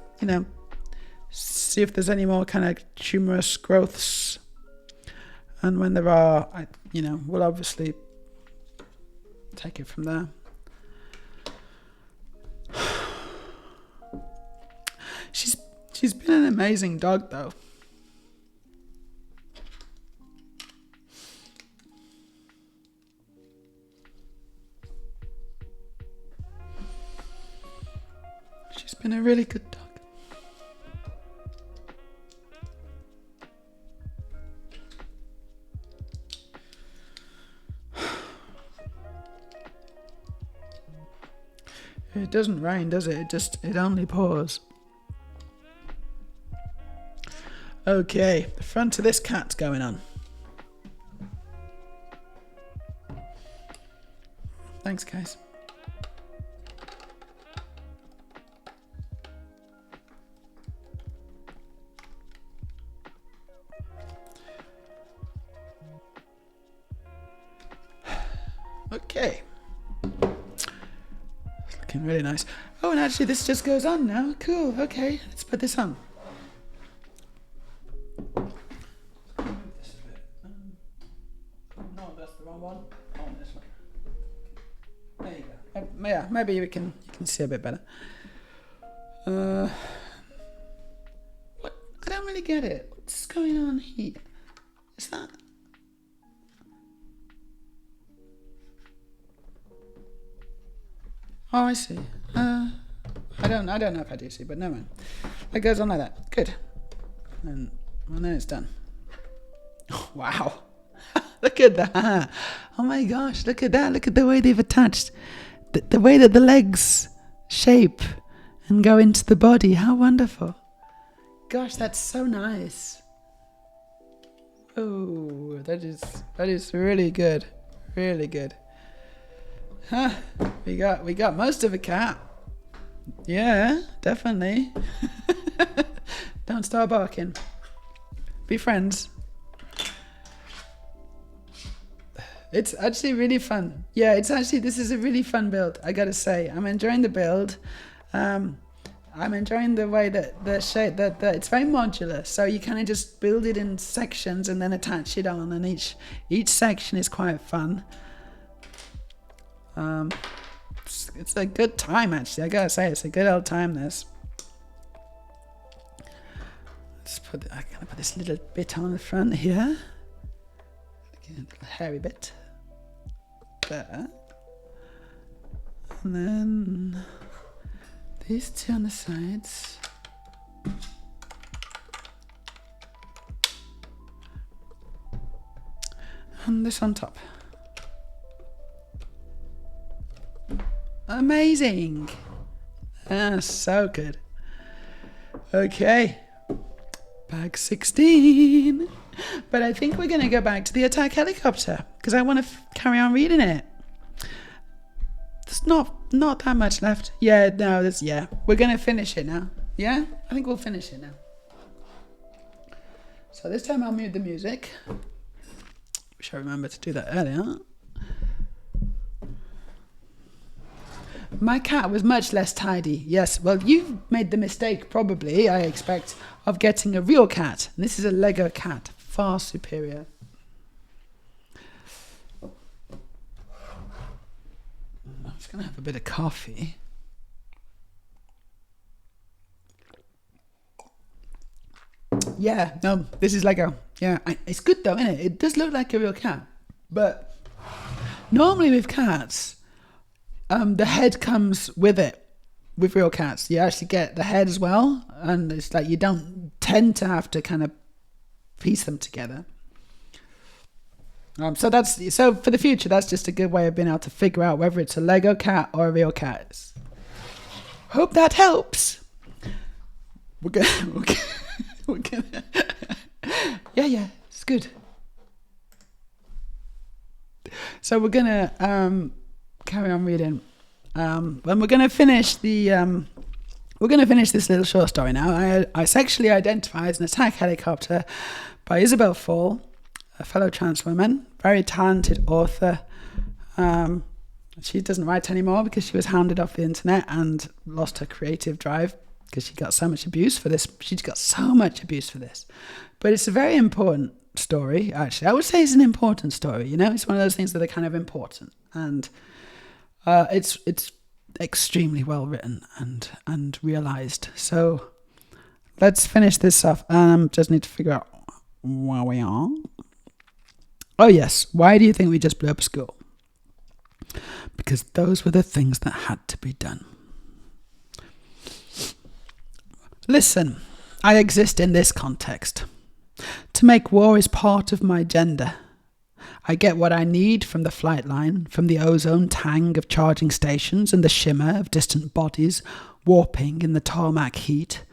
if there's any more kind of tumorous growths. And when there are, we'll obviously take it from there. She's been an amazing dog, though. She's been a really good dog. It doesn't rain, does it? It only pours. Okay, the front of this cat's going on. Thanks, guys. Okay. It's looking really nice. Oh, and actually this just goes on now. Cool. Okay, let's put this on. No, that's the wrong one. Oh, this one. There you go. Yeah, maybe you can see a bit better. What? I don't really get it. What's going on here? Is that? Oh, I see. I don't know if I do see, but never mind. It goes on like that. Good. And then it's done. Oh, wow. Look at that. Oh my gosh, look at that. Look at the way they've attached. The way that the legs shape and go into the body. How wonderful. Gosh, that's so nice. Oh, that is really good. Really good. Huh. We got most of a cat. Yeah, definitely. Don't start barking. Be friends. It's actually really fun. Yeah, this is a really fun build, I gotta say. I'm enjoying the build. I'm enjoying the way that the shape that it's very modular. So you kind of just build it in sections and then attach it on, and each section is quite fun. It's a good time, actually. I gotta say, it's a good old time, this. I'm gonna put this little bit on the front here. A little hairy bit. There. And then these two on the sides. And this on top. Amazing. So good. Okay. Bag 16. But I think we're going to go back to the attack helicopter because I want to carry on reading it. There's not that much left. Yeah, no, we're going to finish it now. Yeah? I think we'll finish it now. So this time I'll mute the music. Wish I remembered to do that earlier. My cat was much less tidy. Yes, well, you've made the mistake, probably, I expect, of getting a real cat. And this is a Lego cat. Far superior. I'm just going to have a bit of coffee. Yeah, no, this is Lego. Yeah, it's good though, isn't it? It does look like a real cat. But normally with cats, the head comes with it. With real cats, you actually get the head as well. And it's like you don't tend to have to kind of piece them together. So for the future, that's just a good way of being able to figure out whether it's a Lego cat or a real cat. Hope that helps. We're gonna yeah, it's good. So we're gonna carry on reading. And we're gonna finish this little short story now. I sexually identify as an attack helicopter by Isabel Fall, a fellow trans woman, very talented author. She doesn't write anymore because she was hounded off the internet and lost her creative drive because she got so much abuse for this. She's got so much abuse for this. But it's a very important story, actually. I would say it's an important story, you know? It's one of those things that are kind of important. And it's extremely well written and realised. So let's finish this off. Just need to figure out where we are. Oh yes, why do you think we just blew up school? Because those were the things that had to be done. Listen, I exist in this context. To make war is part of my gender. I get what I need from the flight line, from the ozone tang of charging stations and the shimmer of distant bodies warping in the tarmac heat,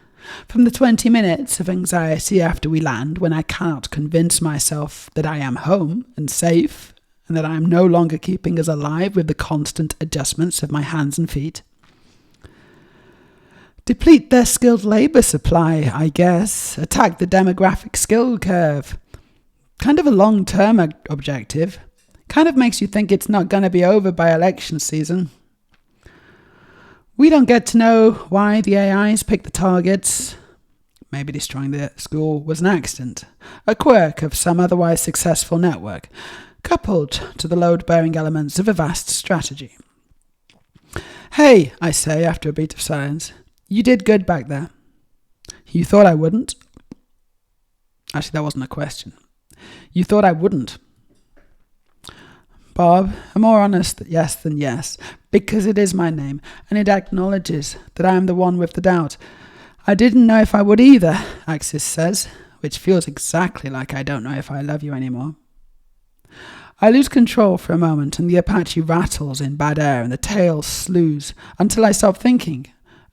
from the 20 minutes of anxiety after we land when I cannot convince myself that I am home and safe and that I am no longer keeping us alive with the constant adjustments of my hands and feet. Deplete their skilled labour supply, I guess. Attack the demographic skill curve. Kind of a long-term objective. Kind of makes you think it's not going to be over by election season. We don't get to know why the AIs pick the targets. Maybe destroying the school was an accident. A quirk of some otherwise successful network, coupled to the load-bearing elements of a vast strategy. Hey, I say after a beat of silence. You did good back there. You thought I wouldn't? Actually, that wasn't a question. You thought I wouldn't. Bob, a more honest yes than yes, because it is my name, and it acknowledges that I am the one with the doubt. I didn't know if I would either, Axis says, which feels exactly like I don't know if I love you anymore. I lose control for a moment, and the Apache rattles in bad air, and the tail slews, until I stop thinking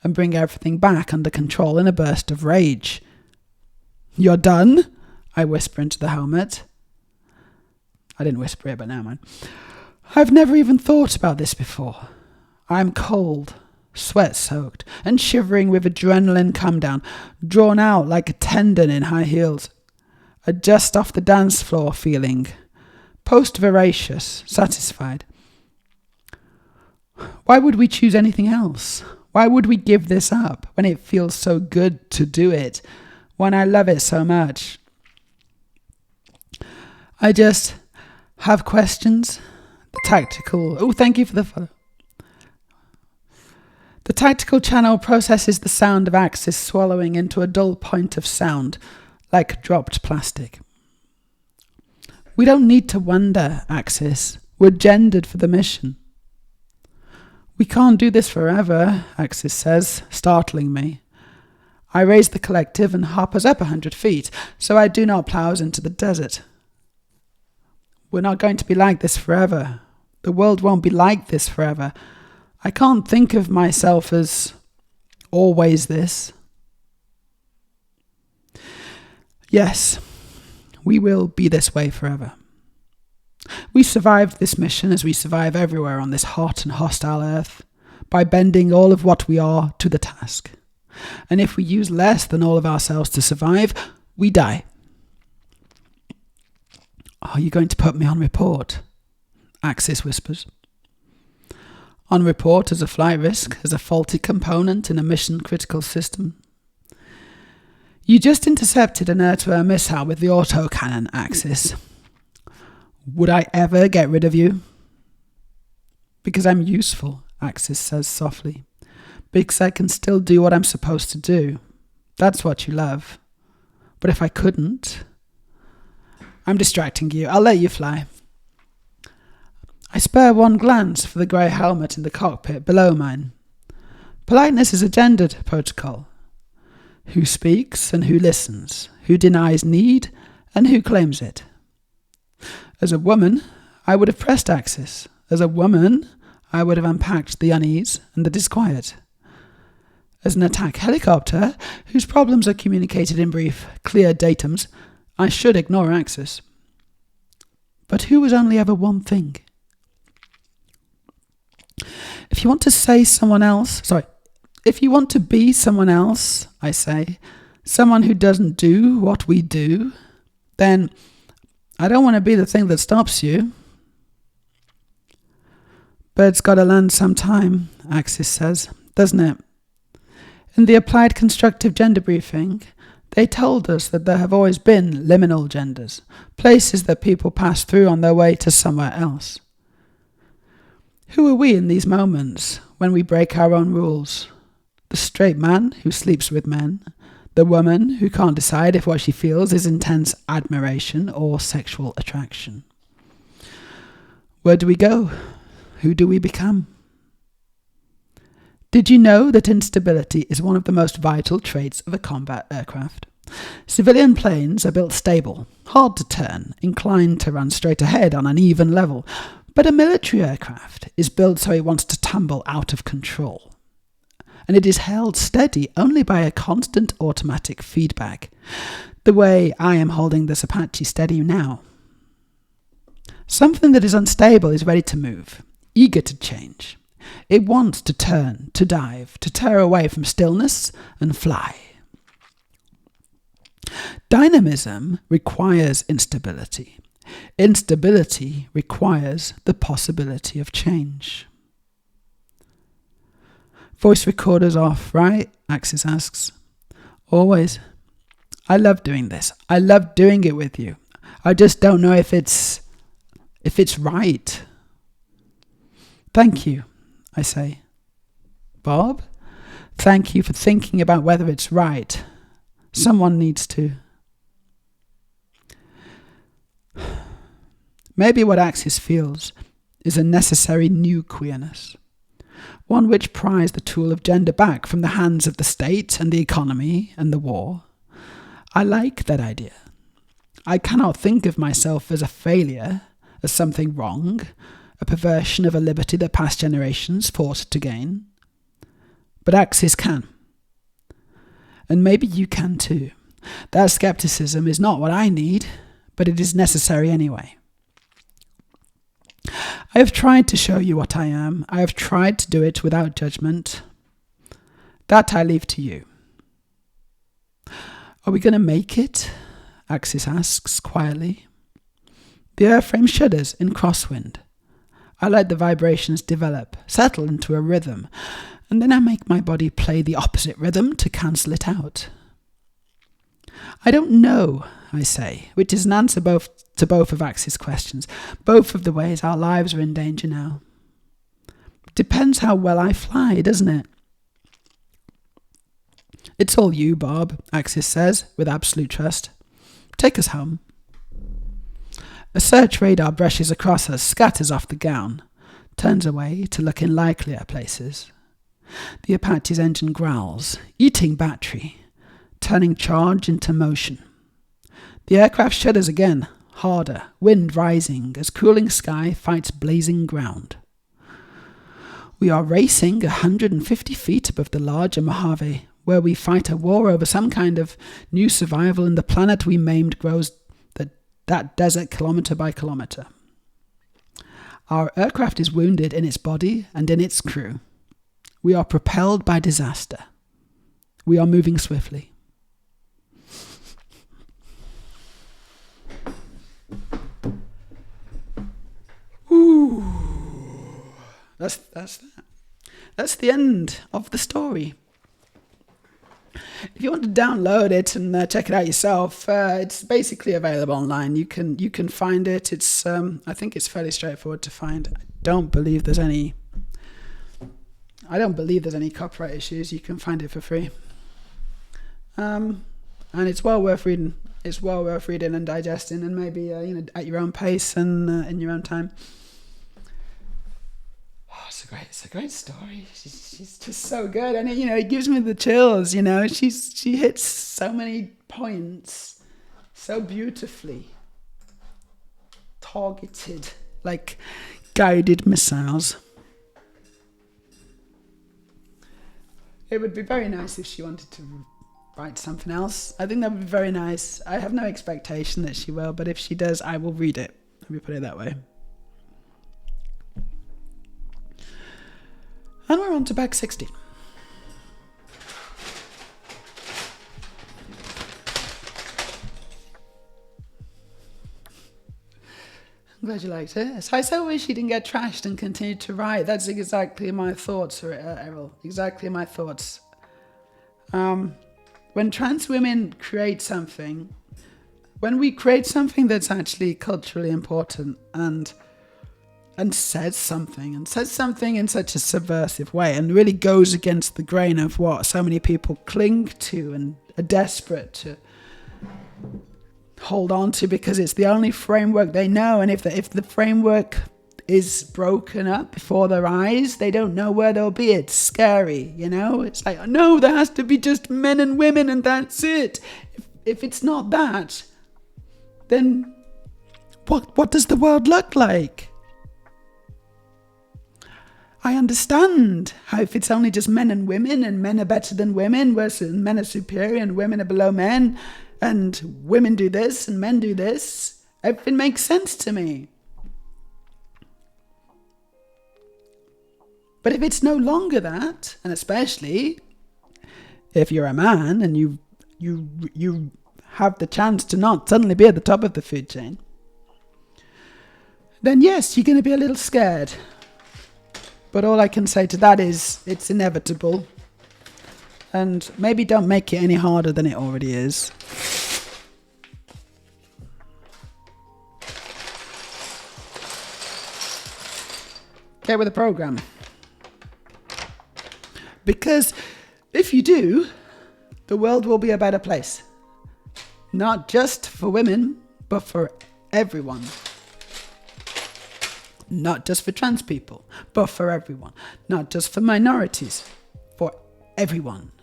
and bring everything back under control in a burst of rage. You're done? I whisper into the helmet. I didn't whisper it, but never mind. I've never even thought about this before. I'm cold, sweat-soaked, and shivering with adrenaline come down, drawn out like a tendon in high heels. A just off the dance floor feeling. Post-voracious, satisfied. Why would we choose anything else? Why would we give this up when it feels so good to do it, when I love it so much? I just have questions. The tactical... Oh, thank you for the follow. The tactical channel processes the sound of Axis swallowing into a dull point of sound, like dropped plastic. We don't need to wonder, Axis. We're gendered for the mission. We can't do this forever, Axis says, startling me. I raise the collective and hop us up 100 feet, so I do not plough us into the desert. We're not going to be like this forever. The world won't be like this forever. I can't think of myself as always this. Yes, we will be this way forever. We survived this mission as we survive everywhere on this hot and hostile earth, by bending all of what we are to the task. And if we use less than all of ourselves to survive, we die. Are you going to put me on report? Axis whispers. On report as a flight risk, as a faulty component in a mission-critical system. You just intercepted an air-to-air missile with the autocannon, Axis. Would I ever get rid of you? Because I'm useful, Axis says softly. Because I can still do what I'm supposed to do. That's what you love. But if I couldn't... I'm distracting you. I'll let you fly. I spare one glance for the grey helmet in the cockpit below mine. Politeness is a gendered protocol. Who speaks and who listens, who denies need and who claims it. As a woman, I would have pressed Axis. As a woman, I would have unpacked the unease and the disquiet. As an attack helicopter, whose problems are communicated in brief, clear datums, I should ignore Axis. But who was only ever one thing? If you want to be someone else, I say, someone who doesn't do what we do, then I don't want to be the thing that stops you. Bird's got to land sometime, Axis says, doesn't it? In the applied constructive gender briefing, they told us that there have always been liminal genders, places that people pass through on their way to somewhere else. Who are we in these moments when we break our own rules? The straight man who sleeps with men, the woman who can't decide if what she feels is intense admiration or sexual attraction. Where do we go? Who do we become? Did you know that instability is one of the most vital traits of a combat aircraft? Civilian planes are built stable, hard to turn, inclined to run straight ahead on an even level. But a military aircraft is built so it wants to tumble out of control. And it is held steady only by a constant automatic feedback, the way I am holding this Apache steady now. Something that is unstable is ready to move, eager to change. It wants to turn, to dive, to tear away from stillness and fly. Dynamism requires instability. Instability requires the possibility of change. Voice recorders off, right? Axis asks. Always. I love doing this. I love doing it with you. I just don't know if it's right. Thank you, I say. Bob, thank you for thinking about whether it's right. Someone needs to. Maybe what Axis feels is a necessary new queerness, one which pries the tool of gender back from the hands of the state and the economy and the war. I like that idea. I cannot think of myself as a failure, as something wrong, a perversion of a liberty that past generations fought to gain. But Axis can. And maybe you can too. That skepticism is not what I need, but it is necessary anyway. I have tried to show you what I am. I have tried to do it without judgment. That I leave to you. Are we going to make it? Axis asks quietly. The airframe shudders in crosswind. I let the vibrations develop, settle into a rhythm, and then I make my body play the opposite rhythm to cancel it out. I don't know, I say, which is an answer to both of Axis' questions, both of the ways our lives are in danger now. Depends how well I fly, doesn't it? It's all you, Bob, Axis says, with absolute trust. Take us home. A search radar brushes across us, scatters off the gown, turns away to look in likelier places. The Apache's engine growls, eating battery, turning charge into motion. The aircraft shudders again, harder, wind rising as cooling sky fights blazing ground. We are racing 150 feet above the larger Mojave, where we fight a war over some kind of new survival and the planet we maimed grows that desert kilometre by kilometre. Our aircraft is wounded in its body and in its crew. We are propelled by disaster. We are moving swiftly. Ooh. That's that. That's the end of the story. If you want to download it and check it out yourself, it's basically available online. You can find it. It's I think it's fairly straightforward to find. I don't believe there's any copyright issues. You can find it for free. And it's well worth reading. It's well worth reading and digesting, and maybe at your own pace and in your own time. It's a great story. She's just so good, and it gives me the chills. She hits so many points so beautifully, targeted like guided missiles. It would be very nice if she wanted to write something else. I think that would be very nice. I have no expectation that she will, but if she does, I will read it. Let me put it that way. And we're on to back 60. I'm glad you liked it. So I so wish you didn't get trashed and continued to write. That's exactly my thoughts, Errol. Exactly my thoughts. When trans women create something, when we create something that's actually culturally important and says something in such a subversive way and really goes against the grain of what so many people cling to and are desperate to hold on to because it's the only framework they know, and if the framework is broken up before their eyes, they don't know where they'll be. It's scary, It's like, no, there has to be just men and women and that's it. if it's not that, then what does the world look like? I understand how if it's only just men and women, and men are better than women, versus men are superior and women are below men, and women do this and men do this, everything makes sense to me. But if it's no longer that, and especially if you're a man and you have the chance to not suddenly be at the top of the food chain, then yes, you're going to be a little scared. But all I can say to that is it's inevitable. And maybe don't make it any harder than it already is. Get with the program. Because if you do, the world will be a better place. Not just for women, but for everyone. Not just for trans people, but for everyone. Not just for minorities, for everyone.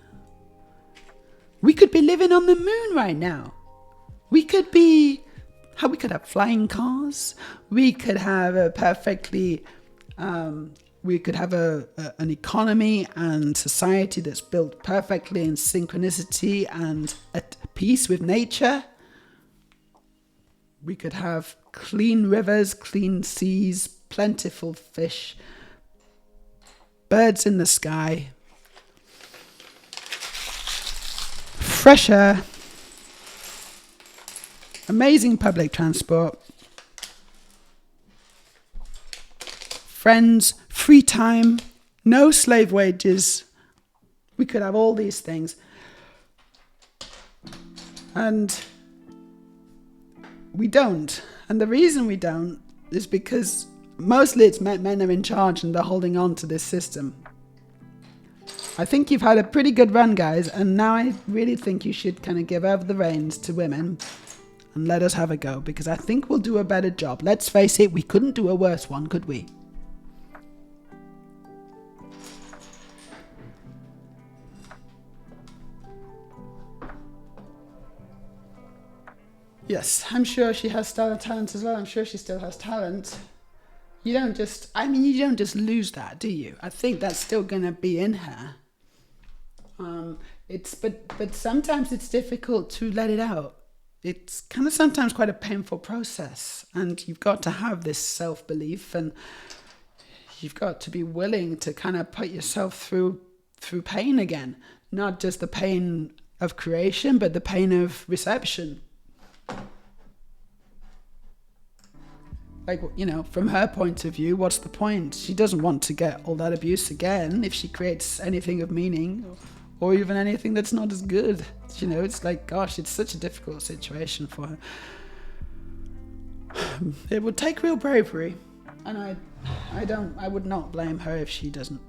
We could be living on the moon right now. We could have flying cars. We could have a perfectly, we could have an economy and society that's built perfectly in synchronicity and at peace with nature. We could have clean rivers, clean seas, plentiful fish, birds in the sky, fresh air, amazing public transport, friends, free time, no slave wages. We could have all these things. And we don't. And the reason we don't is because mostly it's men are in charge and they're holding on to this system. I think you've had a pretty good run, guys, and now I really think you should kind of give over the reins to women and let us have a go, because I think we'll do a better job. Let's face it, we couldn't do a worse one, could we? Yes, I'm sure she has stellar talent as well. I'm sure she still has talent. You don't just lose that, do you? I think that's still going to be in her. But sometimes it's difficult to let it out. It's kind of sometimes quite a painful process, and you've got to have this self-belief, and you've got to be willing to kind of put yourself through pain again. Not just the pain of creation, but the pain of reception. Like, you know, from her point of view, what's the point? She doesn't want to get all that abuse again if she creates anything of meaning or even anything that's not as good. You know, it's like, gosh, it's such a difficult situation for her. It would take real bravery, and I would not blame her if she isn't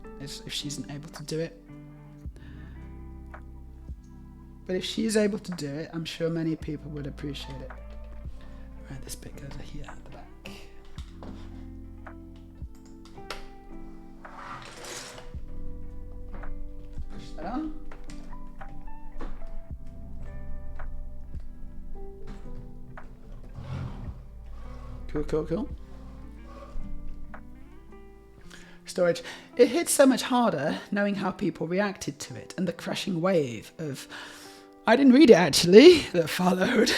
able to do it. But if she is able to do it, I'm sure many people would appreciate it. Right, this bit goes here at the back. Push that on. Cool. Storage. It hits so much harder knowing how people reacted to it and the crushing wave of, I didn't read it actually, that followed.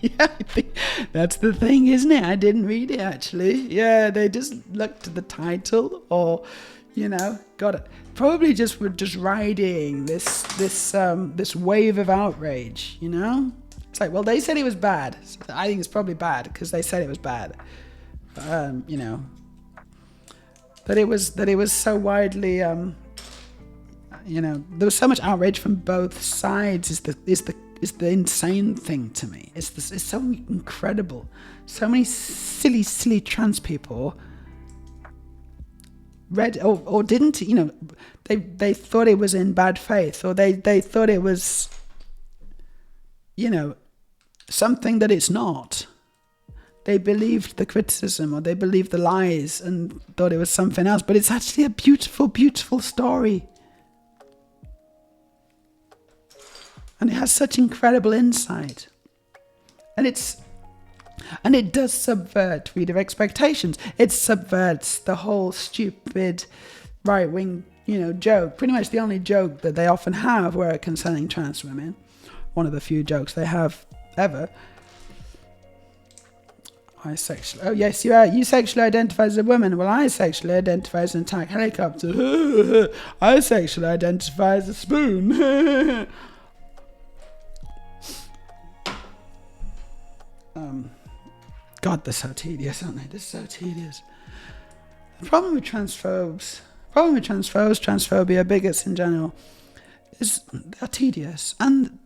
Yeah, I think that's the thing, isn't it? I didn't read it actually. Yeah, they just looked at the title, or, you know, got it. Probably just were just riding this wave of outrage, you know? It's like, well, they said it was bad. So I think it's probably bad because they said it was bad. You know, that it was so widely, you know, there was so much outrage from both sides. Is the insane thing to me. It's so incredible. So many silly trans people read or didn't, you know, they thought it was in bad faith, or they thought it was, you know, something that it's not. They believed the criticism, or they believed the lies and thought it was something else, but it's actually a beautiful, beautiful story. And it has such incredible insight. And it does subvert reader expectations. It subverts the whole stupid right-wing, joke. Pretty much the only joke that they often have were concerning trans women. One of the few jokes they have ever. Oh yes, you sexually identify as a woman. Well, I sexually identify as an attack helicopter. I sexually identify as a spoon. God, they're so tedious, aren't they? They're so tedious. The problem with transphobia, bigots in general, is they're tedious. And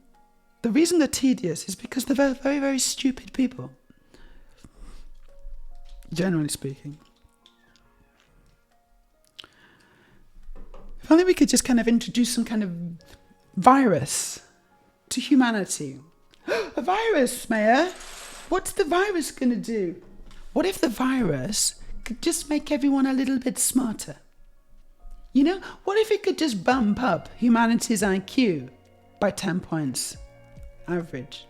the reason they're tedious is because they're very, very, very stupid people. Generally speaking. If only we could just kind of introduce some kind of virus to humanity. A virus, Meja? What's the virus going to do? What if the virus could just make everyone a little bit smarter? What if it could just bump up humanity's IQ by 10 points average?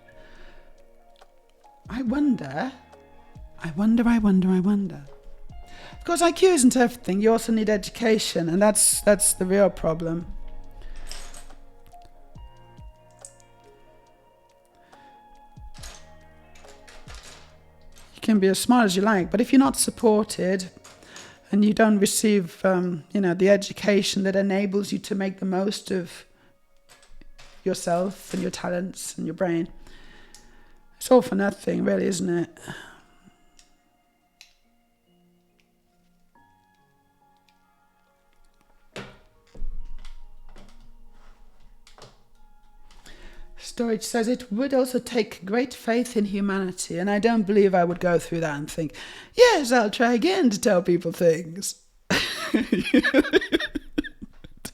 I wonder. Of course, IQ isn't everything. You also need education, and that's the real problem. You can be as smart as you like, but if you're not supported and you don't receive, the education that enables you to make the most of yourself and your talents and your brain, it's all for nothing, really, isn't it? Storage says it would also take great faith in humanity, and I don't believe I would go through that and think, yes, I'll try again to tell people things.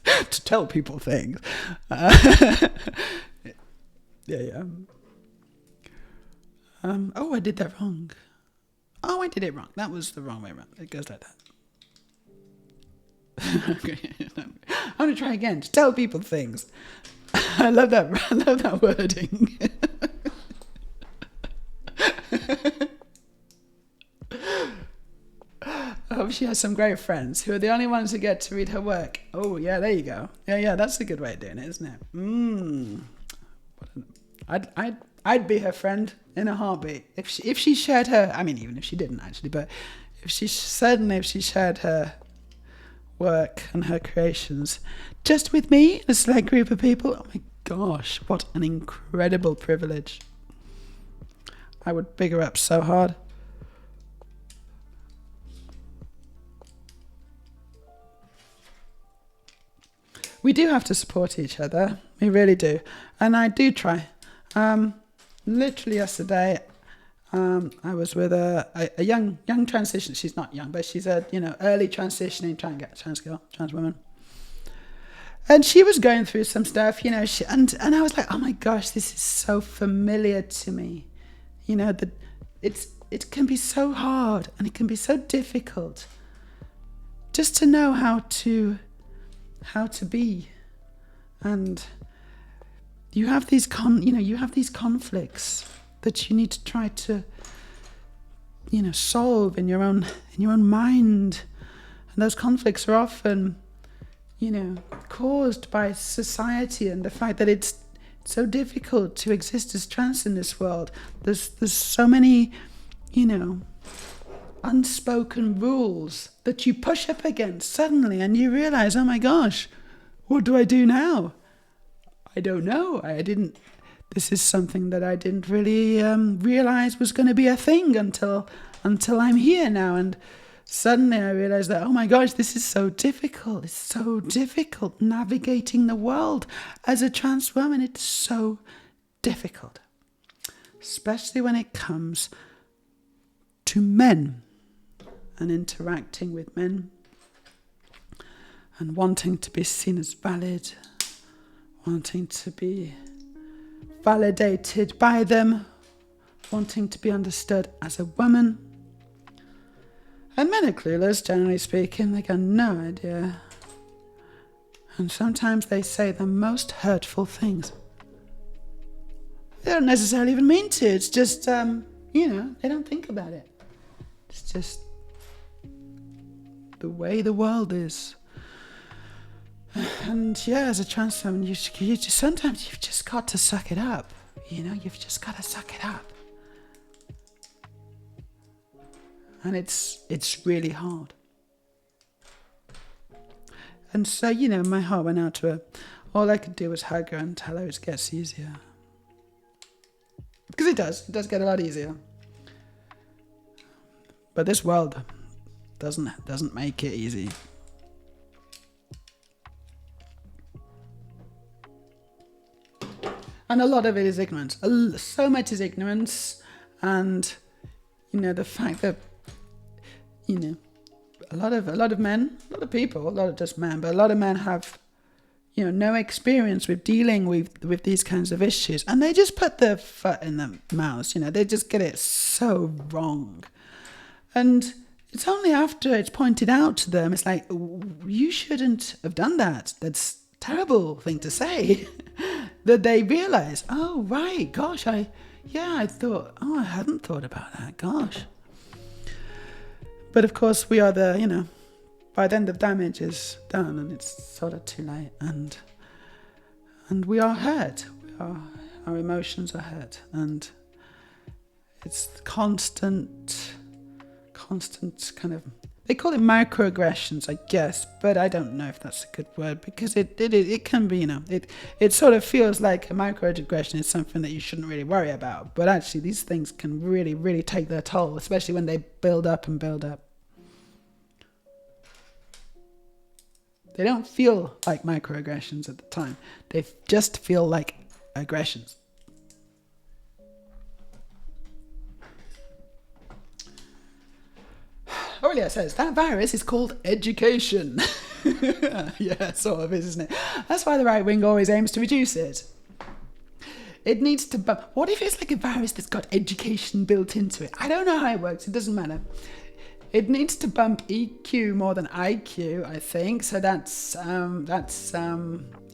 To tell people things. Yeah. Oh, I did that wrong. Oh, I did it wrong. That was the wrong way around. It goes like that. Okay. I'm going to try again to tell people things. I love that wording. I hope she has some great friends who are the only ones who get to read her work. Oh, yeah, there you go. Yeah, that's a good way of doing it, isn't it? I'd be her friend in a heartbeat. If she shared her, I mean, even if she didn't actually, but if she shared her work and her creations just with me, a select group of people, oh my gosh, what an incredible privilege. I would big her up so hard. We do have to support each other. We really do. And I do try. Literally yesterday, I was with a young transition. She's not young, but she's a early transitioning trans woman. And she was going through some stuff, and I was like, oh my gosh, this is so familiar to me. That it can be so hard and it can be so difficult just to know how to be. And you have these conflicts that you need to try to solve in your own mind, and those conflicts are often caused by society and the fact that it's so difficult to exist as trans in this world. There's so many unspoken rules that you push up against suddenly, and you realize, oh my gosh, what do I do now? I don't know. This is something that I didn't really realize was going to be a thing until I'm here now. And suddenly I realized that, oh my gosh, this is so difficult. It's so difficult navigating the world as a trans woman. It's so difficult, especially when it comes to men and interacting with men and wanting to be seen as valid, wanting to be validated by them, wanting to be understood as a woman. And men are clueless, generally speaking. They got no idea. And sometimes they say the most hurtful things. They don't necessarily even mean to. It's just, they don't think about it. It's just the way the world is. And yeah, as a trans woman, sometimes you've just got to suck it up. You've just got to suck it up. And it's really hard. And so, my heart went out to her. All I could do was hug her and tell her it gets easier. Because it does get a lot easier. But this world doesn't make it easy. And a lot of it is ignorance. So much is ignorance, and the fact that a lot of men, a lot of people, not just men, but a lot of men have no experience with dealing with these kinds of issues, and they just put their foot in their mouths. They just get it so wrong, and it's only after it's pointed out to them, it's like, you shouldn't have done that. That's a terrible thing to say. That they realise, oh right, gosh, I thought, I hadn't thought about that, gosh. But of course, we are there, by the end the damage is done, and it's sort of too late, and we are hurt. Our emotions are hurt, and it's constant kind of. They call it microaggressions, I guess, but I don't know if that's a good word, because it can be, it sort of feels like a microaggression is something that you shouldn't really worry about. But actually, these things can really, really take their toll, especially when they build up and build up. They don't feel like microaggressions at the time. They just feel like aggressions. Aurelia says, that virus is called education. Yeah, sort of is, isn't it? That's why the right wing always aims to reduce it. It needs to bump. What if it's like a virus that's got education built into it? I don't know how it works. It doesn't matter. It needs to bump EQ more than IQ, I think. So that's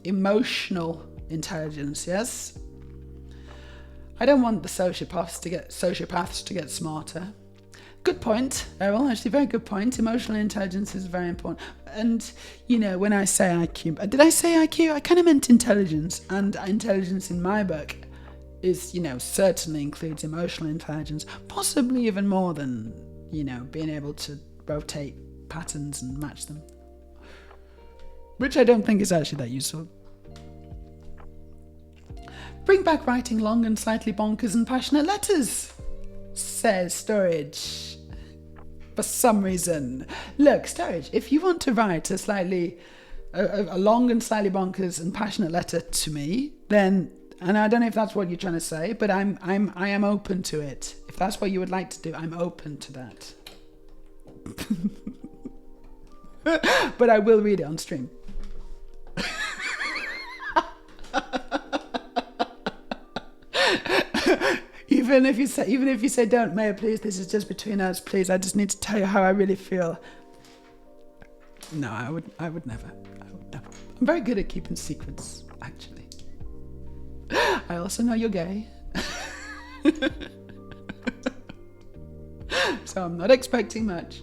emotional intelligence, yes? I don't want the sociopaths to get smarter. Good point, Errol. Actually, very good point. Emotional intelligence is very important. And, when I say IQ, did I say IQ? I kind of meant intelligence. And intelligence in my book is, certainly includes emotional intelligence. Possibly even more than, being able to rotate patterns and match them. Which I don't think is actually that useful. Bring back writing long and slightly bonkers and passionate letters, says Storage. For some reason. Look, Storage, if you want to write a long and slightly bonkers and passionate letter to me, then, and I don't know if that's what you're trying to say, but I am open to it. If that's what you would like to do, I'm open to that. But I will read it on stream. Even if you say don't, Meja, please, this is just between us, please, I just need to tell you how I really feel. No, I would never. I'm very good at keeping secrets, actually. I also know you're gay. So I'm not expecting much.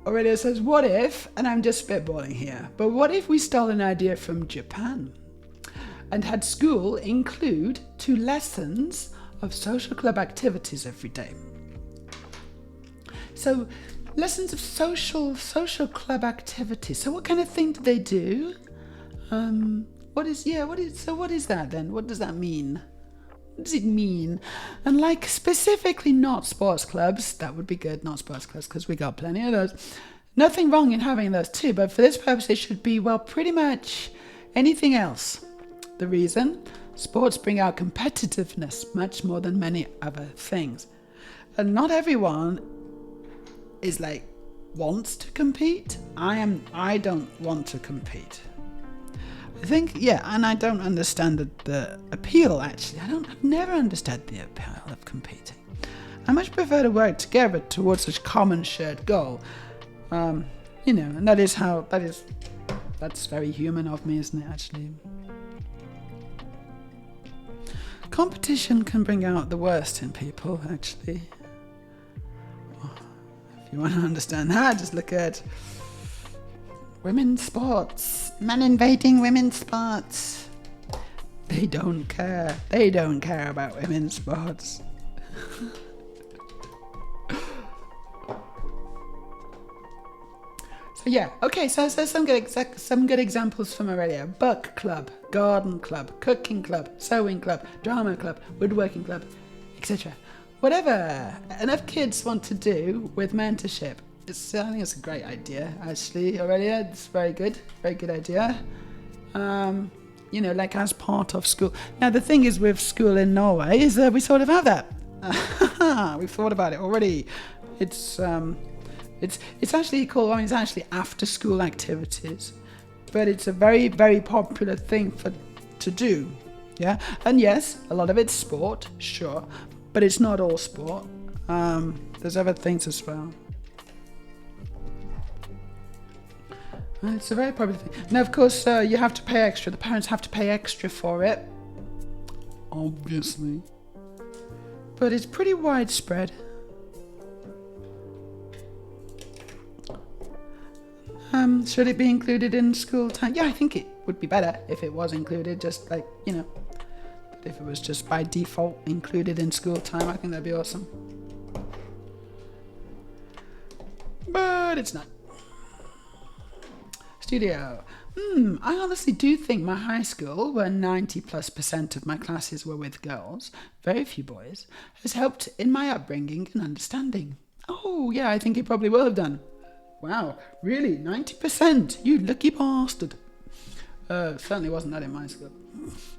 Aurelia says, what if, and I'm just spitballing here, but what if we stole an idea from Japan and had school include 2 lessons of social club activities every day? So lessons of social club activities. So what kind of thing do they do? What is that then? What does that mean? What does it mean? And like specifically not sports clubs, that would be good, not sports clubs, because we got plenty of those. Nothing wrong in having those too, but for this purpose it should be, well, pretty much anything else. The reason? Sports bring out competitiveness much more than many other things. And not everyone is wants to compete. I don't want to compete. I think, and I don't understand the appeal, actually. I've never understood the appeal of competing. I much prefer to work together towards a common shared goal. And that's very human of me, isn't it, actually? Competition can bring out the worst in people, actually. If you want to understand that, just look at women's sports. Men invading women's sports. They don't care. They don't care about women's sports. So yeah, okay, so some good examples from earlier. Book club, garden club, cooking club, sewing club, drama club, woodworking club, etc. Whatever enough kids want to do with mentorship. I think it's a great idea, actually, Aurelia. It's very good idea. Like as part of school. Now, the thing is with school in Norway is that we sort of have that. We've thought about it already. It's actually called, it's actually after school activities, but it's a very, very popular thing to do. Yeah. And yes, a lot of it's sport, sure, but it's not all sport. There's other things as well. It's a very popular thing. Now, of course, you have to pay extra. The parents have to pay extra for it, obviously. But it's pretty widespread. Should it be included in school time? Yeah, I think it would be better if it was included, just like, but if it was just by default included in school time, I think that'd be awesome. But it's not. Studio. I honestly do think my high school, where 90+% of my classes were with girls, very few boys, has helped in my upbringing and understanding. Oh, yeah, I think it probably will have done. Wow, really? 90%? You lucky bastard. Certainly wasn't that in my school.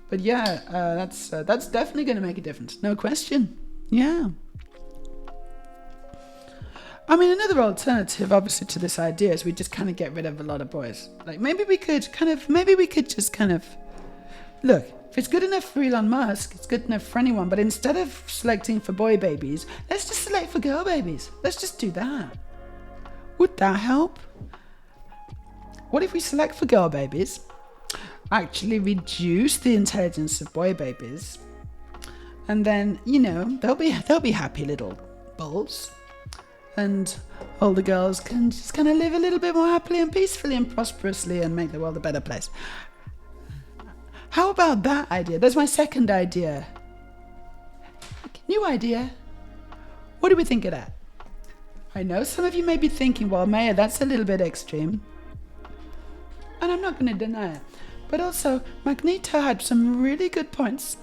But yeah, that's definitely going to make a difference. No question. Yeah. I mean, another alternative, obviously, to this idea is we just kind of get rid of a lot of boys. Like, maybe we could just look, if it's good enough for Elon Musk, it's good enough for anyone, but instead of selecting for boy babies, let's just select for girl babies. Let's just do that. Would that help? What if we select for girl babies, actually reduce the intelligence of boy babies, and then, they'll be happy little bulls. And all the girls can just kind of live a little bit more happily and peacefully and prosperously and make the world a better place. How about that idea? That's my second idea. New idea. What do we think of that? I know some of you may be thinking, well, Meja, that's a little bit extreme. And I'm not going to deny it. But also, Magneto had some really good points.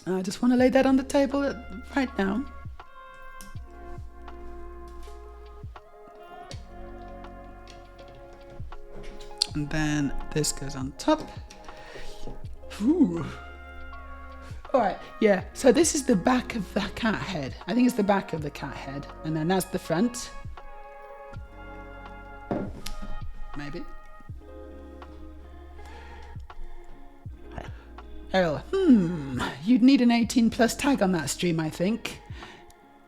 I just want to lay that on the table right now. And then this goes on top. Ooh. Alright, yeah, so this is the back of the cat head. I think it's the back of the cat head. And then that's the front. Maybe. Errol, you'd need an 18+ tag on that stream, I think.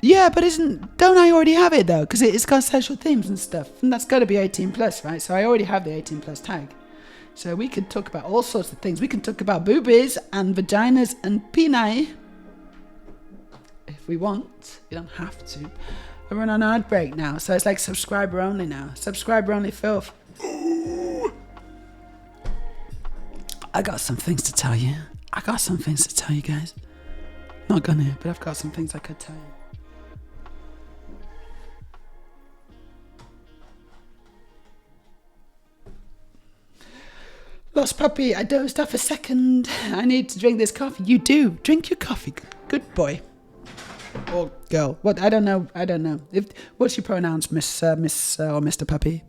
Yeah, but don't I already have it though? Because it's got sexual themes and stuff. And that's got to be 18+, right? So I already have the 18+ tag. So we could talk about all sorts of things. We can talk about boobies and vaginas and peni. If we want. You don't have to. We're on an ad break now. So it's like subscriber only now. Subscriber only filth. Ooh. I got some things to tell you. Guys. Not gonna, but I've got some things I could tell you. Lost puppy, I dozed off a second. I need to drink this coffee. You do. Drink your coffee. Good boy. Or girl. What? I don't know. What's your pronouns, Miss or Mr. Puppy?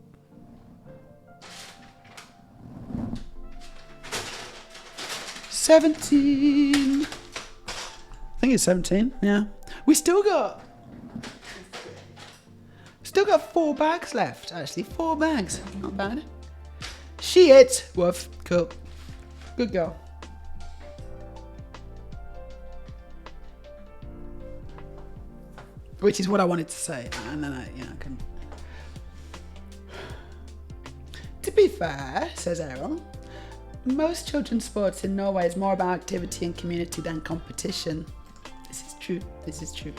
$17. I think it's 17. Yeah. We still got 4 bags left. Actually, 4 bags. Not bad. Shit. Woof. Cool. Good girl. Which is what I wanted to say, and then I can. To be fair, says Errol, most children's sports in Norway is more about activity and community than competition. This is true. This is true.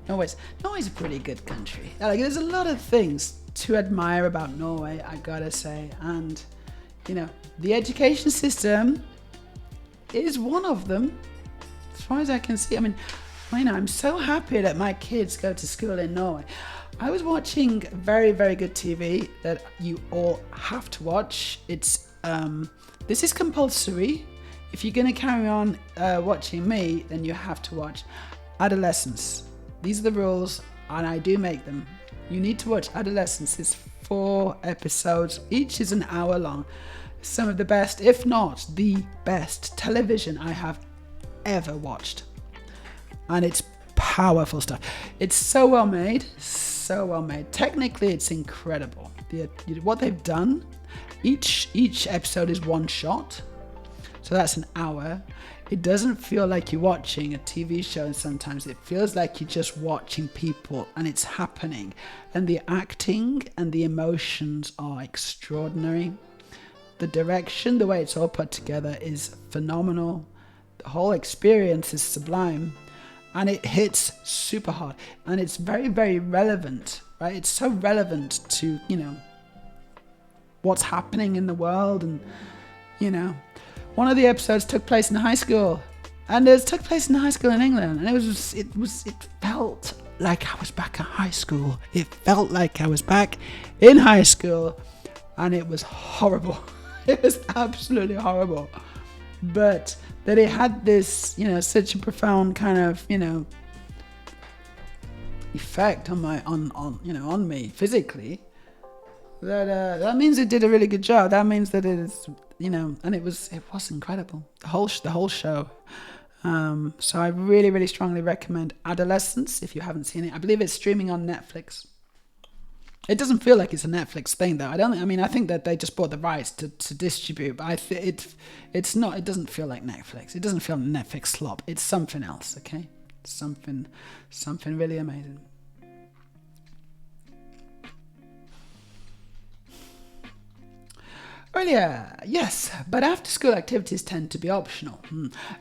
Norway's a pretty good country. Like, there's a lot of things to admire about Norway, I gotta say. And, the education system is one of them, as far as I can see. I mean, I'm so happy that my kids go to school in Norway. I was watching very, very good TV that you all have to watch. It's this is compulsory. If you're going to carry on watching me, then you have to watch Adolescence. These are the rules, and I do make them. You need to watch Adolescence. It's 4 episodes. Each is an hour long. Some of the best, if not the best, television I have ever watched. And it's powerful stuff. It's so well made. So well made. Technically, it's incredible. What they've done, each episode is one shot. So that's an hour. It doesn't feel like you're watching a TV show, and sometimes it feels like you're just watching people and it's happening. And the acting and the emotions are extraordinary. The direction, the way it's all put together is phenomenal. The whole experience is sublime. And it hits super hard. And it's very, very relevant, right? It's so relevant to, what's happening in the world. And, one of the episodes took place in high school. And it took place in high school in England. And it felt like I was back at high school. It felt like I was back in high school. And it was horrible. It was absolutely horrible. But that it had this, such a profound kind of, effect on me physically. That means it did a really good job. That means that it is, and it was incredible. The whole show. So I really, really strongly recommend Adolescence if you haven't seen it. I believe it's streaming on Netflix. It doesn't feel like it's a Netflix thing, though. I think that they just bought the rights to distribute, but it's not. It doesn't feel like Netflix. It doesn't feel like Netflix slop. It's something else, okay? Something really amazing. Earlier, yes, but after school activities tend to be optional.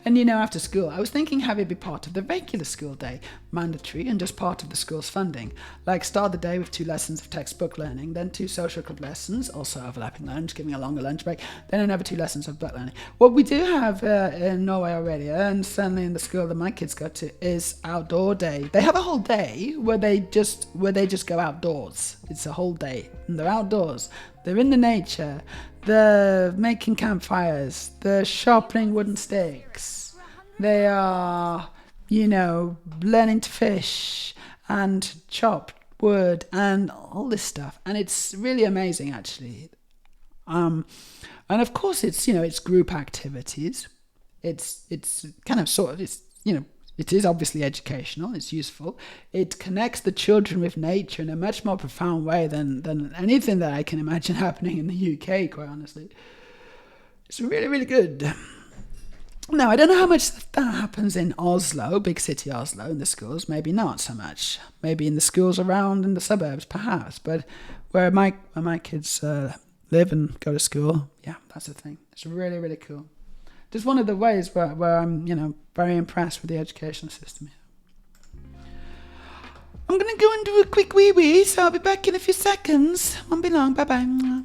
And after school, I was thinking have it be part of the regular school day, mandatory and just part of the school's funding. Like start the day with 2 lessons of textbook learning, then 2 social club lessons, also overlapping lunch, giving a longer lunch break, then another 2 lessons of book learning. What we do have in Norway already, and certainly in the school that my kids go to, is outdoor day. They have a whole day where they just go outdoors. It's a whole day, and they're outdoors. They're in the nature. They're making campfires. They're sharpening wooden sticks. They are, learning to fish and chop wood and all this stuff. And it's really amazing, actually. And of course, it's group activities. It's kind of it is obviously educational, it's useful. It connects the children with nature in a much more profound way than anything that I can imagine happening in the UK, quite honestly. It's really, really good. Now, I don't know how much that happens in Oslo, big city Oslo, in the schools. Maybe not so much. Maybe in the schools around in the suburbs, perhaps. But where my kids live and go to school, yeah, that's the thing. It's really, really cool. Just one of the ways where I'm, very impressed with the education system here. I'm going to go and do a quick wee-wee, so I'll be back in a few seconds. Won't be long. Bye-bye.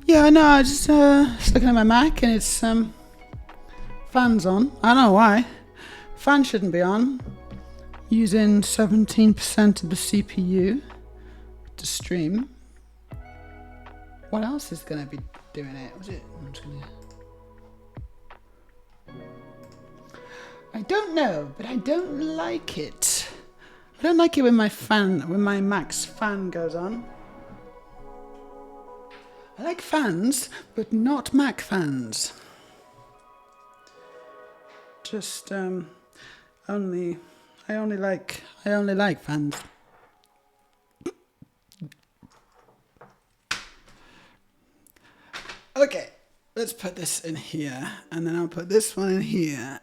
Yeah, no, I just looking at my Mac and it's fans on. I don't know why. Fan shouldn't be on. Using 17% of the CPU to stream. What else is gonna be doing it? Was it? I'm just gonna. I don't know, but I don't like it. I don't like it when my Mac's fan goes on. I like fans, but not Mac fans. Just I only like fans. Okay, let's put this in here, and then I'll put this one in here.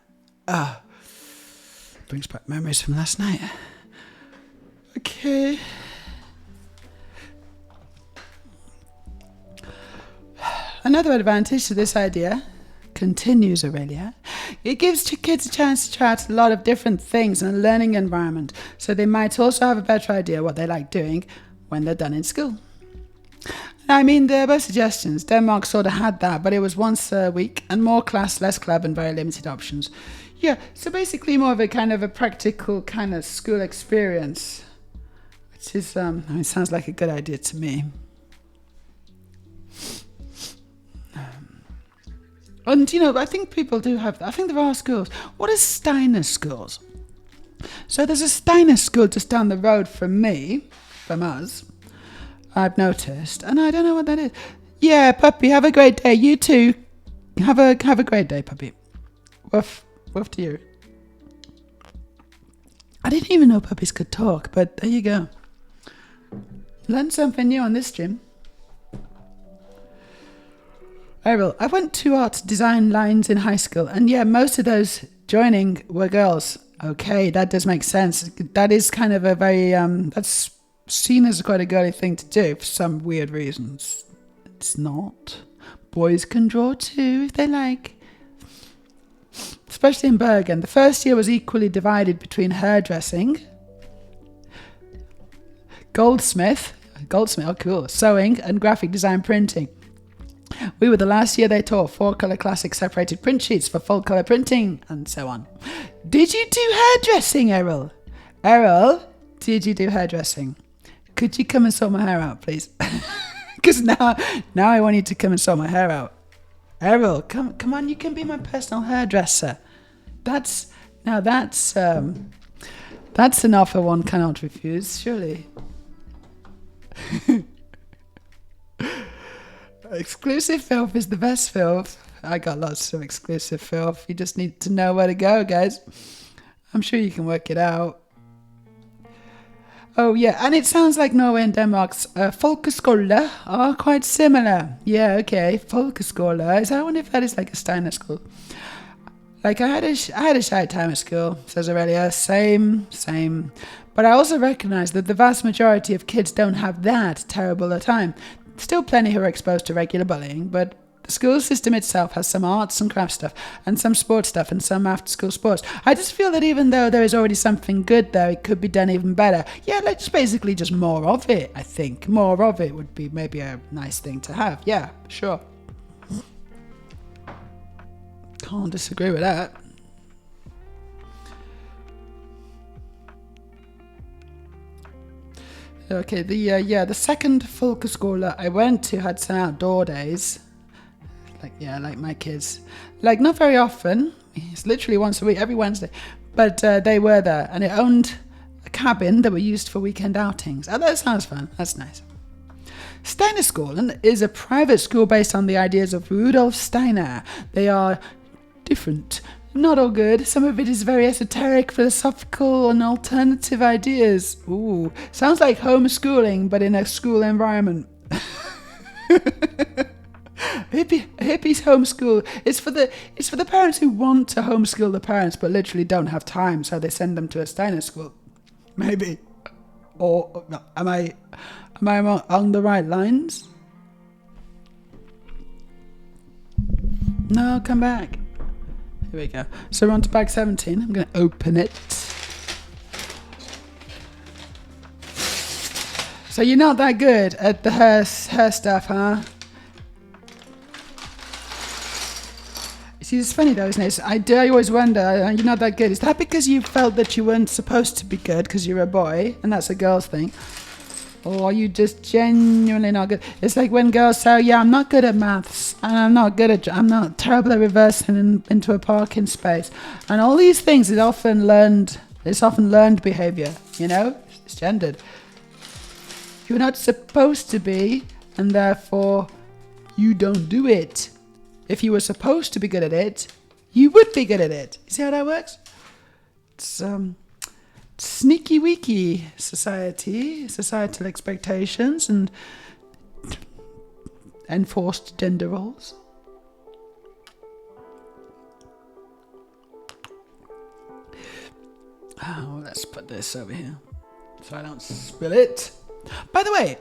Brings back memories from last night. Okay. Another advantage to this idea, continues Aurelia, it gives kids a chance to try out a lot of different things in a learning environment, so they might also have a better idea what they like doing when they're done in school. I mean, they're both suggestions. Denmark sort of had that, but it was once a week, and more class, less club, and very limited options. Yeah, so basically more of a kind of a practical kind of school experience, which is, it sounds like a good idea to me. And, I think people do have that. I think there are schools. What is Steiner schools? So there's a Steiner school just down the road from us, I've noticed. And I don't know what that is. Yeah, puppy, have a great day. You too. Have a great day, puppy. Woof to you. I didn't even know puppies could talk, but there you go. Learned something new on this stream. I went to art design lines in high school, and yeah, most of those joining were girls. Okay, that does make sense. That is kind of a very, that's seen as quite a girly thing to do for some weird reasons. It's not. Boys can draw too if they like. Especially in Bergen. The first year was equally divided between hairdressing, goldsmith, oh cool, sewing, and graphic design printing. We were the last year they taught 4-colour classic separated print sheets for full colour printing, and so on. Did you do hairdressing, Errol? Errol, did you do hairdressing? Could you come and sort my hair out, please? Because now I want you to come and sort my hair out. Errol, come on, you can be my personal hairdresser. That's an offer one cannot refuse, surely. Exclusive filth is the best filth. I got lots of exclusive filth. You just need to know where to go, guys. I'm sure you can work it out. Oh, yeah, and it sounds like Norway and Denmark's folkeskole are quite similar. Yeah, okay, folkeskole. I wonder if that is like a Steiner school. Like, I had a shy time at school, says Aurelia. Same. But I also recognise that the vast majority of kids don't have that terrible a time. Still plenty who are exposed to regular bullying, but the school system itself has some arts and crafts stuff, and some sports stuff, and some after-school sports. I just feel that even though there is already something good there, it could be done even better. Yeah, like just more of it, I think. More of it would be maybe a nice thing to have. Yeah, sure. Can't disagree with that. Okay, the second folkeskole I went to had some outdoor days. Like my kids. Like, not very often. It's literally once a week, every Wednesday. But they were there, and it owned a cabin that were used for weekend outings. Oh, that sounds fun. That's nice. Steiner Skolen is a private school based on the ideas of Rudolf Steiner. They are different. Not all good. Some of it is very esoteric, philosophical, and alternative ideas. Ooh, sounds like homeschooling, but in a school environment. Hippies homeschool. It's for the parents who want to homeschool the parents, but literally don't have time, so they send them to a Steiner school. Maybe. Or am I on the right lines? No, come back. Here we go. So we're on to bag 17. I'm going to open it. So you're not that good at the hair stuff, huh? See, it's funny though, isn't it? I always wonder, you're not that good. Is that because you felt that you weren't supposed to be good because you're a boy and that's a girl's thing? Or are you just genuinely not good? It's like when girls say, oh, yeah, I'm not good at maths and I'm not terrible at reversing into a parking space. And all these things is often learned behavior, you know? It's gendered. You're not supposed to be, and therefore you don't do it. If you were supposed to be good at it, you would be good at it. You see how that works? It's sneaky weaky societal expectations and enforced gender roles. Oh, let's put this over here so I don't spill it. By the way,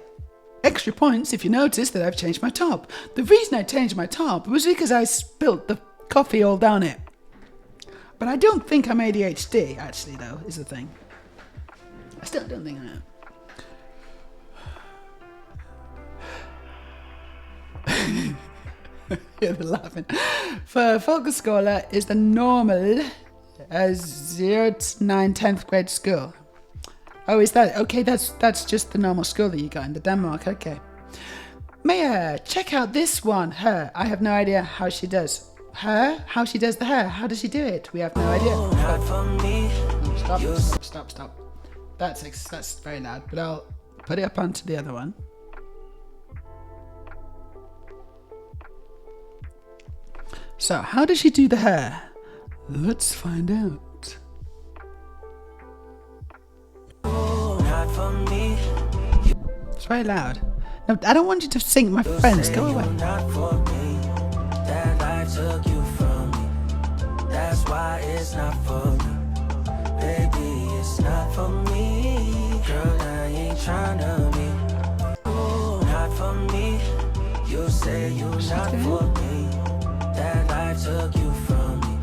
extra points if you notice that I've changed my top. The reason I changed my top was because I spilt the coffee all down it. But I don't think I'm ADHD, actually, though, is the thing. I still don't think I am. Yeah, they're laughing. For focus scholar is the normal 0 to 9, 10th grade school. Oh, is that? Okay, that's just the normal school that you got in the Denmark, okay. Meja, check out this one. Her. I have no idea how she does. Her? How she does the hair. How does she do it? We have no idea. Stop. That's very loud, but I'll put it up onto the other one. So, how does she do the hair? Let's find out. It's very loud. No, I don't want you to sing, my friends. Go away. That's why it's not for me. Baby, it's not for me. Girl, I ain't tryna be. Oh, not for me. You say you're not for me. That I took you from me.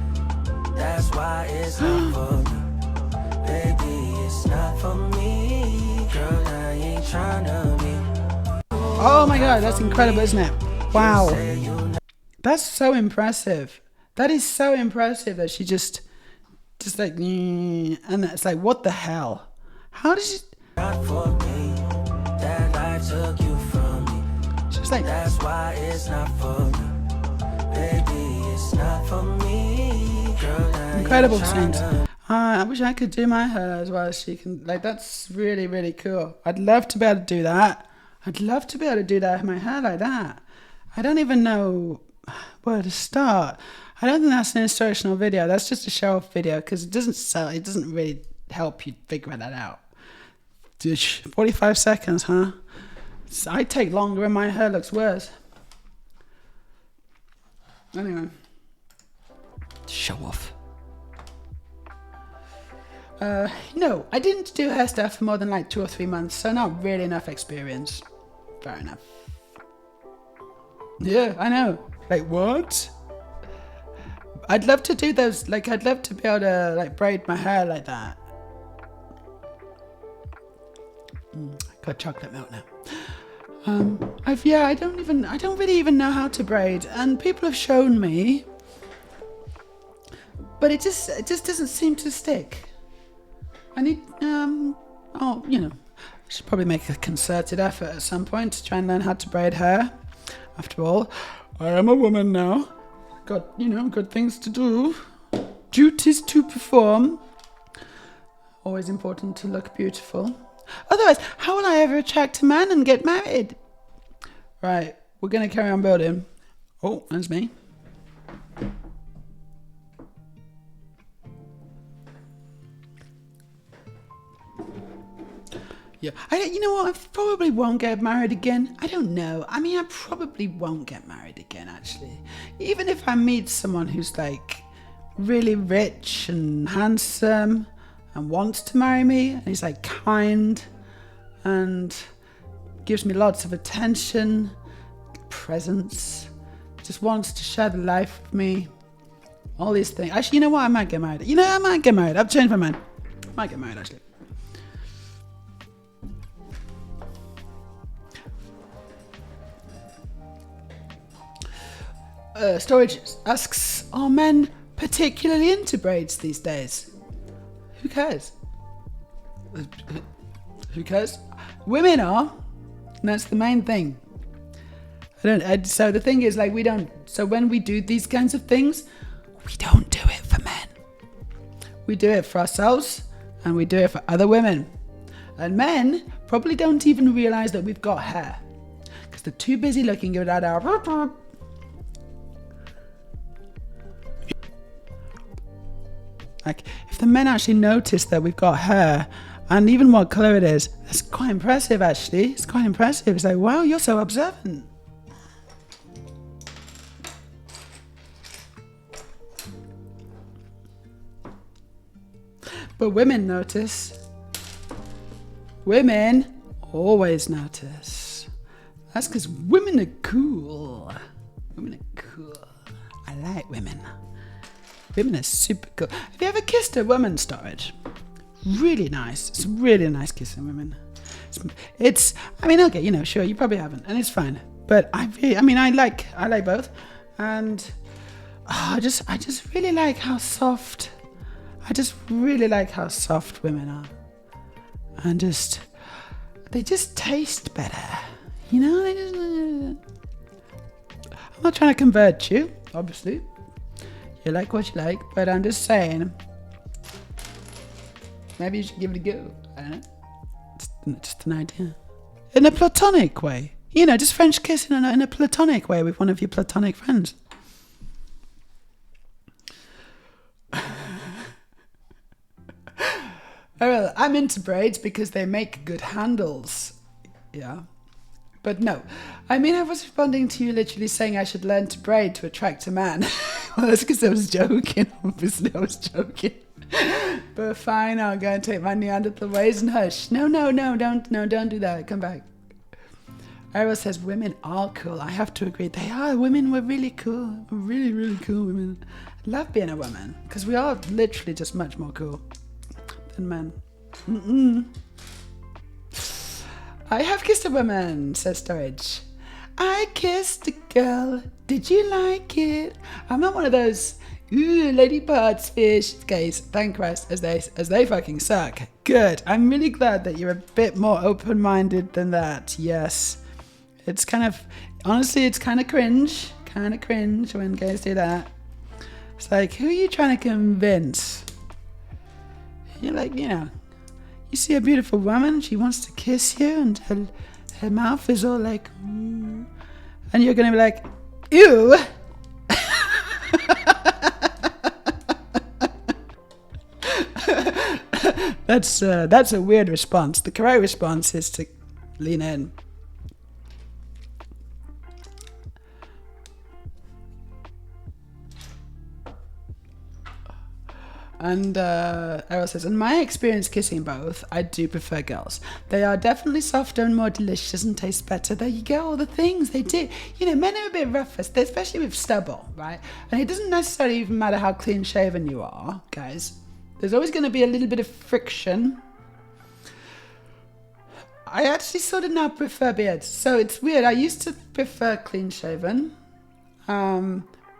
That's why it's not for me. Baby, it's not for me. Girl, I ain't tryna be. Oh my god, that's incredible, isn't it? Wow. That's so impressive. That is so impressive that she just like, and it's like, what the hell? How does she? Not for me, that I took you from me. She's like, that's why it's not for me. Baby, it's not for me. Girl, incredible scenes. I wish I could do my hair as well as she can. Like, that's really, really cool. I'd love to be able to do that. I'd love to be able to do that my hair like that. I don't even know where to start. I don't think that's an instructional video. That's just a show-off video because it doesn't really help you figure that out. 45 seconds, huh? I take longer and my hair looks worse. Anyway. Show off. No, I didn't do hair stuff for more than like 2 or 3 months, so not really enough experience. Fair enough. Yeah, I know. Like, what? I'd love to do those, like, I'd love to be able to, like, braid my hair like that. Got chocolate milk now. I don't really even know how to braid, and people have shown me, but it just doesn't seem to stick. I need, I should probably make a concerted effort at some point to try and learn how to braid hair. After all, I am a woman now. Got things to do. Duties to perform. Always important to look beautiful. Otherwise, how will I ever attract a man and get married? Right, we're going to carry on building. Oh, that's me. Yeah, you know what? I probably won't get married again. I don't know. I mean, I probably won't get married again, actually. Even if I meet someone who's like really rich and handsome and wants to marry me, and he's like kind and gives me lots of attention, presents, just wants to share the life with me, all these things. Actually, you know what? I might get married. I might get married. I've changed my mind. I might get married, actually. Storage asks, are men particularly into braids these days? Who cares? Who cares? Women are, and that's the main thing. So the thing is, like, so when we do these kinds of things, we don't do it for men. We do it for ourselves, and we do it for other women. And men probably don't even realize that we've got hair, because they're too busy looking at our... Like, if the men actually notice that we've got hair, and even what colour it is, it's quite impressive, actually. It's quite impressive. It's like, wow, you're so observant. But women notice. Women always notice. That's because women are cool. Women are cool. I like women. Women are super cool. Have you ever kissed a woman, Storage? Really nice. It's really nice kissing women. It's I mean, okay, you know, sure, you probably haven't, and it's fine. But I like both, and I just really like how soft. I just really like how soft women are, and they just taste better. You know, I'm not trying to convert you, obviously. You like what you like, but I'm just saying. Maybe you should give it a go. I don't know. Just an idea. In a platonic way. You know, just French kissing in a platonic way with one of your platonic friends. Well, I'm into braids because they make good handles. Yeah. But no. I mean, I was responding to you literally saying I should learn to braid to attract a man. Well, that's because I was joking. Obviously, I was joking. But fine, I'll go and take my Neanderthal ways and hush. No, don't do that. Come back. Ariel says women are cool. I have to agree. They are. Women were really cool. Really, really cool women. I love being a woman because we are literally just much more cool than men. I have kissed a woman, says Storage. I kissed a girl. Did you like it? I'm not one of those lady parts fish gays. Thank Christ, as they fucking suck. Good. I'm really glad that you're a bit more open-minded than that. Yes. It's kind of, honestly, it's kind of cringe. Kind of cringe when guys do that. It's like, who are you trying to convince? You're like, you know, you see a beautiful woman, she wants to kiss you, and her mouth is all like, and you're gonna be like, ew. That's a weird response. The correct response is to lean in. And Errol says, in my experience kissing both, I do prefer girls. They are definitely softer and more delicious and taste better. There you go, all the things they do. You know, men are a bit rougher, especially with stubble, right? And it doesn't necessarily even matter how clean shaven you are, guys. There's always going to be a little bit of friction. I actually sort of now prefer beards. So it's weird. I used to prefer clean shaven.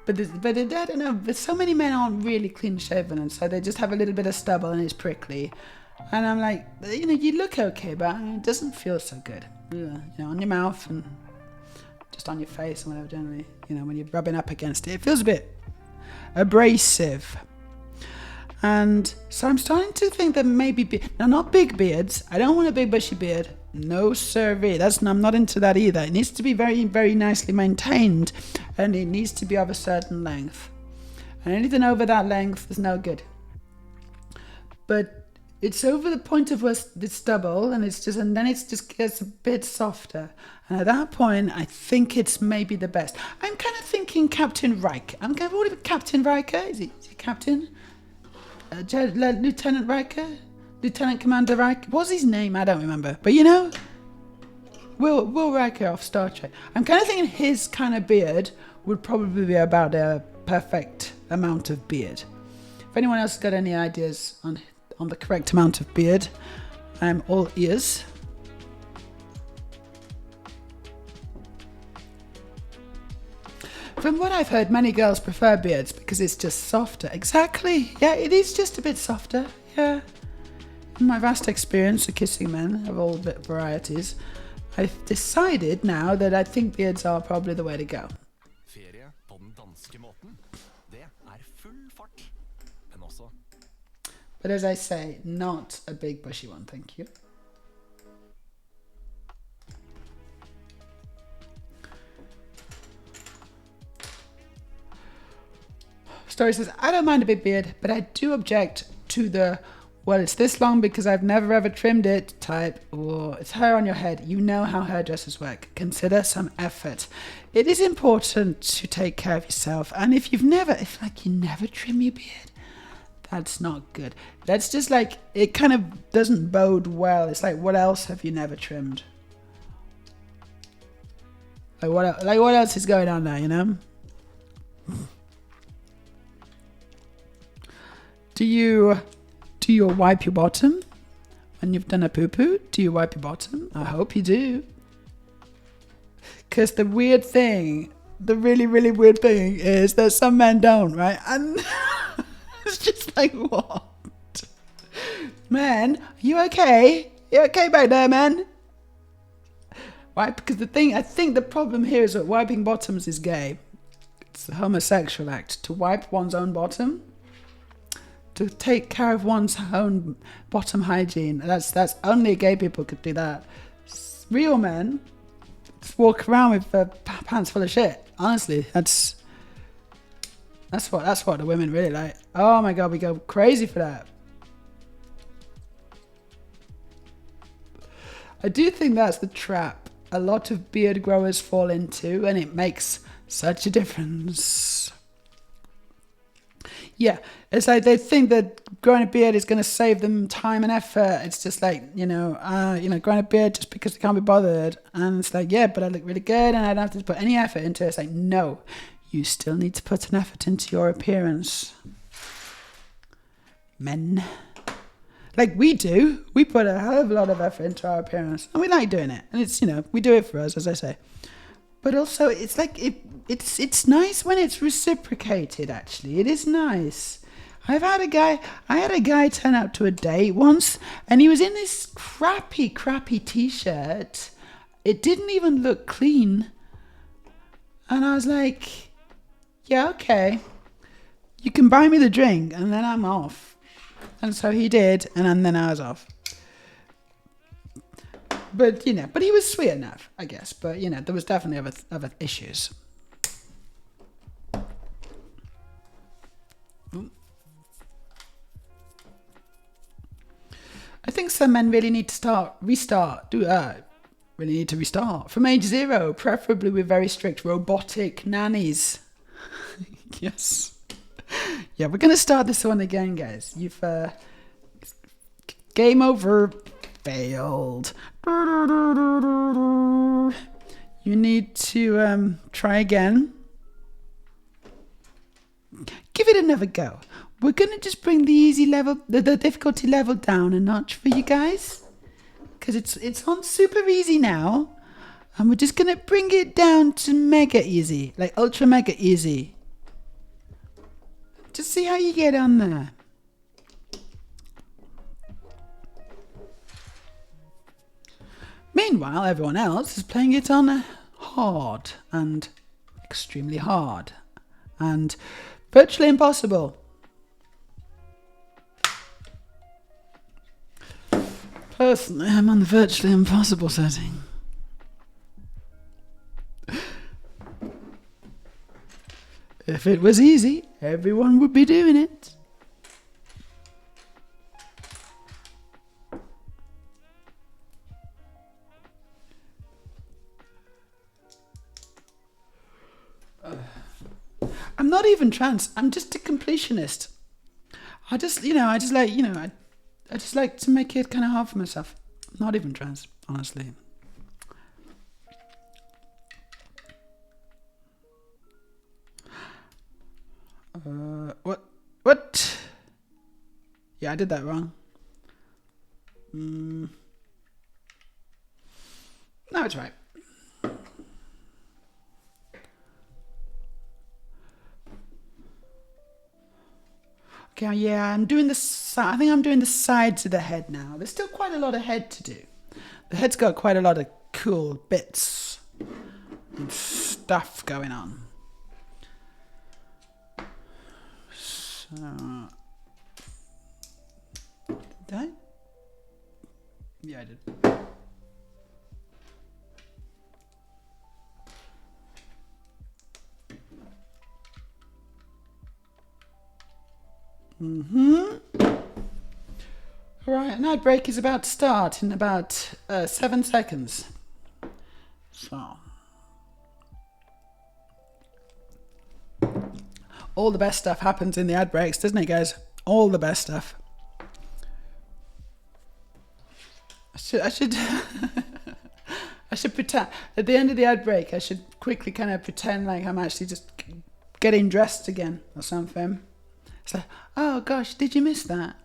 But I don't know, but so many men aren't really clean shaven, and so they just have a little bit of stubble and it's prickly. And I'm like, you know, you look okay, but it doesn't feel so good. You know, on your mouth and just on your face and whatever, generally, you know, when you're rubbing up against it, it feels a bit abrasive. And so I'm starting to think that maybe, now not big beards, I don't want a big bushy beard. No sirree, I'm not into that either. It needs to be very, very nicely maintained, and it needs to be of a certain length. And anything over that length is no good. But it's over the point of where it's stubble, and then it just gets a bit softer. And at that point, I think it's maybe the best. I'm kind of thinking Captain Riker. I'm kind of already Captain Riker. Is he Captain? Lieutenant Riker? Lieutenant Commander Riker? What's his name? I don't remember. But you know, Will Riker off Star Trek. I'm kind of thinking his kind of beard would probably be about a perfect amount of beard. If anyone else has got any ideas on the correct amount of beard, I'm all ears. From what I've heard, many girls prefer beards because it's just softer. Exactly. Yeah, it is just a bit softer. Yeah. In my vast experience of kissing men of all varieties, I've decided now that I think beards are probably the way to go. Ferie på den danske måten, det full fart, men også. But as I say, not a big bushy one, thank you. Story says, I don't mind a big beard, but I do object to the, well, it's this long because I've never ever trimmed it type, or it's hair on your head. You know how hairdressers work. Consider some effort. It is important to take care of yourself. And if you never trim your beard, that's not good. That's just like, it kind of doesn't bode well. It's like, what else have you never trimmed? Like what else is going on there, you know? Do you wipe your bottom when you've done a poo-poo? Do you wipe your bottom? I hope you do. Because the weird thing, the really, really weird thing is that some men don't, right? And it's just like, what? Man, are you okay? You okay back there, man? Right? Because I think the problem here is that wiping bottoms is gay. It's a homosexual act. To wipe one's own bottom, to take care of one's own bottom hygiene. That's only gay people could do that. Real men just walk around with pants full of shit. Honestly, that's what the women really like. Oh my god, we go crazy for that. I do think that's the trap a lot of beard growers fall into, and it makes such a difference. Yeah, it's like they think that growing a beard is going to save them time and effort. It's just like, growing a beard just because they can't be bothered. And it's like, yeah, but I look really good and I don't have to put any effort into it. It's like, no, you still need to put an effort into your appearance. Men. Like we do. We put a hell of a lot of effort into our appearance. And we like doing it. And it's, we do it for us, as I say. But also, it's like, it's nice when it's reciprocated, actually. It is nice. I had a guy turn out to a date once, and he was in this crappy t-shirt. It didn't even look clean. And I was like, yeah, okay. You can buy me the drink, and then I'm off. And so he did, and then I was off. But, but he was sweet enough, I guess. But, there was definitely other issues. I think some men really need to restart from age 0, preferably with very strict robotic nannies. Yes. Yeah, we're going to start this one again, guys. You've, game over, failed. You need to try again. Give it another go. We're going to just bring the difficulty level down a notch for you guys. Because it's on super easy now. And we're just going to bring it down to mega easy. Like ultra mega easy. Just see how you get on there. Meanwhile, everyone else is playing it on hard and extremely hard and virtually impossible. Personally, I'm on the virtually impossible setting. If it was easy, everyone would be doing it. I'm not even trans. I'm just a completionist. I just like to make it kind of hard for myself. I'm not even trans, honestly. What? Yeah, I did that wrong. No, it's right. Okay, yeah, I'm doing I think I'm doing the sides of the head now. There's still quite a lot of head to do. The head's got quite a lot of cool bits and stuff going on. So, did I? Yeah, I did. Right, an ad break is about to start in about 7 seconds. So, all the best stuff happens in the ad breaks, doesn't it, guys? All the best stuff. I should I should pretend at the end of the ad break. I should quickly kind of pretend like I'm actually just getting dressed again or something. It's like, oh gosh, did you miss that?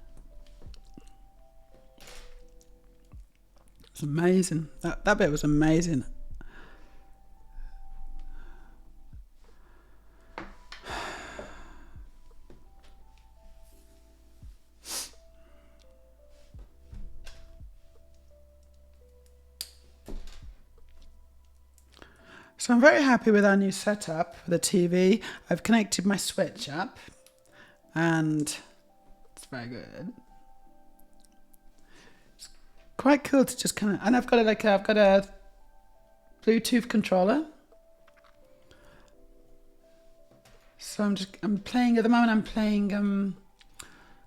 It's amazing. That bit was amazing. So I'm very happy with our new setup for the TV. I've connected my Switch up and it's very good. It's quite cool to just kind of, and I've got a Bluetooth controller. So I'm playing, at the moment I'm playing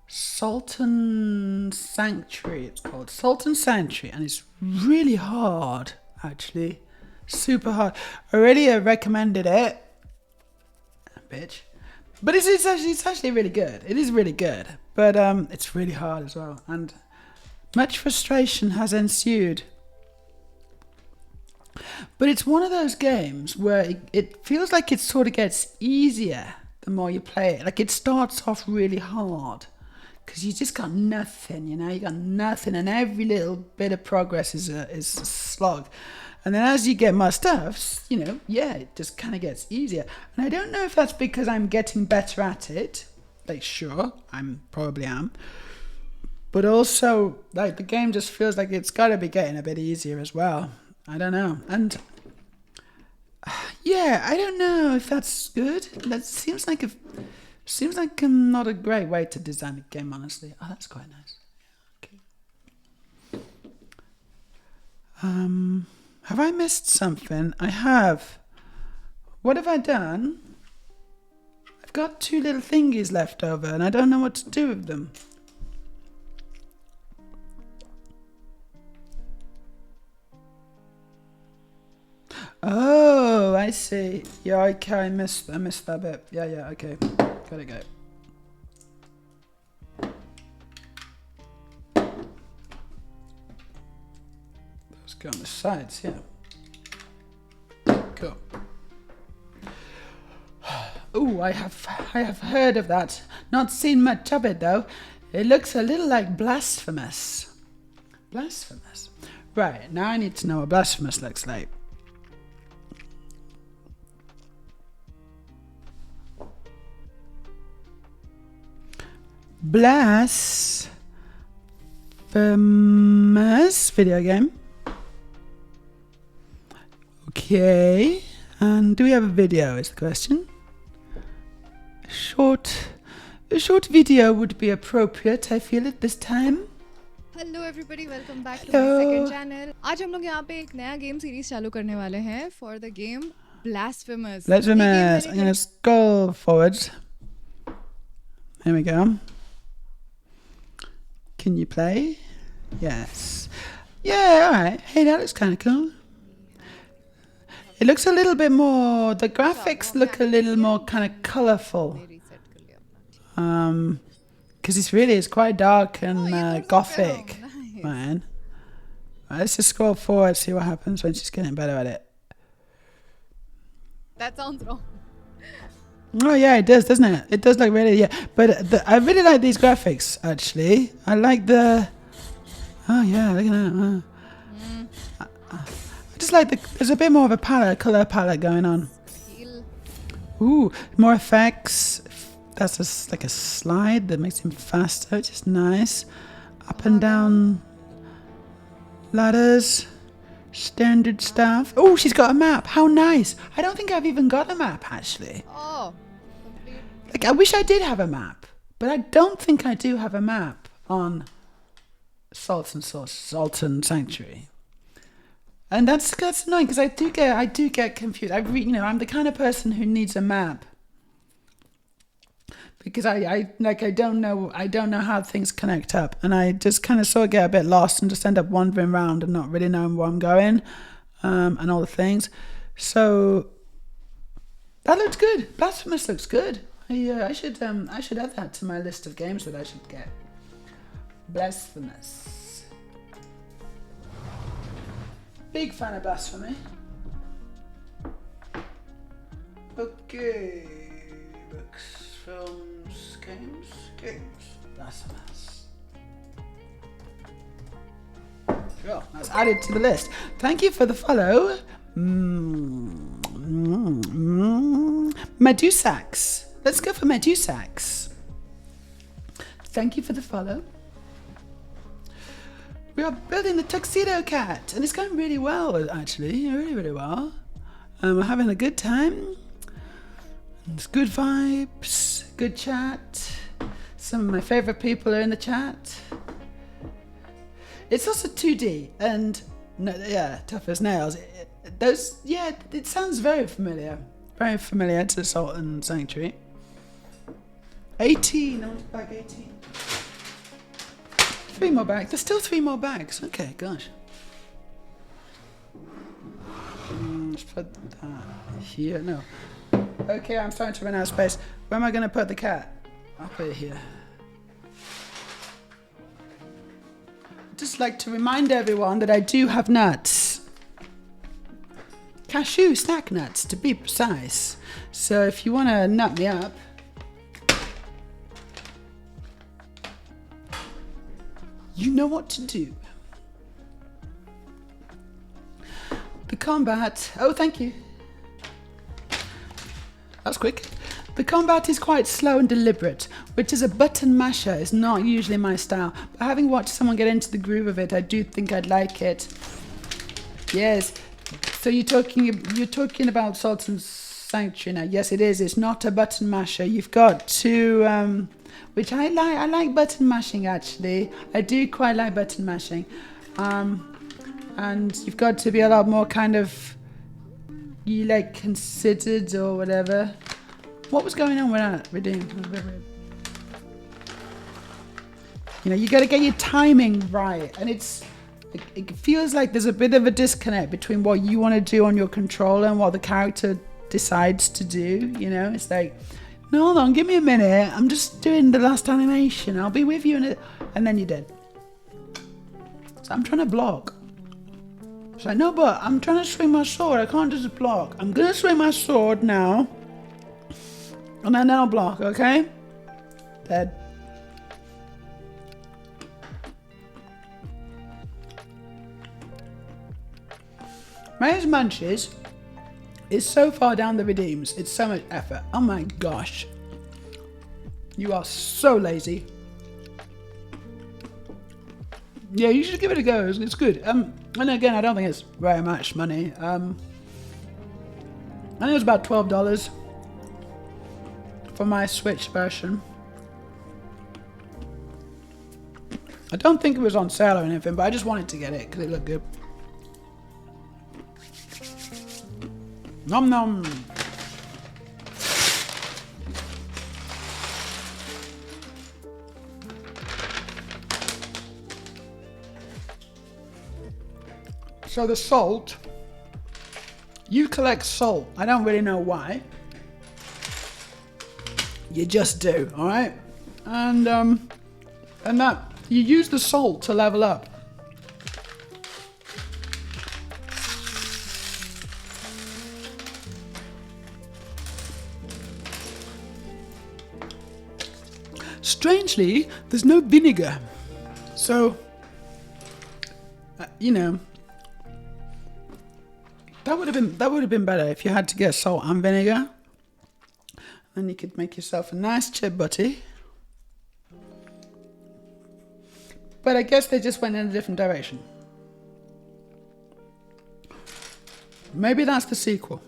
Sultan Sanctuary, it's called. Sultan Sanctuary, and it's really hard, actually. Super hard. Already recommended it. Bitch. But it's actually really good. It is really good. But it's really hard as well. And much frustration has ensued. But it's one of those games where it feels like it sort of gets easier the more you play it. Like it starts off really hard. Because you just got nothing, you know. You got nothing. And every little bit of progress is a slog. And then as you get more stuff, you know, yeah, it just kind of gets easier. And I don't know if that's because I'm getting better at it. Like, sure, probably am. But also, like, the game just feels like it's got to be getting a bit easier as well. I don't know. And, yeah, I don't know if that's good. That seems like not a great way to design a game, honestly. Oh, that's quite nice. Okay. Have I missed something? I have. What have I done? I've got 2 little thingies left over and I don't know what to do with them. Oh, I see. Yeah, okay, I missed that bit. Yeah, okay. Gotta go. Let's go on the sides, yeah. Cool. Ooh, I have heard of that. Not seen much of it though. It looks a little like blasphemous. Blasphemous. Right, now I need to know what blasphemous looks like. Blasphemous video game. Okay, and do we have a video is the question. A short video would be appropriate, I feel, at this time. Hello everybody welcome back to Hello. My second channel. आज हम लोग यहाँ पे एक नया game series चालू करने वाले हैं for the game blasphemous. Blasphemous. I'm going to scroll forwards. There we go. Can you play? Yes. Yeah, alright. Hey, that looks kind of cool. It looks a little bit more, the graphics look a little more kind of colourful. Because it's quite dark and gothic. Nice. Man. Right, let's just scroll forward, see what happens when she's getting better at it. That sounds wrong. Oh yeah, it does, doesn't it? It does look really, yeah. But I really like these graphics, actually. I like the... Oh yeah, look at that. I just like there's a bit more of a colour palette going on. Ooh, more effects. that's like a slide that makes him faster, which is nice. Up and down ladders, standard stuff. Oh, she's got a map. How nice. I don't think I've even got a map, actually. Oh, complete. Like, I wish I did have a map, but I don't think I do have a map on Sultan Sanctuary. And that's annoying because I do get confused. I'm the kind of person who needs a map because I don't know how things connect up, and I just kind of sort of get a bit lost and just end up wandering around and not really knowing where I'm going, and all the things. So that looks good. Blasphemous looks good. I should add that to my list of games that I should get. Blasphemous. Big fan of Blasphemy. Okay. Books, films, games. Blasphemous. Sure, that's added to the list. Thank you for the follow. Medusax. Let's go for Medusax. Thank you for the follow. We are building the Tuxedo Cat, and it's going really well, actually. Really, really well. We're having a good time. It's good vibes, good chat. Some of my favourite people are in the chat. It's also 2D, and tough as nails. It sounds very familiar. Very familiar to Sultan Sanctuary. 18, I want bag 18. 3 more bags. There's still 3 more bags. Okay, gosh. Let's put that here. No. Okay, I'm starting to run out of space. Where am I going to put the cat? I'll put it here. I'd just like to remind everyone that I do have nuts. Cashew snack nuts, to be precise. So if you want to nut me up, you know what to do. The combat. Oh, thank you. That's quick. The combat is quite slow and deliberate, which as a button masher is not usually my style. But having watched someone get into the groove of it, I do think I'd like it. Yes. So you're talking about Sultan's Sanctuary now. Yes, it is. It's not a button masher. You've got to, which I like. I like button mashing, actually. I do quite like button mashing. And you've got to be a lot more kind of, you like considered or whatever. What was going on with that? Redeemed. You know, you got to get your timing right, and it feels like there's a bit of a disconnect between what you want to do on your controller and what the character decides to do. You know, it's like, no, hold on, give me a minute. I'm just doing the last animation. I'll be with you in it, and then you're dead. So I'm trying to block. It's like, no, but I'm trying to swing my sword. I can't just block. I'm gonna swing my sword now, and then I'll block. Okay? Dead. Meja's Munches is so far down the redeems. It's so much effort. Oh my gosh. You are so lazy. Yeah, you should give it a go. It's good. And again, I don't think it's very much money. I think it was about $12 for my Switch version. I don't think it was on sale or anything, but I just wanted to get it because it looked good. Nom nom. So the salt, you collect salt. I don't really know why. You just do, all right? And that you use the salt to level up. Strangely, there's no vinegar, so you know. That would have been better if you had to get salt and vinegar. And you could make yourself a nice chip butty. But I guess they just went in a different direction. Maybe that's the sequel.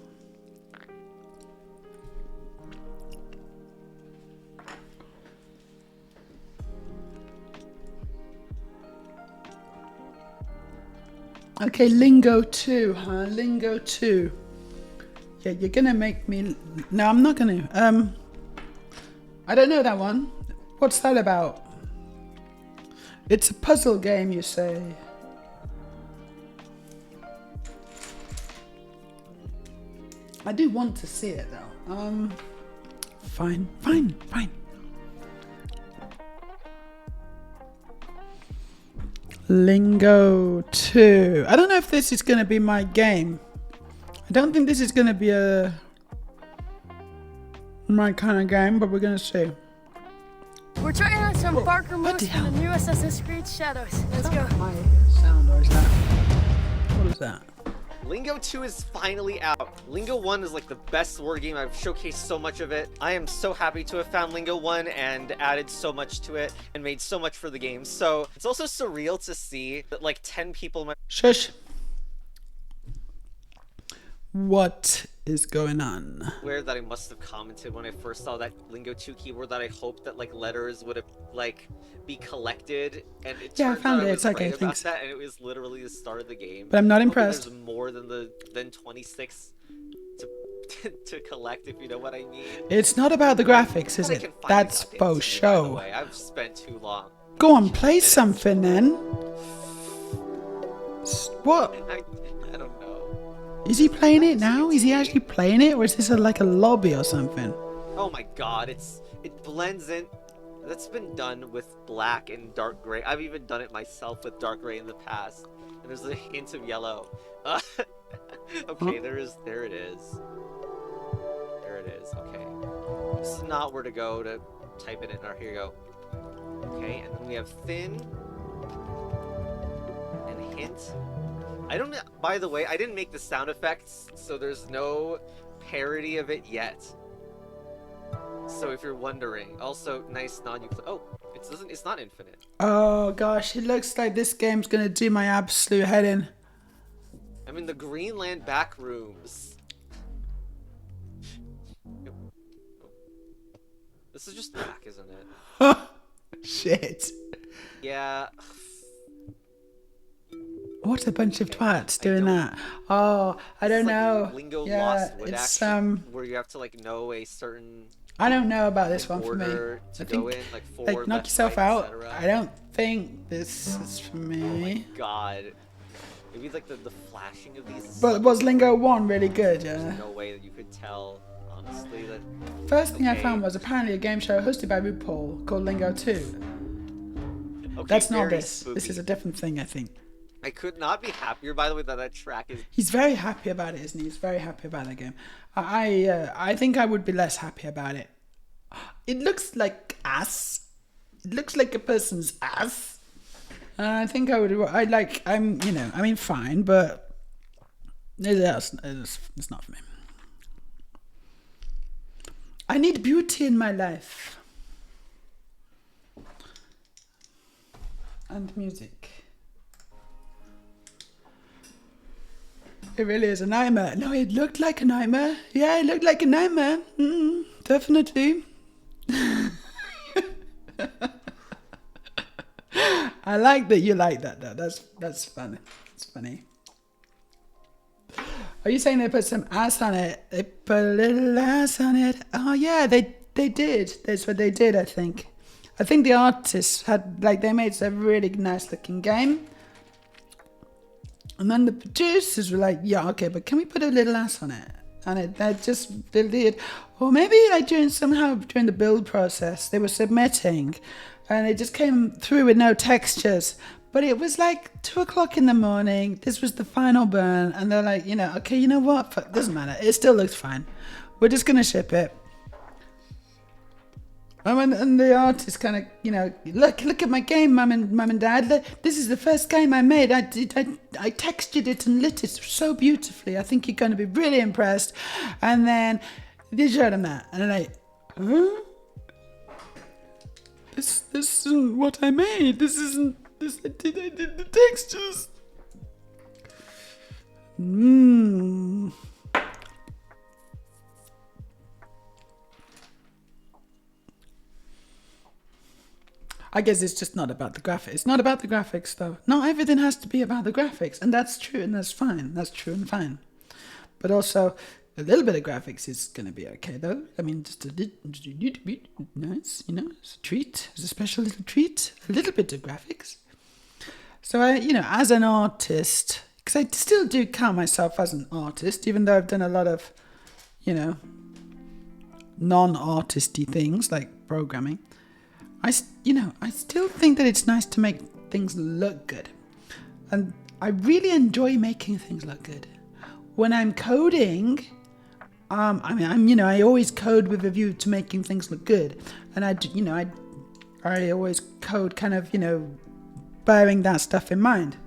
Okay, Lingo 2, huh? Lingo 2. Yeah, you're gonna make me... No, I'm not gonna. I don't know that one. What's that about? It's a puzzle game, you say? I do want to see it, though. Fine. Lingo 2. I don't know if this is going to be my game. I don't think this is going to be my kind of game, but we're going to see. We're trying out some Barker what moves the from the hell? new Assassin's Creed Shadows. Let's go. My sound, or is that? What is that? Lingo 2 is finally out. Lingo 1 is like the best word game. I've showcased so much of it. I am so happy to have found Lingo 1 and added so much to it and made so much for the game. So it's also surreal to see that like 10 people might... Shush. What is going on? Aware that I must have commented when I first saw that Lingo 2 keyword that I hoped that like letters would have like be collected, and it Yeah, I turns found out it. I It's was okay, right about thanks. that, and it was literally the start of the game. But I'm not Hoping impressed. There's more than 26 to collect, if you know what I mean. It's not about the graphics, is But I it? can find That's the goddamn faux game, by the show. way. I've spent too long. Go on, play something then. What? I don't know. Is he playing it now? Is he actually playing it? Or is this like a lobby or something? Oh my god, it blends in. That's been done with black and dark gray. I've even done it myself with dark gray in the past. And there's a hint of yellow. Okay, there it is. There it is. Okay. This is not where to go to type it in. Here you go. Okay, and then we have thin and hint. I don't know. By the way, I didn't make the sound effects, so there's no parody of it yet. So if you're wondering, also nice non-nuclear. Oh, it's not infinite. Oh gosh, it looks like this game's gonna do my absolute head in. I'm in the Greenland back rooms. This is just back, isn't it? Shit. Yeah. What a bunch of Okay, twats I doing don't- that. Oh, I don't It's like know. Lingo Yeah, Lost would it's actually, where you have to like know a certain I don't know about this one for me. order I to go think, in, like forward, like, knock left, yourself right, out. etc. I don't think this is for Oh my me. god. Maybe like the flashing of these. But was Lingo 1 really good? There's Yeah. no way that you could tell, honestly. That First thing I Okay. found was apparently a game show hosted by RuPaul called Lingo 2. okay, That's not very this. This spooky. is a different thing, I think. I could not be happier, by the way, that that track is. He's very happy about it, isn't he? He's very happy about that game. I think I would be less happy about it. It looks like ass. It looks like a person's ass. I think I would. I mean, fine, but it's not for me. I need beauty in my life and music. It really is a nightmare. No, it looked like a nightmare. Yeah, it looked like a nightmare. Definitely. I like that you like that though. That's funny. It's funny. Are you saying they put some ass on it? They put a little ass on it. Oh yeah, they did. That's what they did, I think. I think the artists had they made a really nice looking game. And then the producers were like, yeah, okay, but can we put a little ass on it? And they did. Or maybe during the build process, they were submitting and it just came through with no textures. But it was like 2 o'clock in the morning. This was the final burn. And they're like, okay, you know what? Fuck, doesn't matter. It still looks fine. We're just going to ship it. And the artist kind of, look at my game, mum and dad. This is the first game I made. I textured it and lit it so beautifully. I think you're going to be really impressed. And then they showed them that, and they're like, Huh? This isn't what I made. This isn't. I did the textures. I guess it's just not about the graphics. It's not about the graphics, though. Not everything has to be about the graphics, and that's true, and that's fine. That's true and fine. But also, a little bit of graphics is gonna be okay, though. I mean, just a little bit nice, you know. It's a treat. It's a special little treat. A little bit of graphics. So as an artist, because I still do count myself as an artist, even though I've done a lot of, non-artisty things like programming. I still think that it's nice to make things look good. And I really enjoy making things look good. When I'm coding, I always code with a view to making things look good. And I always code kind of, bearing that stuff in mind.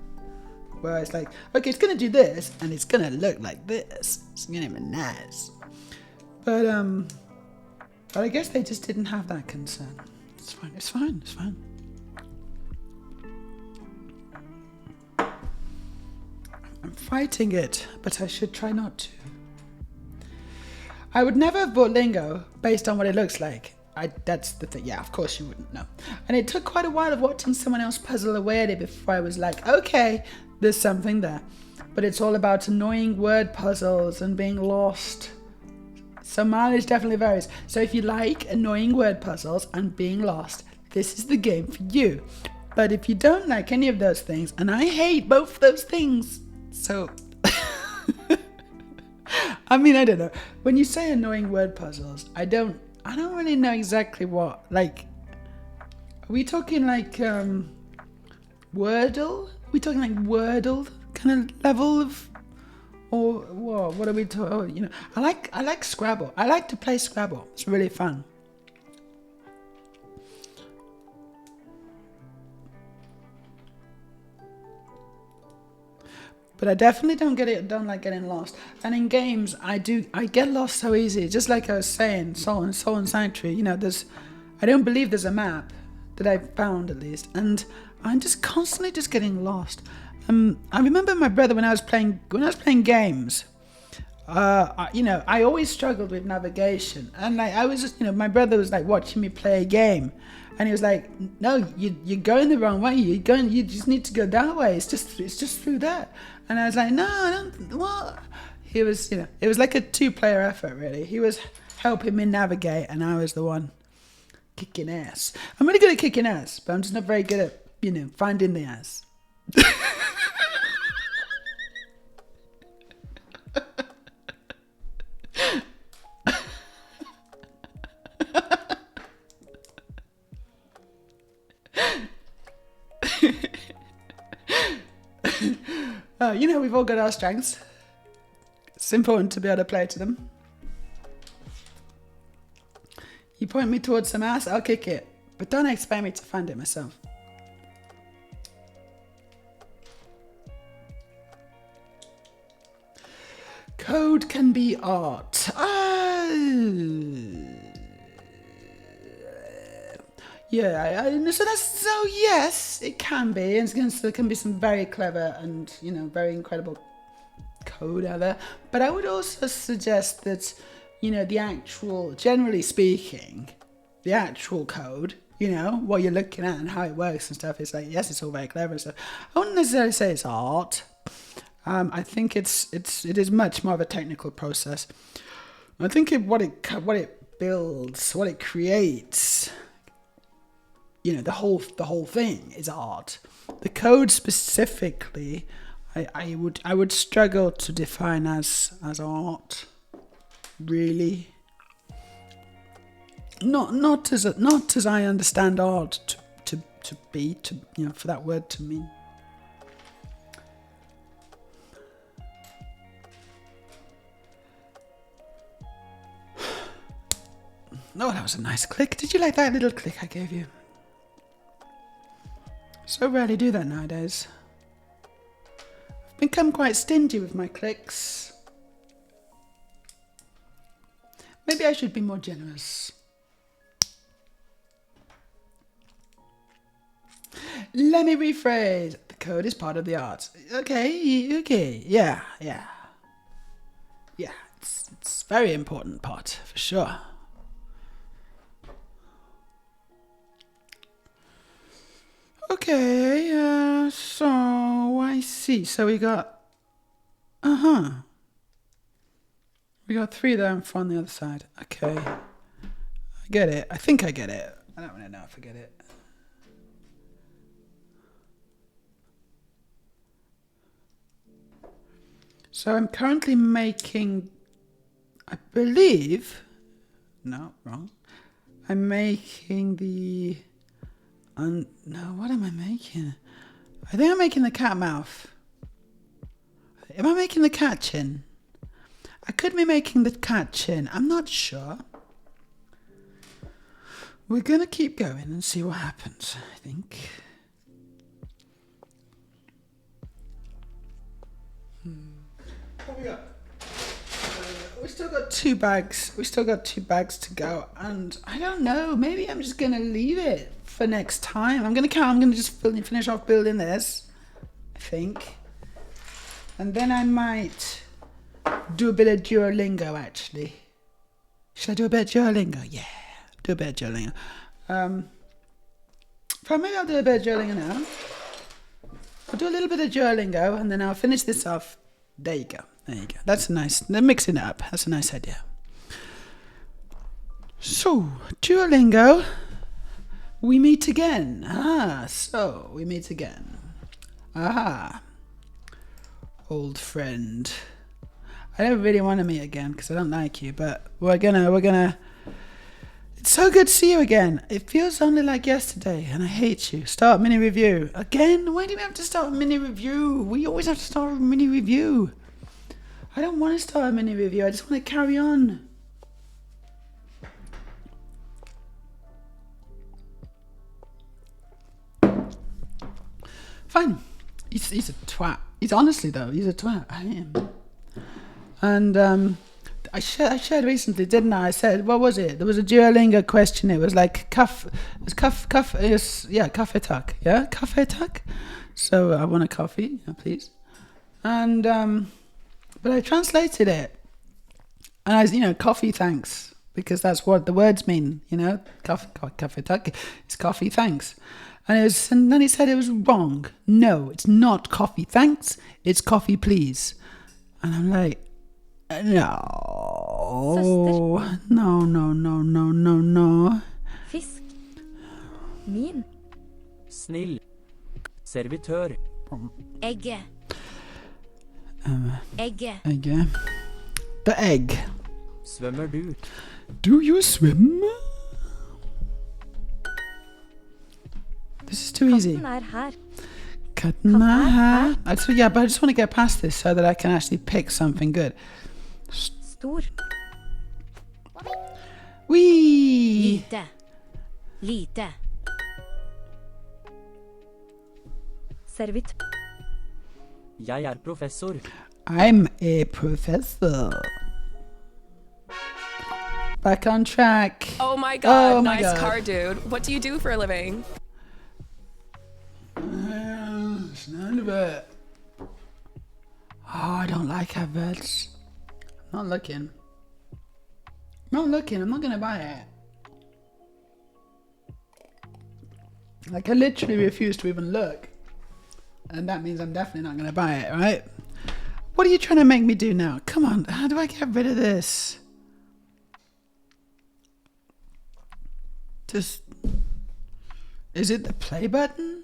Where it's like, okay, it's going to do this, and it's going to look like this. It's going to be nice. But I guess they just didn't have that concern. It's fine. I'm fighting it, but I should try not to. I would never have bought Lingo based on what it looks like. That's the thing. Yeah, of course you wouldn't know. And it took quite a while of watching someone else puzzle away at it before I was like, okay, there's something there. But it's all about annoying word puzzles and being lost. So mileage definitely varies. So if you like annoying word puzzles and being lost, this is the game for you. But if you don't like any of those things, and I hate both those things, so I mean, I don't know. When you say annoying word puzzles, I don't really know exactly what. Like, are we talking like Wordle? Are we talking like Wordle kind of level of? Or what are we talking? I like Scrabble. I like to play Scrabble. It's really fun. But I definitely don't like getting lost. And in games, I get lost so easy. Just like I was saying, Soul and Sanctuary. I don't believe there's a map that I've found at least, and I'm just constantly just getting lost. I remember my brother when I was playing games. I always struggled with navigation, and I was just, my brother was like watching me play a game, and he was like, "No, you're going the wrong way. You just need to go that way. It's just through that." And I was like, "No, I don't. What?" He was, it was like a 2-player effort, really. He was helping me navigate, and I was the one kicking ass. I'm really good at kicking ass, but I'm just not very good at, finding the ass. We've all got our strengths. It's important to be able to play to them. You point me towards some ass, I'll kick it. But don't expect me to find it myself. Code can be art. So yes, it can be, and there can be some very clever and very incredible code out there. But I would also suggest that generally speaking, the actual code, what you're looking at and how it works and stuff, is like, yes, it's all very clever and stuff. I wouldn't necessarily say it's art. I think it is much more of a technical process. I think what it builds, what it creates, the whole thing is art. The code specifically, I would struggle to define as art, really. Not as I understand art to be, for that word to mean. Oh, that was a nice click. Did you like that little click I gave you? So rarely do that nowadays. I've become quite stingy with my clicks. Maybe I should be more generous. Let me rephrase. The code is part of the art. Okay. Yeah. It's a very important part, for sure. Okay, so I see. So we got... We got 3 there in front on the other side. Okay. I get it. I think I get it. I don't really know if I get it. So I'm currently making... I believe... No, wrong. I'm making the... no, what am I making? I think I'm making the cat mouth. Am I making the cat chin? I could be making the cat chin. I'm not sure. We're going to keep going and see what happens, I think. What we got? We still got 2 bags. We still got 2 bags to go. And I don't know. Maybe I'm just going to leave it for next time. I'm going to just finish off building this, I think. And then I might... do a bit of Duolingo, actually. Should I do a bit of Duolingo? Yeah, do a bit of Duolingo. Maybe I'll do a bit of Duolingo now. I'll do a little bit of Duolingo, and then I'll finish this off. There you go. That's a nice... mix it up. That's a nice idea. So, Duolingo. We meet again. So, we meet again. Old friend. I don't really want to meet again because I don't like you, but we're gonna... It's so good to see you again. It feels only like yesterday, and I hate you. Start mini review. Again? Why do we have to start a mini review? We always have to start a mini review. I don't want to start a mini review. I just want to carry on. Fine. He's a twat. He's honestly, though, he's a twat. I am. And I shared recently, didn't I? I said, what was it? There was a Duolingo question. It was like cafe talk. Yeah, cafe talk. So I want a coffee, please. And but I translated it, and coffee thanks, because that's what the words mean. Cafe talk is coffee thanks. And then he said it was wrong. No, it's not coffee thanks. It's coffee please. And I'm like, no. Fisk. Min. Snill. Servitør. Egge. Egge. Egg. The egg. Svømmer du? Do you swim? This is too easy. Katten her. Katten er her. But I just want to get past this so that I can actually pick something good. Stor. Wee. Lite. Servit. Jeg professor. I'm a professor. Back on track. Oh my god, my nice God. car, dude. What do you do for a living? It's none of it. I don't like adverts. I'm not looking. I'm not gonna buy it. Like, I literally refuse to even look. And that means I'm definitely not gonna buy it, right? What are you trying to make me do now? Come on, how do I get rid of this? Just... Is it the play button?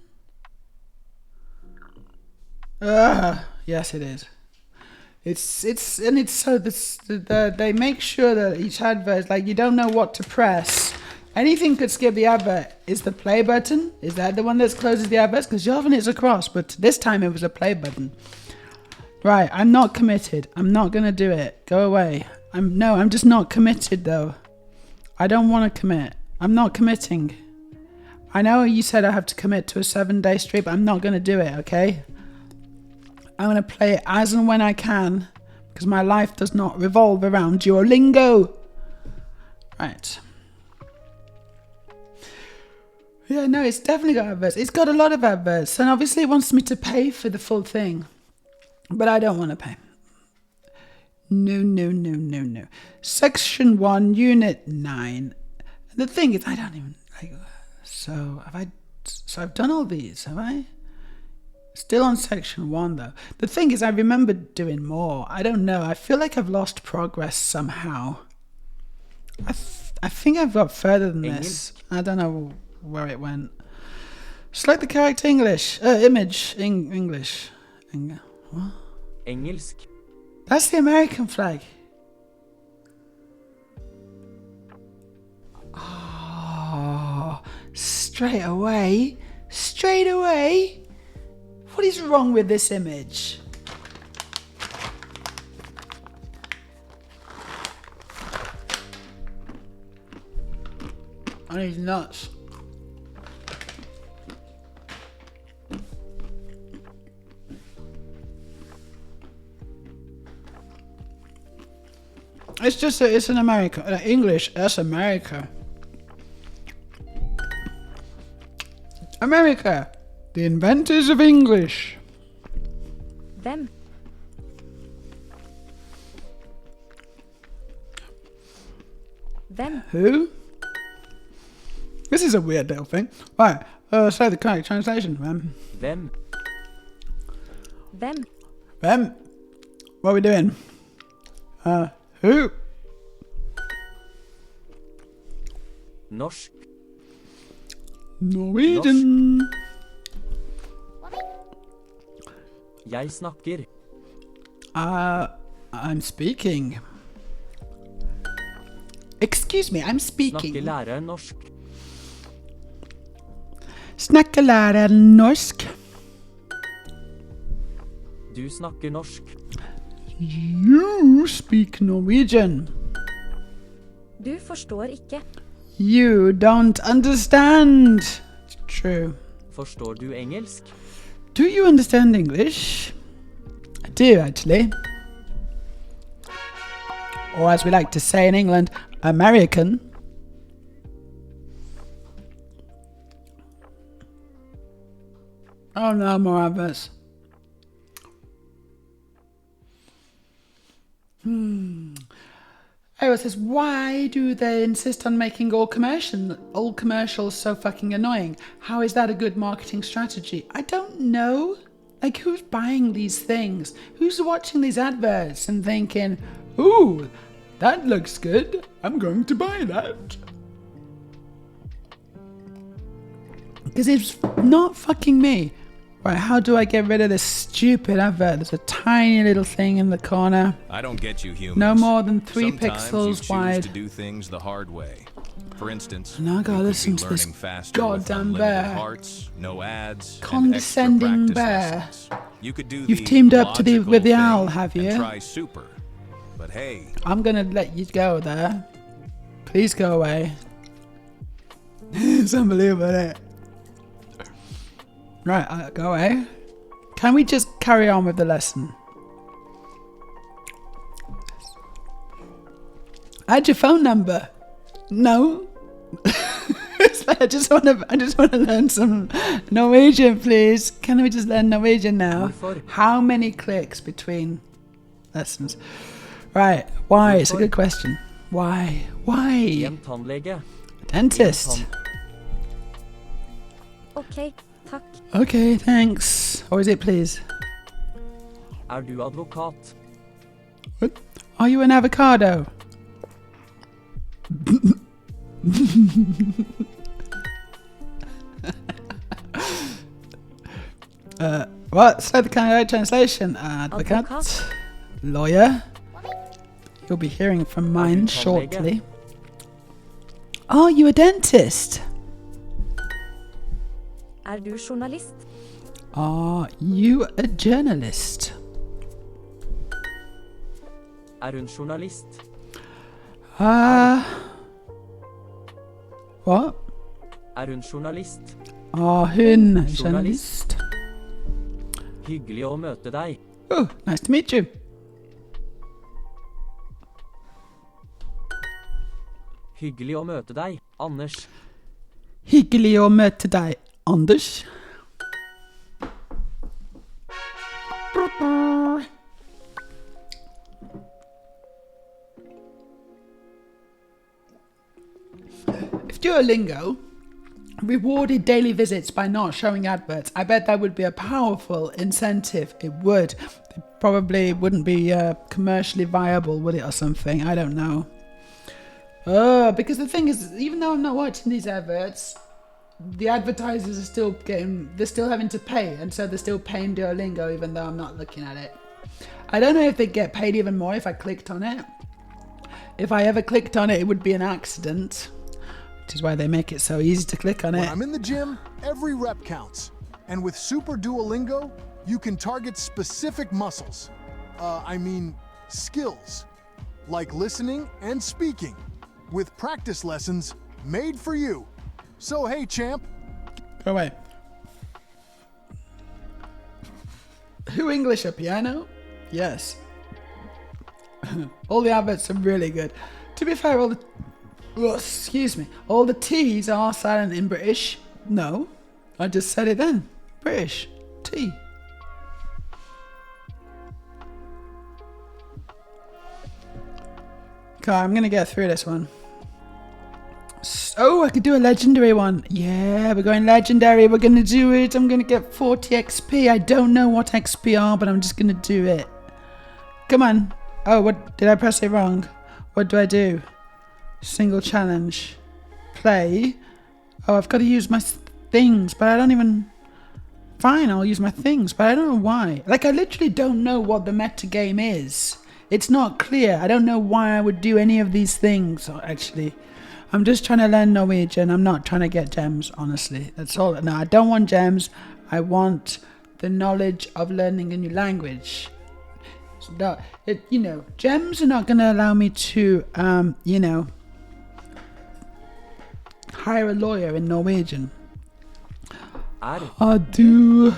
Yes it is. It's so they make sure that each advert is like, you don't know what to press. Anything could skip the advert. Is the play button? Is that the one that closes the adverts? Because often it's across, but this time it was a play button. Right, I'm not committed. I'm not gonna do it. Go away. I'm just not committed though. I don't want to commit. I'm not committing. I know you said I have to commit to a 7-day streak, but I'm not gonna do it, okay? I'm going to play it as and when I can, because my life does not revolve around Duolingo. Right. Yeah, no, it's definitely got adverts. It's got a lot of adverts, and obviously it wants me to pay for the full thing. But I don't want to pay. No. Section 1, Unit 9. The thing is, I don't even... So I've done all these, have I? Still on Section 1, though. The thing is, I remember doing more. I don't know. I feel like I've lost progress somehow. I think I've got further than this. I don't know where it went. Select the character English. Image. English. What? Engelsk. That's the American flag. Oh, straight away. What is wrong with this image? I need nuts. It's an American. English, that's America. America, the inventors of English. Hvem? Hvem? Who? This is a weird little thing. Right, say the correct translation, man. Hvem? Hvem? What are we doing? Who? Norsk. Norwegian. Jeg snakker. I'm speaking. Excuse me, I'm speaking. Snakker læreren norsk. Snakker læreren norsk? Du snakker norsk. You speak Norwegian. Du forstår ikke. You don't understand. True. Forstår du engelsk? Do you understand English? I do, actually. Or as we like to say in England, American. Oh no, more adverts. Ariel says, why do they insist on making all commercials so fucking annoying? How is that a good marketing strategy? I don't know. Like, who's buying these things? Who's watching these adverts and thinking, ooh, that looks good. I'm going to buy that. Because it's not fucking me. Right, how do I get rid of this stupid advert? There's a tiny little thing in the corner. I don't get you humans. No more than 3 Sometimes pixels you choose wide. to do things the hard way. For instance, And I gotta you could listen be to this learning faster with goddamn unlimited bear. hearts, no ads, and Condescending extra practice bear. lessons. You could do You've the teamed up to with the logical owl, thing have and you? try super. But hey, I'm gonna let you go there. Please go away. It's unbelievable, isn't it? Right, go away. Can we just carry on with the lesson? Add your phone number. No. I just want to learn some Norwegian, please. Can we just learn Norwegian now? How many clicks between lessons? Right. Why? It's a good question. Why? En tannlege. Dentist. Ok, takk. Okay, thanks. Or is it please? Du advokat? What? Are you an avocado? What? Slow the correct translation. Advocate. Advokat. Lawyer. You'll be hearing from mine shortly. Are you a dentist? Du journalist? Are you a journalist? Hun journalist? What? Hun journalist? Are hun journalist? Hyggelig å møte deg. Oh, nice to meet you. Hyggelig å møte deg, Anders. Hyggelig å møte deg, Anders. If Duolingo rewarded daily visits by not showing adverts, I bet that would be a powerful incentive. It would. It probably wouldn't be commercially viable, would it, or something? I don't know. Because the thing is, even though I'm not watching these adverts, the advertisers are still they're still having to pay, and so they're still paying Duolingo even though I'm not looking at it. I don't know if they'd get paid even more if I clicked on it. If I ever clicked on it, it would be an accident, which is why they make it so easy to click on it. When I'm in the gym, every rep counts. And with Super Duolingo, you can target specific muscles. Skills. Like listening and speaking. With practice lessons made for you. So hey, champ. Go away. Who English a piano? Yes. All the adverts are really good. To be fair, all the T's are silent in British. No, I just said it then. British. T. Okay, I'm gonna get through this one. Oh, I could do a legendary one. Yeah, we're going legendary. We're gonna do it. I'm gonna get 40 XP. I don't know what XP are, but I'm just gonna do it. Come on. Oh, what did I press it wrong? What do I do? Single challenge. Play. Oh, I've got to use my things, but I don't even... Fine, I'll use my things, but I don't know why. Like, I literally don't know what the meta game is. It's not clear. I don't know why I would do any of these things, actually. I'm just trying to learn Norwegian. I'm not trying to get gems, honestly. That's all. No, I don't want gems. I want the knowledge of learning a new language. So that, gems are not going to allow me to, hire a lawyer in Norwegian. Du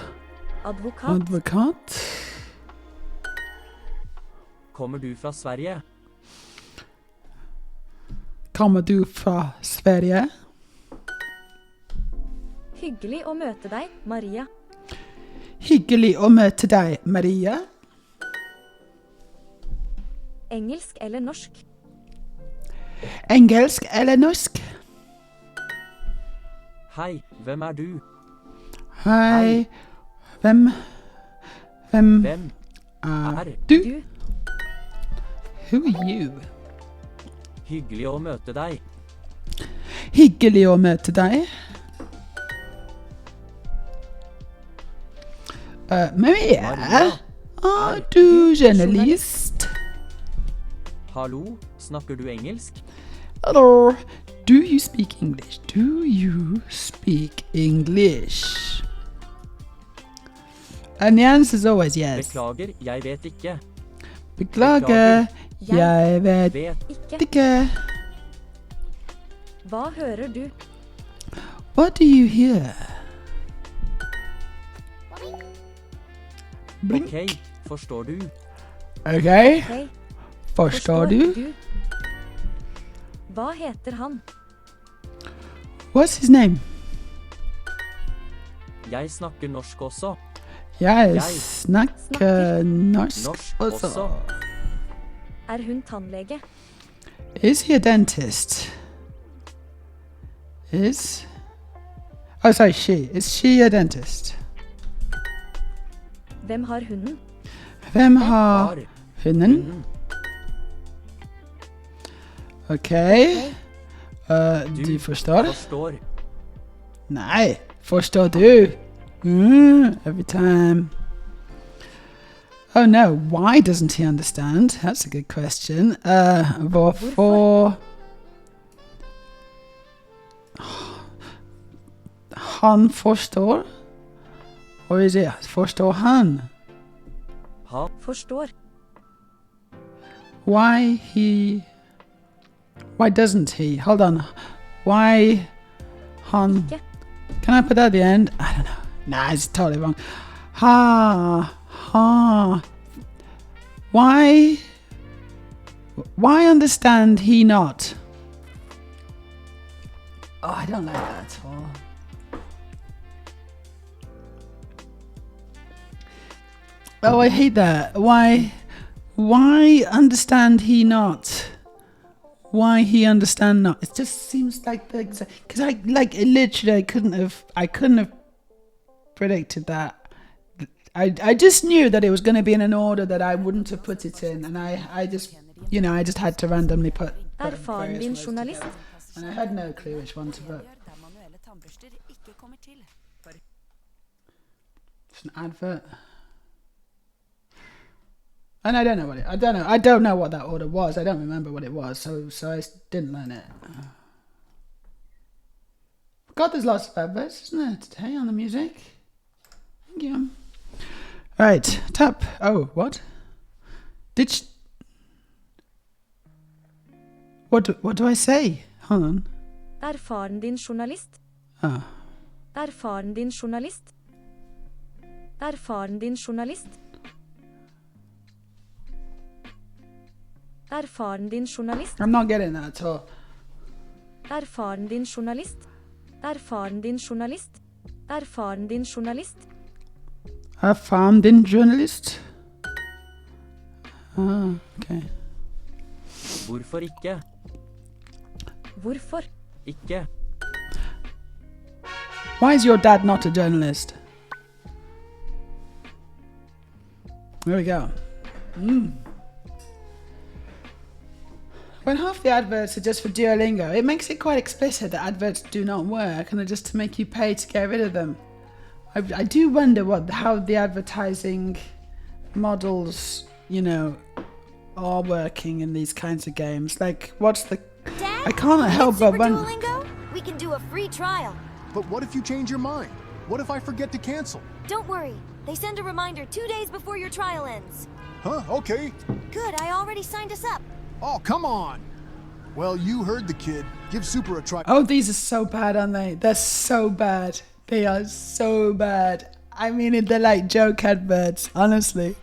advokat? Kommer du fra Sverige? Kommer du fra Sverige? Hyggelig å møte deg, Maria. Hyggelig å møte deg, Maria. Engelsk eller norsk? Engelsk eller norsk? Hei, hvem er du? Hei. Hvem er du? Who are you? Hyggelig å møte deg. Hyggelig å møte deg. Maria? Er du journalist? Hallo, snakker du engelsk? Hello. Do you speak English? Do you speak English? And the answer is always yes. Beklager, jeg vet ikke. Beklager, jeg vet ikke. Hva hører du? What do you hear? Blink. Ok, forstår du? Okay. Ok, Forstår du? Hva heter han? What's his name? Jeg snakker norsk også. Jeg snakker norsk også. Er hun tannlege? Is he a dentist? Oh, sorry, she. Is she a dentist? Hvem har hunden? Hvem har hunden? Okay. Du forstår? Forstår. Nej, forstår du? Every time. Oh no, why doesn't he understand? That's a good question. Hvorfor? Han forstår? Or is it forstår han? Han Forstår. Why doesn't he? Hold on. Why han? Ikke. Can I put that at the end? I don't know. Nah, it's totally wrong. Why understand he not? Oh, I don't like that at all. Oh, I hate that. Why understand he not? Why he understand not? It just seems like the exact. Because I couldn't have predicted that. I just knew that it was going to be in an order that I wouldn't have put it in, and I just had to randomly put Erfaren din various words journalist. together. And I had no clue which one to put. It's an advert. And I don't know I don't know what that order was. I don't remember what it was, so I didn't learn it. God, there's lots of adverts, isn't there, today on the music? Thank you. Right, tap. Oh, what? What do I say? Hold on. Erfaren din journalist. Ah. Erfaren din journalist. Erfaren din journalist. Erfaren din journalist. I'm not getting that at all. Erfaren din journalist. Erfaren din journalist. Erfaren din journalist. Erfaren din journalist? Ah, okay. Hvorfor ikke? Hvorfor? Ikke. Why is your dad not a journalist? There we go. When half the adverts are just for Duolingo, it makes it quite explicit that adverts do not work and are just to make you pay to get rid of them. I do wonder how the advertising models, are working in these kinds of games. Like, what's the... Dad, I can't help but wonder... Duolingo? We can do a free trial. But what if you change your mind? What if I forget to cancel? Don't worry. They send a reminder 2 days before your trial ends. Huh? Okay. Good, I already signed us up. Oh, come on. Well, you heard the kid. Give Super a try. Oh, these are so bad, aren't they? They're so bad. They are so bad. I mean, they're like joke adverts, honestly.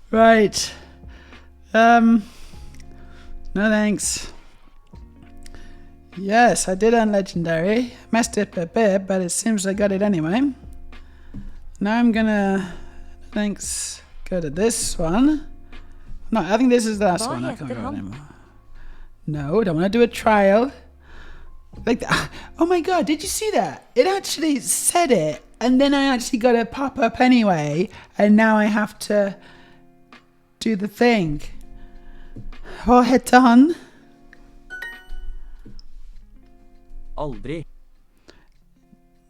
Right. No thanks. Yes, I did earn legendary. Messed it a bit, but it seems I got it anyway. Now I'm gonna, thanks, go to this one. No, I think this is the last one. I can't go anymore. No, don't want to do a trial. Like that. Oh my god, did you see that? It actually said it, and then I actually got a pop-up anyway, and now I have to do the thing. Vad heter han? Aldri.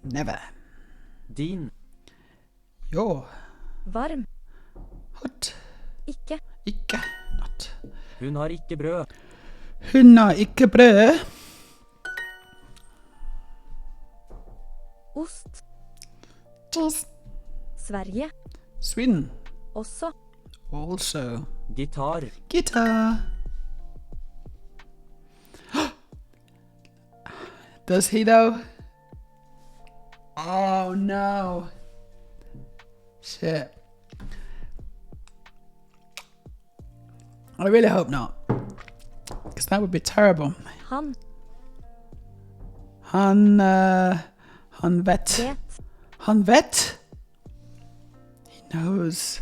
Never. Din. Jo. Varm. Hot. Ikke. Ikke. Not. Hun har ikke brød. Hun har ikke brød. Ost. Cheese. Sverige. Sweden. Også. Also. Gitar. Guitar. Does he though? Oh no. Shit. I really hope not. Because that would be terrible. Han. Han vet. Vet. Han vet? He knows.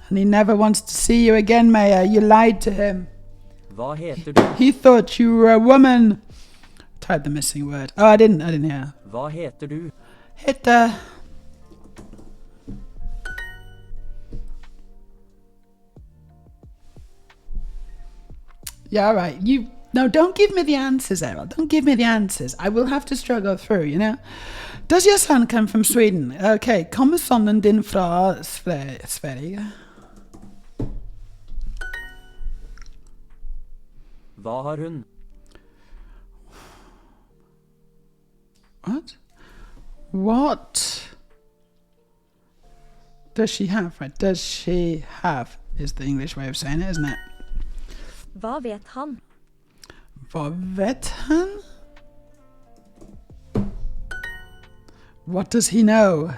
And he never wants to see you again, Meja. You lied to him. Hva heter du? He thought you were a woman. Type the missing word. Oh, I didn't hear. Hva heter du? Heter. Yeah, all right. No, don't give me the answers, Errol. Don't give me the answers. I will have to struggle through, Does your son come from Sweden? Okay, kommer sonen din fra Sverige? Hva har hun? What does she have? Right, does she have is the English way of saying it, isn't it? Hva vet han? Vad vet han? What does he know?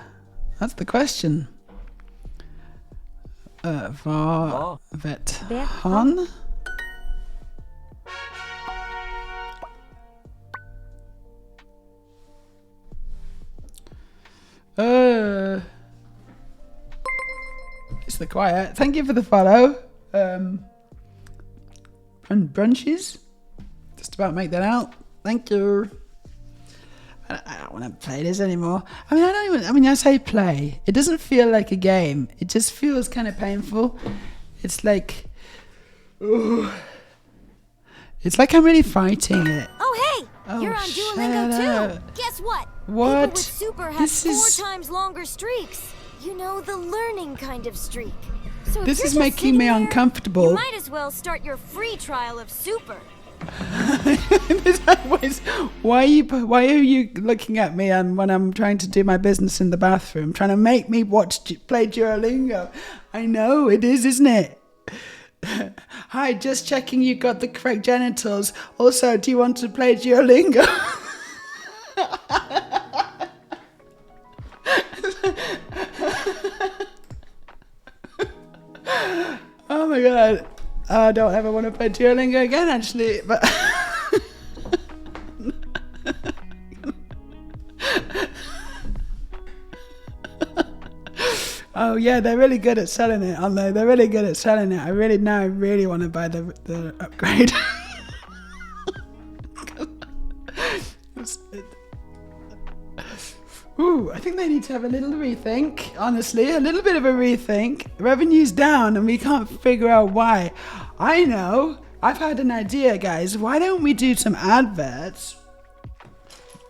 That's the question. Vad vet han? to the quiet. Thank you for the follow. Brunches. Just about make that out. Thank you. I don't want to play this anymore. I mean, I say play. It doesn't feel like a game. It just feels kind of painful. It's like, ooh. It's like I'm really fighting it. Oh, hey! Oh, You're on shut Duolingo up. too! Guess what? What? People with Super have This is- 4 times longer streaks. You know, the learning kind of streak. So if This you're is just making me sitting there, uncomfortable. You might as well start your free trial of Super. Why are you looking at me when I'm trying to do my business in the bathroom, trying to make me play Duolingo? I know it is, isn't it? Hi, just checking you got the correct genitals. Also, do you want to play Duolingo? Oh my god. I don't ever want to play Duolingo again, actually, but oh yeah, they're really good at selling it, aren't they? They're really good at selling it. I really want to buy the upgrade. Ooh, I think they need to have a little rethink, honestly, a little bit of a rethink. Revenue's down and we can't figure out why. I know, I've had an idea, guys. Why don't we do some adverts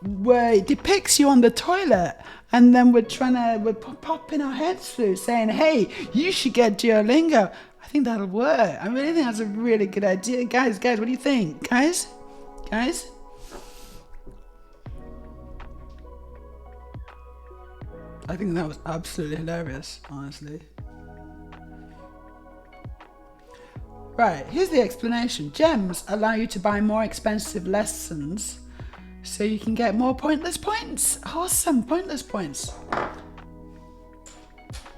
where it depicts you on the toilet and then we're popping our heads through saying, hey, you should get Duolingo. I think that'll work. I really think that's a really good idea. Guys, what do you think? Guys? I think that was absolutely hilarious, honestly. Right, here's the explanation. Gems allow you to buy more expensive lessons so you can get more pointless points. Awesome, pointless points.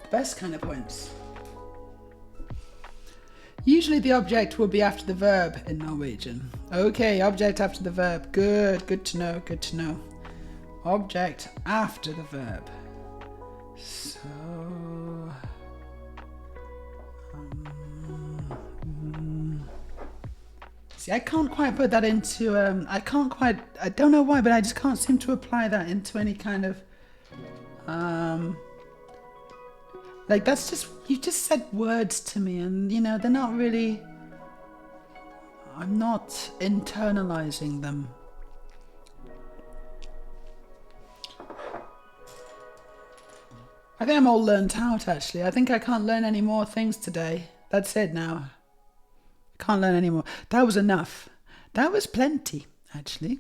Best kind of points. Usually the object will be after the verb in Norwegian. Okay, object after the verb. Good to know. Object after the verb. So, see, I can't quite put that into, I don't know why, but I just can't seem to apply that into any kind of, like that's just, you just said words to me and, you know, they're not really, I'm not internalizing them. I think I'm all learnt out, actually. I think I can't learn any more things today. That's it now. I can't learn any more. That was enough. That was plenty, actually.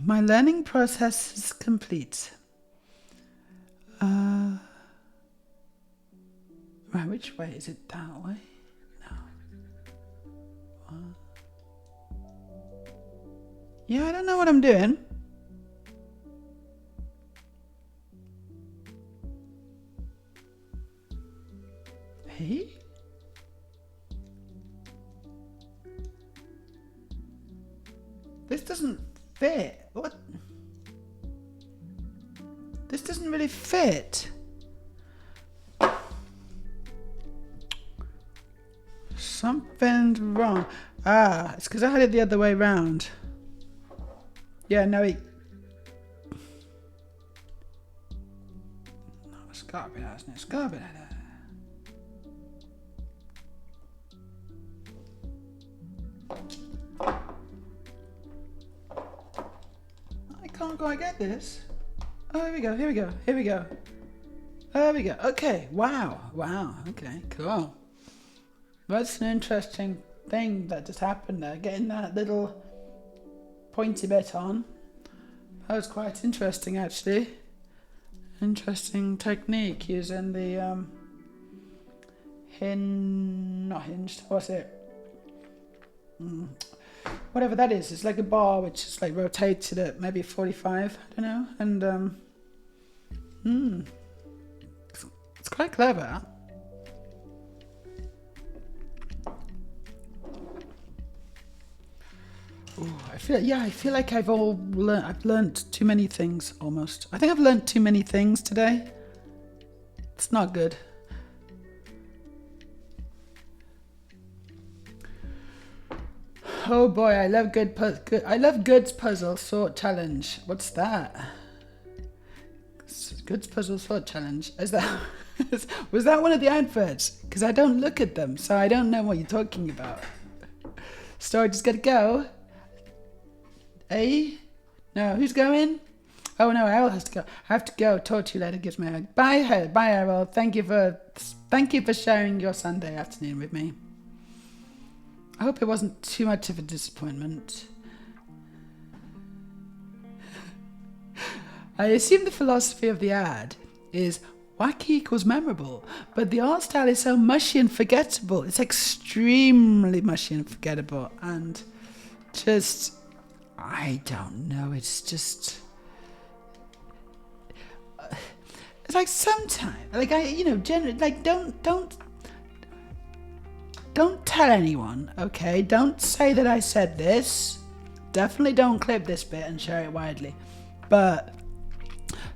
My learning process is complete. Right, which way? Is it that way? No. Yeah, I don't know what I'm doing. Hey? This doesn't fit. What? This doesn't really fit. Something's wrong. Ah, it's because I had it the other way round. Yeah, no, no, it's gotta be that, isn't it? It's gotta be that. I can't quite get this. Oh, here we go. There we go. Okay, wow. Okay, cool. That's an interesting thing that just happened there. Getting that little pointy bit on. That was quite interesting, actually. Interesting technique using the not hinged. What's it? Whatever that is. It's like a bar which is like rotated at maybe 45. I don't know. And it's quite clever. Ooh, I feel like I've learnt too many things almost. I think I've learnt too many things today. It's not good. Oh boy, I love I love Goods Puzzle Sort Challenge. What's that? Goods Puzzle Sort Challenge. Is that was that one of the adverts? Because I don't look at them, so I don't know what you're talking about. Storage is gonna go. No, who's going? Oh no, Errol has to go. I have to go. Talk to you later. Gives me a hug. Bye, Errol. Thank you for sharing your Sunday afternoon with me. I hope it wasn't too much of a disappointment. I assume the philosophy of the ad is wacky equals memorable, but the art style is so mushy and forgettable. It's extremely mushy and forgettable, and just, I don't know, it's just, it's like sometimes, like generally, like don't tell anyone, okay? Don't say that I said this. Definitely don't clip this bit and share it widely. But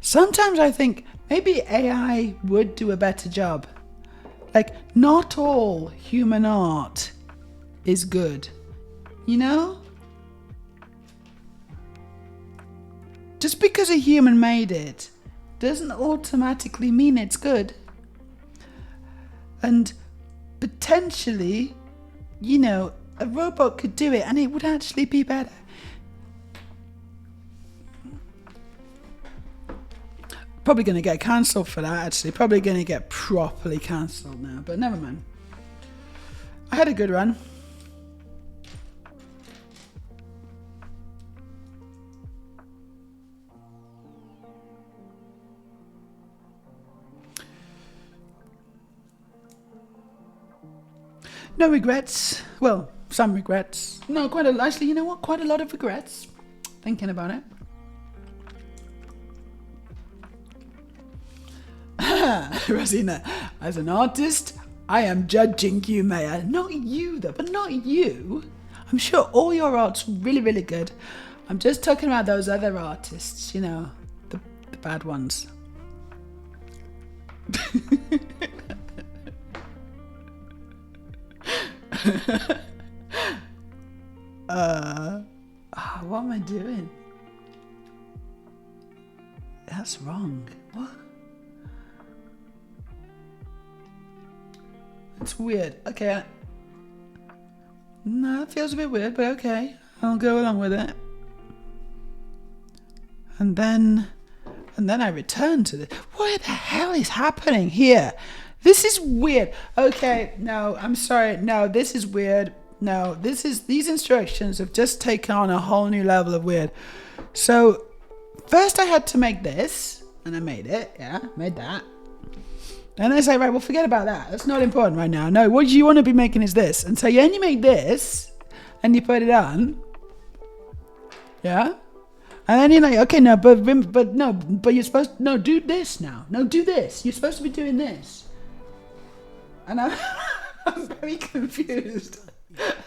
sometimes I think maybe AI would do a better job. Like, not all human art is good, you know? Just because a human made it doesn't automatically mean it's good. And potentially, a robot could do it and it would actually be better. Probably going to get cancelled for that, actually. Probably going to get properly cancelled now, but never mind. I had a good run. No regrets. Well, some regrets. No, actually, you know what? Quite a lot of regrets. Thinking about it. Rosina, as an artist, I am judging you, Meja. Not you, though, but not you. I'm sure all your art's really, really good. I'm just talking about those other artists, the bad ones. What am I doing? That's wrong. What? It's weird. Okay. No, it feels a bit weird, but okay. I'll go along with it. And then I return to this. What the hell is happening here? This is weird. Okay, no, I'm sorry. No, this is weird. No, these instructions have just taken on a whole new level of weird. So, first I had to make this, and I made it. Yeah, made that. And I say, right, well, forget about that. That's not important right now. No, what you want to be making is this. And so you only make this, and you put it on. Yeah? And then you're like, okay, no, but you're supposed to, no, do this now. No, do this. You're supposed to be doing this. And I'm very confused.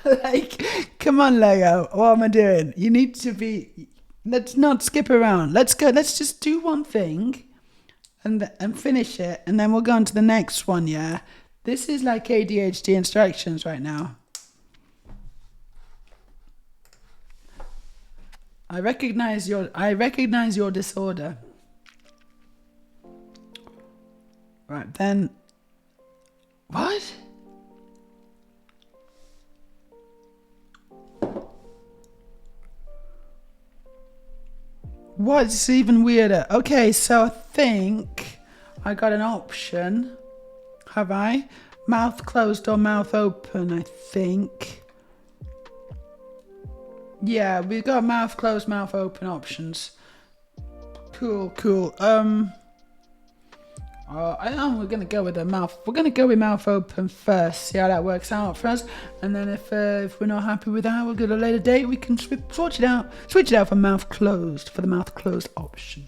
Like, come on, Lego. What am I doing? You need to be, let's not skip around. Let's go. Let's just do one thing. And finish it, and then we'll go on to the next one, yeah? This is like ADHD instructions right now. I recognize your disorder. Right, then... What? What's even weirder? Okay, so I think I got an option. Have I? Mouth closed or mouth open, I think. Yeah, we've got mouth closed, mouth open options. Cool. We're gonna go with the mouth. We're gonna go with mouth open first. See how that works out for us. And then if we're not happy with that, we'll go to a later date. We can switch it out for mouth closed, for the mouth closed option.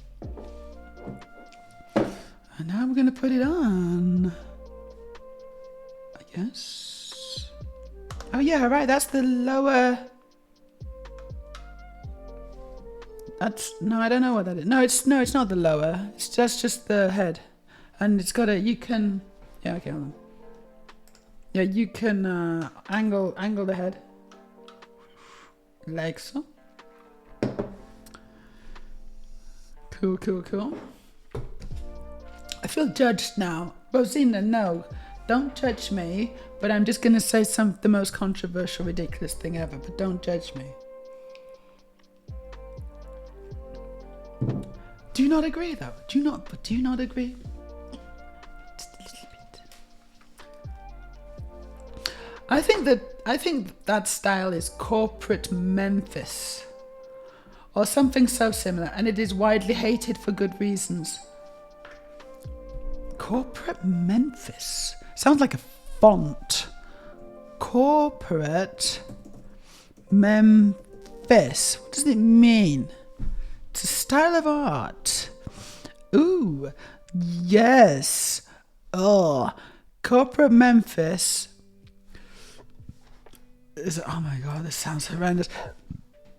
And now we're gonna put it on. I guess. Oh yeah, right. That's the lower. No, I don't know what that is. No, it's not the lower. It's just the head. And it's got you can, yeah, okay, hold on. Yeah, you can angle the head. Like so. Cool, cool, cool. I feel judged now. Rosina, no. Don't judge me, but I'm just going to say the most controversial, ridiculous thing ever, but don't judge me. Do you not agree, though? Do you not agree? Just a little bit. I think that style is corporate Memphis, or something so similar, and it is widely hated for good reasons. Corporate Memphis sounds like a font. Corporate Memphis. What does it mean? It's a style of art. Ooh, yes. Oh, corporate Memphis. Oh my god, this sounds horrendous.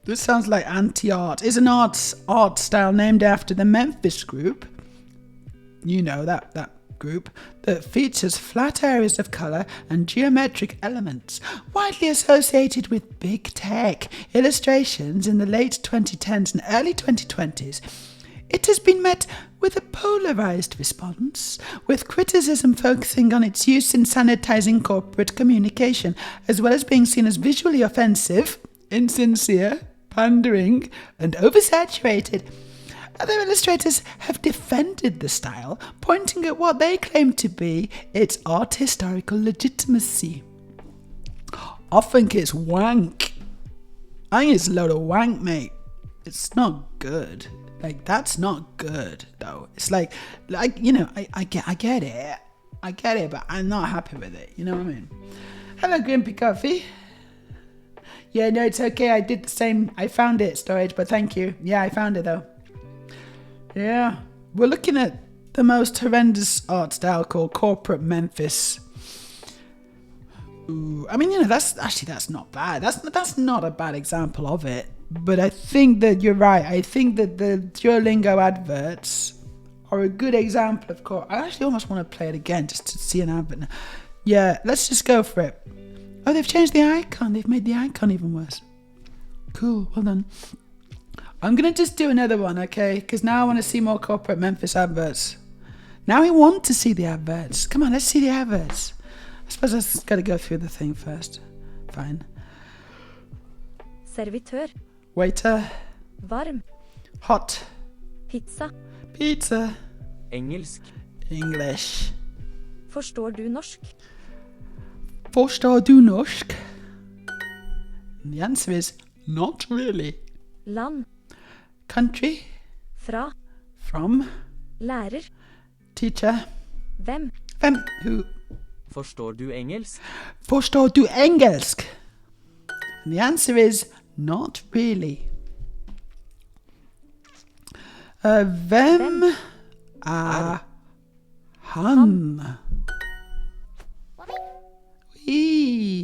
This sounds like anti-art. It's an art style named after the Memphis group. You know, that group that features flat areas of colour and geometric elements, widely associated with big tech illustrations in the late 2010s and early 2020s. It has been met with a polarised response, with criticism focusing on its use in sanitising corporate communication, as well as being seen as visually offensive, insincere, pandering, and oversaturated. Other illustrators have defended the style, pointing at what they claim to be its art historical legitimacy. I think it's wank. I think it's a load of wank, mate. It's not good. Like, that's not good, though. It's like you know, I get it. I get it, but I'm not happy with it. You know what I mean? Hello, Grimpy Coffee. Yeah, no, it's okay. I did the same. I found it, storage, but thank you. Yeah, I found it, though. Yeah, we're looking at the most horrendous art style called corporate Memphis. Ooh, I mean, you know, that's not bad. That's not a bad example of it. But I think that you're right. I think that the Duolingo adverts are a good example of I actually almost want to play it again just to see an advert. Yeah, let's just go for it. Oh, they've changed the icon. They've made the icon even worse. Cool, well done. I'm going to just do another one, okay? Because now I want to see more corporate Memphis adverts. Now I want to see the adverts. Come on, let's see the adverts. I suppose I just got to go through the thing first. Fine. Servitør. Waiter. Varm. Hot. Pizza. Pizza. Engelsk. English. Forstår du norsk? Forstår du norsk? The answer is not really. Land. Country. Fra. From. Lærer. Teacher. Hvem? Hvem? Who? Forstår du engelsk? Forstår du engelsk? And the answer is not really. Hvem er han?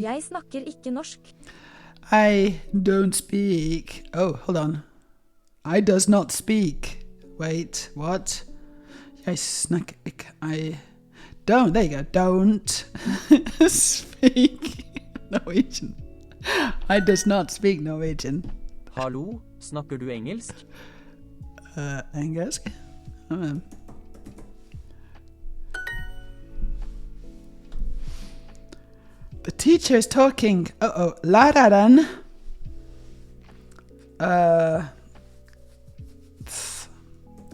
Jeg snakker ikke norsk. I don't speak. Oh, hold on. I does not speak. Wait, what? I don't. There you go. Don't speak Norwegian. I does not speak Norwegian. Hallo, snakker du engelsk? Engelsk? The teacher is talking. Læreren.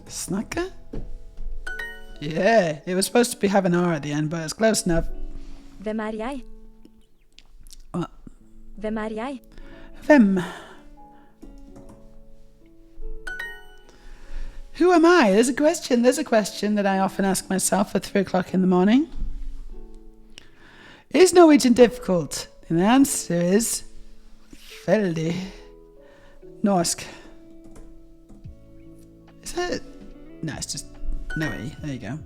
Snakke? Yeah, it was supposed to have an R at the end, but it's close enough. Hvem er jeg? What? Hvem er jeg? Hvem? Who am I? There's a question that I often ask myself at 3 o'clock in the morning. Is Norwegian difficult? And the answer is veldig norsk. Is that? No, it's just no E. There you go.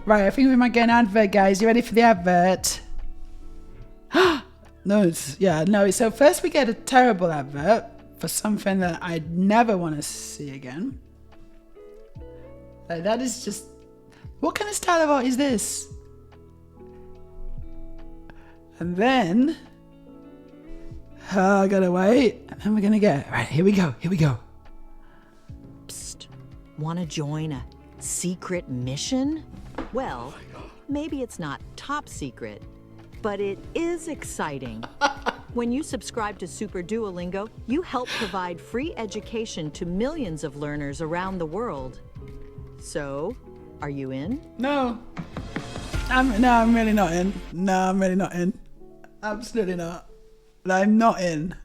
Right, I think we might get an advert, guys. You ready for the advert? No, so first we get a terrible advert for something that I'd never want to see again. Like, that is just... What kind of style of art is this? And then... I gotta wait. And then we're gonna get... Right, here we go. Psst. Want to join a secret mission? Well, maybe it's not top secret, but it is exciting. When you subscribe to Super Duolingo, you help provide free education to millions of learners around the world. So, are you in? No. I'm really not in. No, I'm really not in. Absolutely not. I'm not in.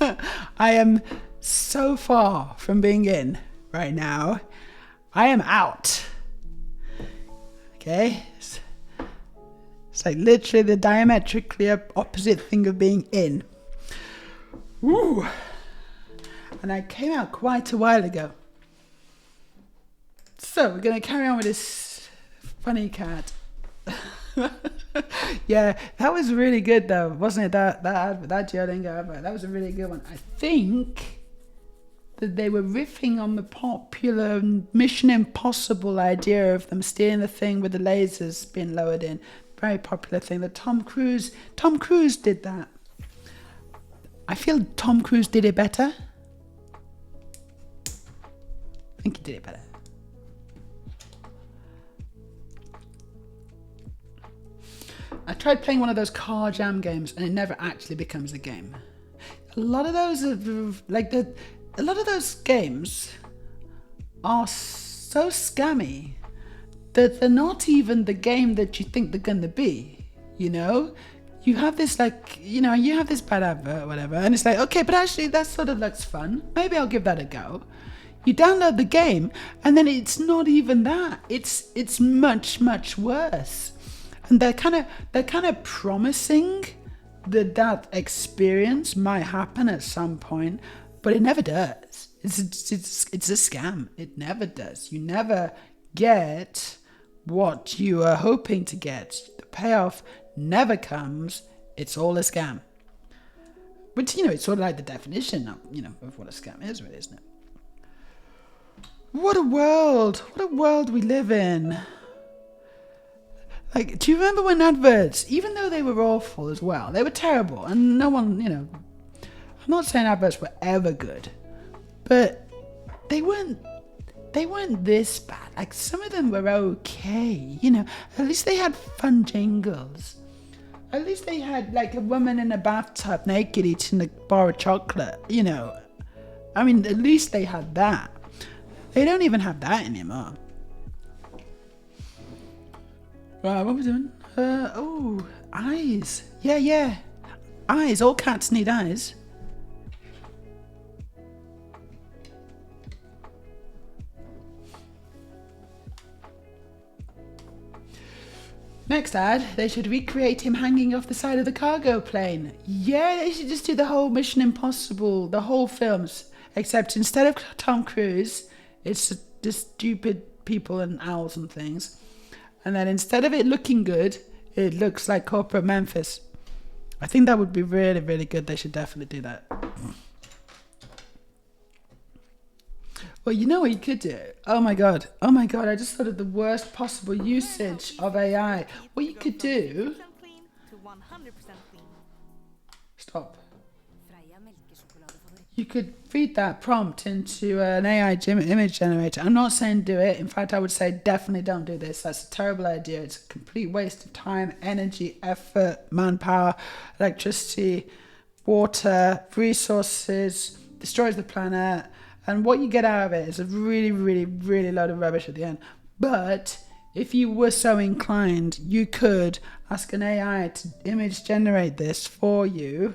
I am so far from being in right now. I am out. Okay? It's like literally the diametrically opposite thing of being in. Woo! And I came out quite a while ago. So we're going to carry on with this funny cat. Yeah, that was really good though, wasn't it? That Duolingo advert, that was a really good one. I think that they were riffing on the popular Mission Impossible idea of them stealing the thing with the lasers being lowered in. Very popular thing that Tom Cruise did that. I feel Tom Cruise did it better. I think he did it better. I tried playing one of those car jam games and it never actually becomes a game. A lot of those games are so scammy that they're not even the game that you think they're gonna be, you know? You have this you have this bad advert or whatever, and it's like, okay, but actually that sort of looks fun. Maybe I'll give that a go. You download the game, and then it's not even that. It's much, much worse. And they're kind of promising that experience might happen at some point, but it never does. It's a scam. It never does. You never get what you are hoping to get. The payoff never comes. It's all a scam. But it's sort of like the definition of what a scam is, really, isn't it? What a world we live in. Like, do you remember when adverts, even though they were awful as well, they were terrible, and no one, I'm not saying adverts were ever good, but they weren't this bad. Like, some of them were okay, at least they had fun jingles. At least they had, like, a woman in a bathtub naked eating a bar of chocolate, I mean, at least they had that. They don't even have that anymore. Right, what are we doing? Eyes. Yeah. Eyes. All cats need eyes. Next ad, they should recreate him hanging off the side of the cargo plane. Yeah, they should just do the whole Mission Impossible, the whole films. Except instead of Tom Cruise, it's just stupid people and owls and things. And then instead of it looking good, it looks like corporate Memphis. I think that would be really, really good. They should definitely do that. Well, you know what you could do? Oh my god, I just thought of the worst possible usage of AI. What you could do... Stop. You could feed that prompt into an AI image generator. I'm not saying do it. In fact, I would say definitely don't do this. That's a terrible idea. It's a complete waste of time, energy, effort, manpower, electricity, water, resources, destroys the planet. And what you get out of it is a really, really, really load of rubbish at the end. But if you were so inclined, you could ask an AI to image generate this for you.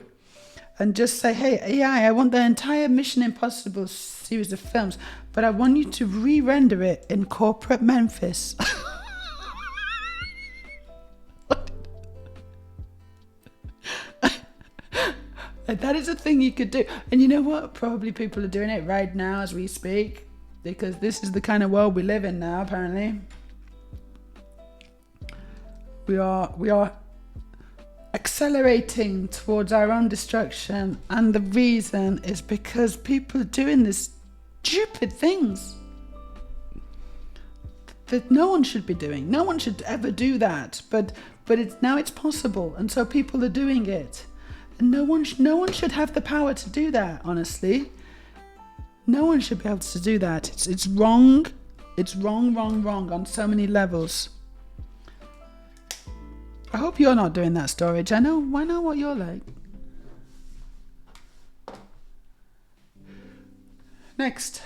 And just say, hey, AI, I want the entire Mission Impossible series of films, but I want you to re-render it in corporate Memphis. That is a thing you could do. And you know what? Probably people are doing it right now as we speak, because this is the kind of world we live in now, apparently. We are accelerating towards our own destruction, and the reason is because people are doing these stupid things that no one should be doing. No one should ever do that, but but it's possible, and so people are doing it. And no one should have the power to do that, honestly. No one should be able to do that. It's wrong. It's wrong on so many levels. I hope you're not doing that, Storage. I know what you're like. Next.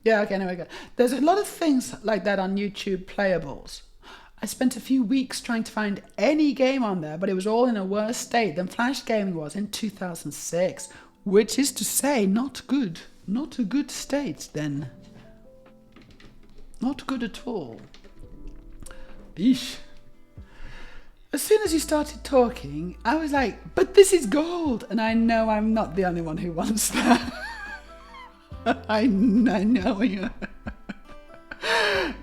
Yeah, okay, there we go. There's a lot of things like that on YouTube playables. I spent a few weeks trying to find any game on there, but it was all in a worse state than Flash gaming was in 2006, which is to say, not good. Not a good state, then. Not good at all. Eesh. As soon as you started talking, I was like, but this is gold! And I know I'm not the only one who wants that. I know you.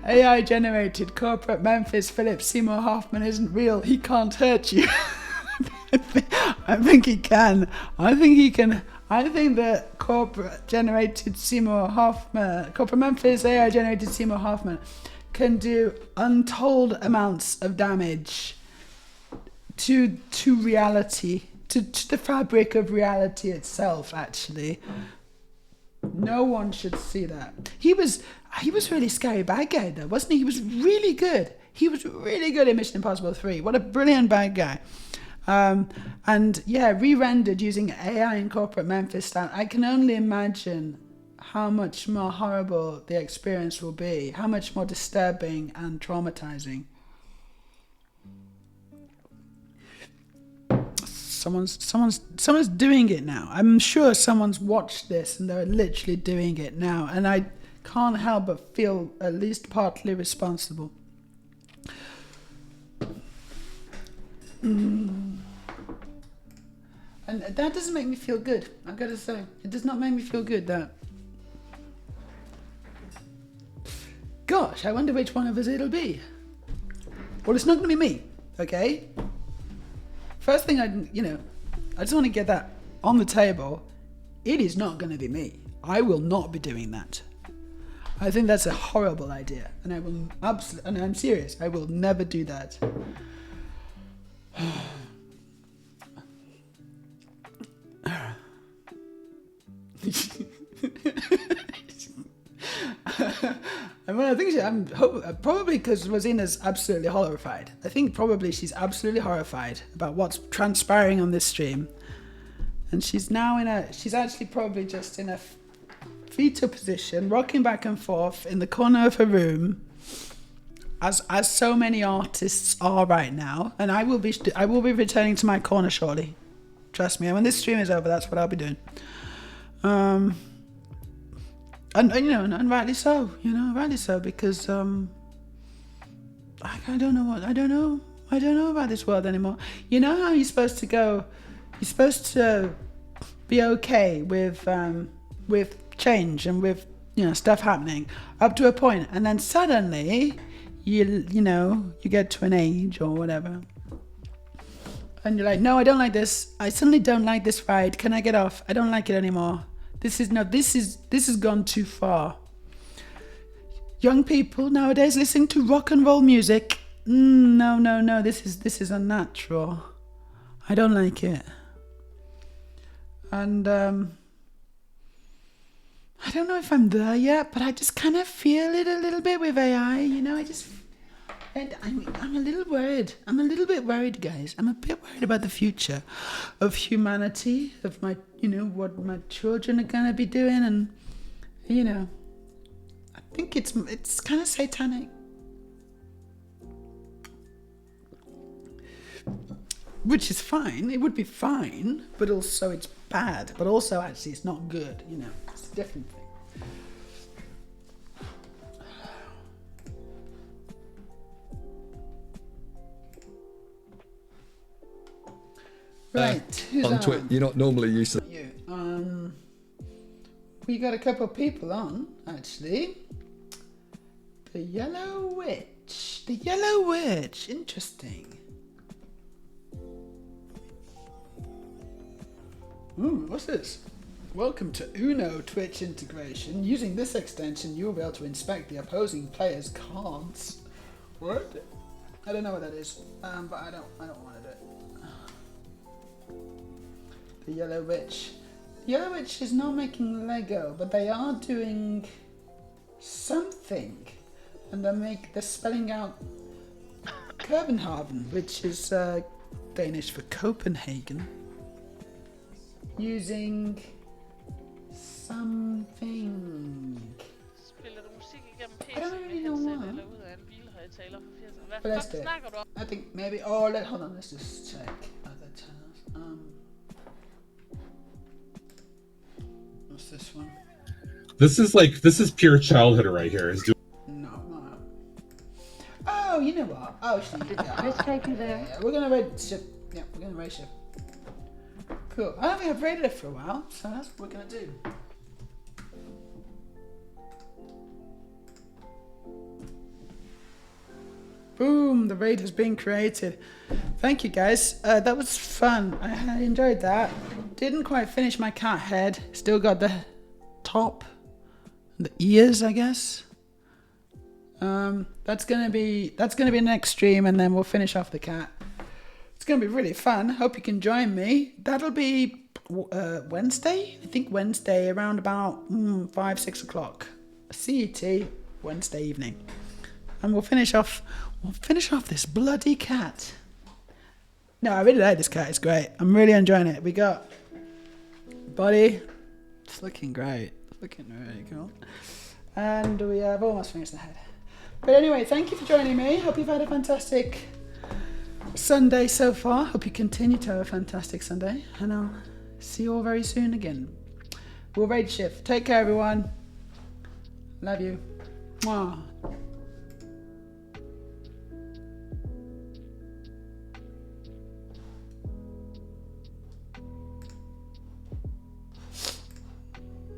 AI generated corporate Memphis Philip Seymour Hoffman isn't real. He can't hurt you. I think he can. I think he can. I think that corporate Memphis AI generated Seymour Hoffman can do untold amounts of damage to reality, to the fabric of reality itself, actually. No one should see that. He was really scary bad guy though, wasn't he? He was really good. He was really good in Mission Impossible 3. What a brilliant bad guy. And yeah, re-rendered using AI in corporate Memphis style. I can only imagine how much more horrible the experience will be, how much more disturbing and traumatizing. Someone's doing it now. I'm sure someone's watched this and they're literally doing it now, and I can't help but feel at least partly responsible. And that doesn't make me feel good, I've got to say. It does not make me feel good, that. Gosh, I wonder which one of us it'll be. Well, it's not going to be me, okay? First thing, I just want to get that on the table. It is not going to be me. I will not be doing that. I think that's a horrible idea, and I will absolutely, and I'm serious, I will never do that. And when I think probably because Rosina's absolutely horrified. I think probably she's absolutely horrified about what's transpiring on this stream, and she's now she's actually probably just in a fetal position, rocking back and forth in the corner of her room, as so many artists are right now. And I will be returning to my corner shortly. Trust me. And when this stream is over, that's what I'll be doing. And rightly so, rightly so, because I don't know about this world anymore. You know how you're supposed to be okay with change and with stuff happening up to a point, and then suddenly you get to an age or whatever, and you're like, no, I don't like this. I suddenly don't like this ride. Can I get off? I don't like it anymore. This has gone too far. Young people nowadays listening to rock and roll music. No. This is unnatural. I don't like it. And I don't know if I'm there yet, but I just kind of feel it a little bit with AI. I'm a little worried. I'm a little bit worried, guys. I'm a bit worried about the future of humanity, of my, what my children are going to be doing. And, I think it's kind of satanic. Which is fine. It would be fine, but also it's bad. But also, actually, it's not good. It's a different thing. Right. On Twitch, you're not normally used to. We got a couple of people on, actually. The Yellow Witch. The Yellow Witch. Interesting. Ooh, what's this? Welcome to Uno Twitch integration. Using this extension, you'll be able to inspect the opposing player's cards. What? I don't know what that is, but I don't want to do it. The Yellow Witch. The Yellow Witch is not making Lego, but they are doing something, and they're spelling out Copenhagen, which is Danish for Copenhagen, using something. I don't really know what. But let's do it. I think maybe. Oh, hold on. Let's just check other channels. What's this one? This is pure childhood right here. No. Oh, you know what? Oh, Chris take you there? Yeah, we're gonna raid ship. Yeah, we're gonna raid ship. Cool. I don't think I've raided it for a while, so that's what we're gonna do. Boom! The raid has been created. Thank you, guys. That was fun. I enjoyed that. Didn't quite finish my cat head. Still got the top, and the ears, I guess. That's gonna be next stream, and then we'll finish off the cat. It's gonna be really fun. Hope you can join me. That'll be Wednesday. I think Wednesday around about 5-6 o'clock CET, Wednesday evening, and we'll finish off this bloody cat. No, I really like this cat. It's great. I'm really enjoying it. We got body. It's looking great. It's looking really cool. And we have almost finished the head. But anyway, thank you for joining me. Hope you've had a fantastic Sunday so far. Hope you continue to have a fantastic Sunday. And I'll see you all very soon again. We'll raid shift. Take care, everyone. Love you. Mwah.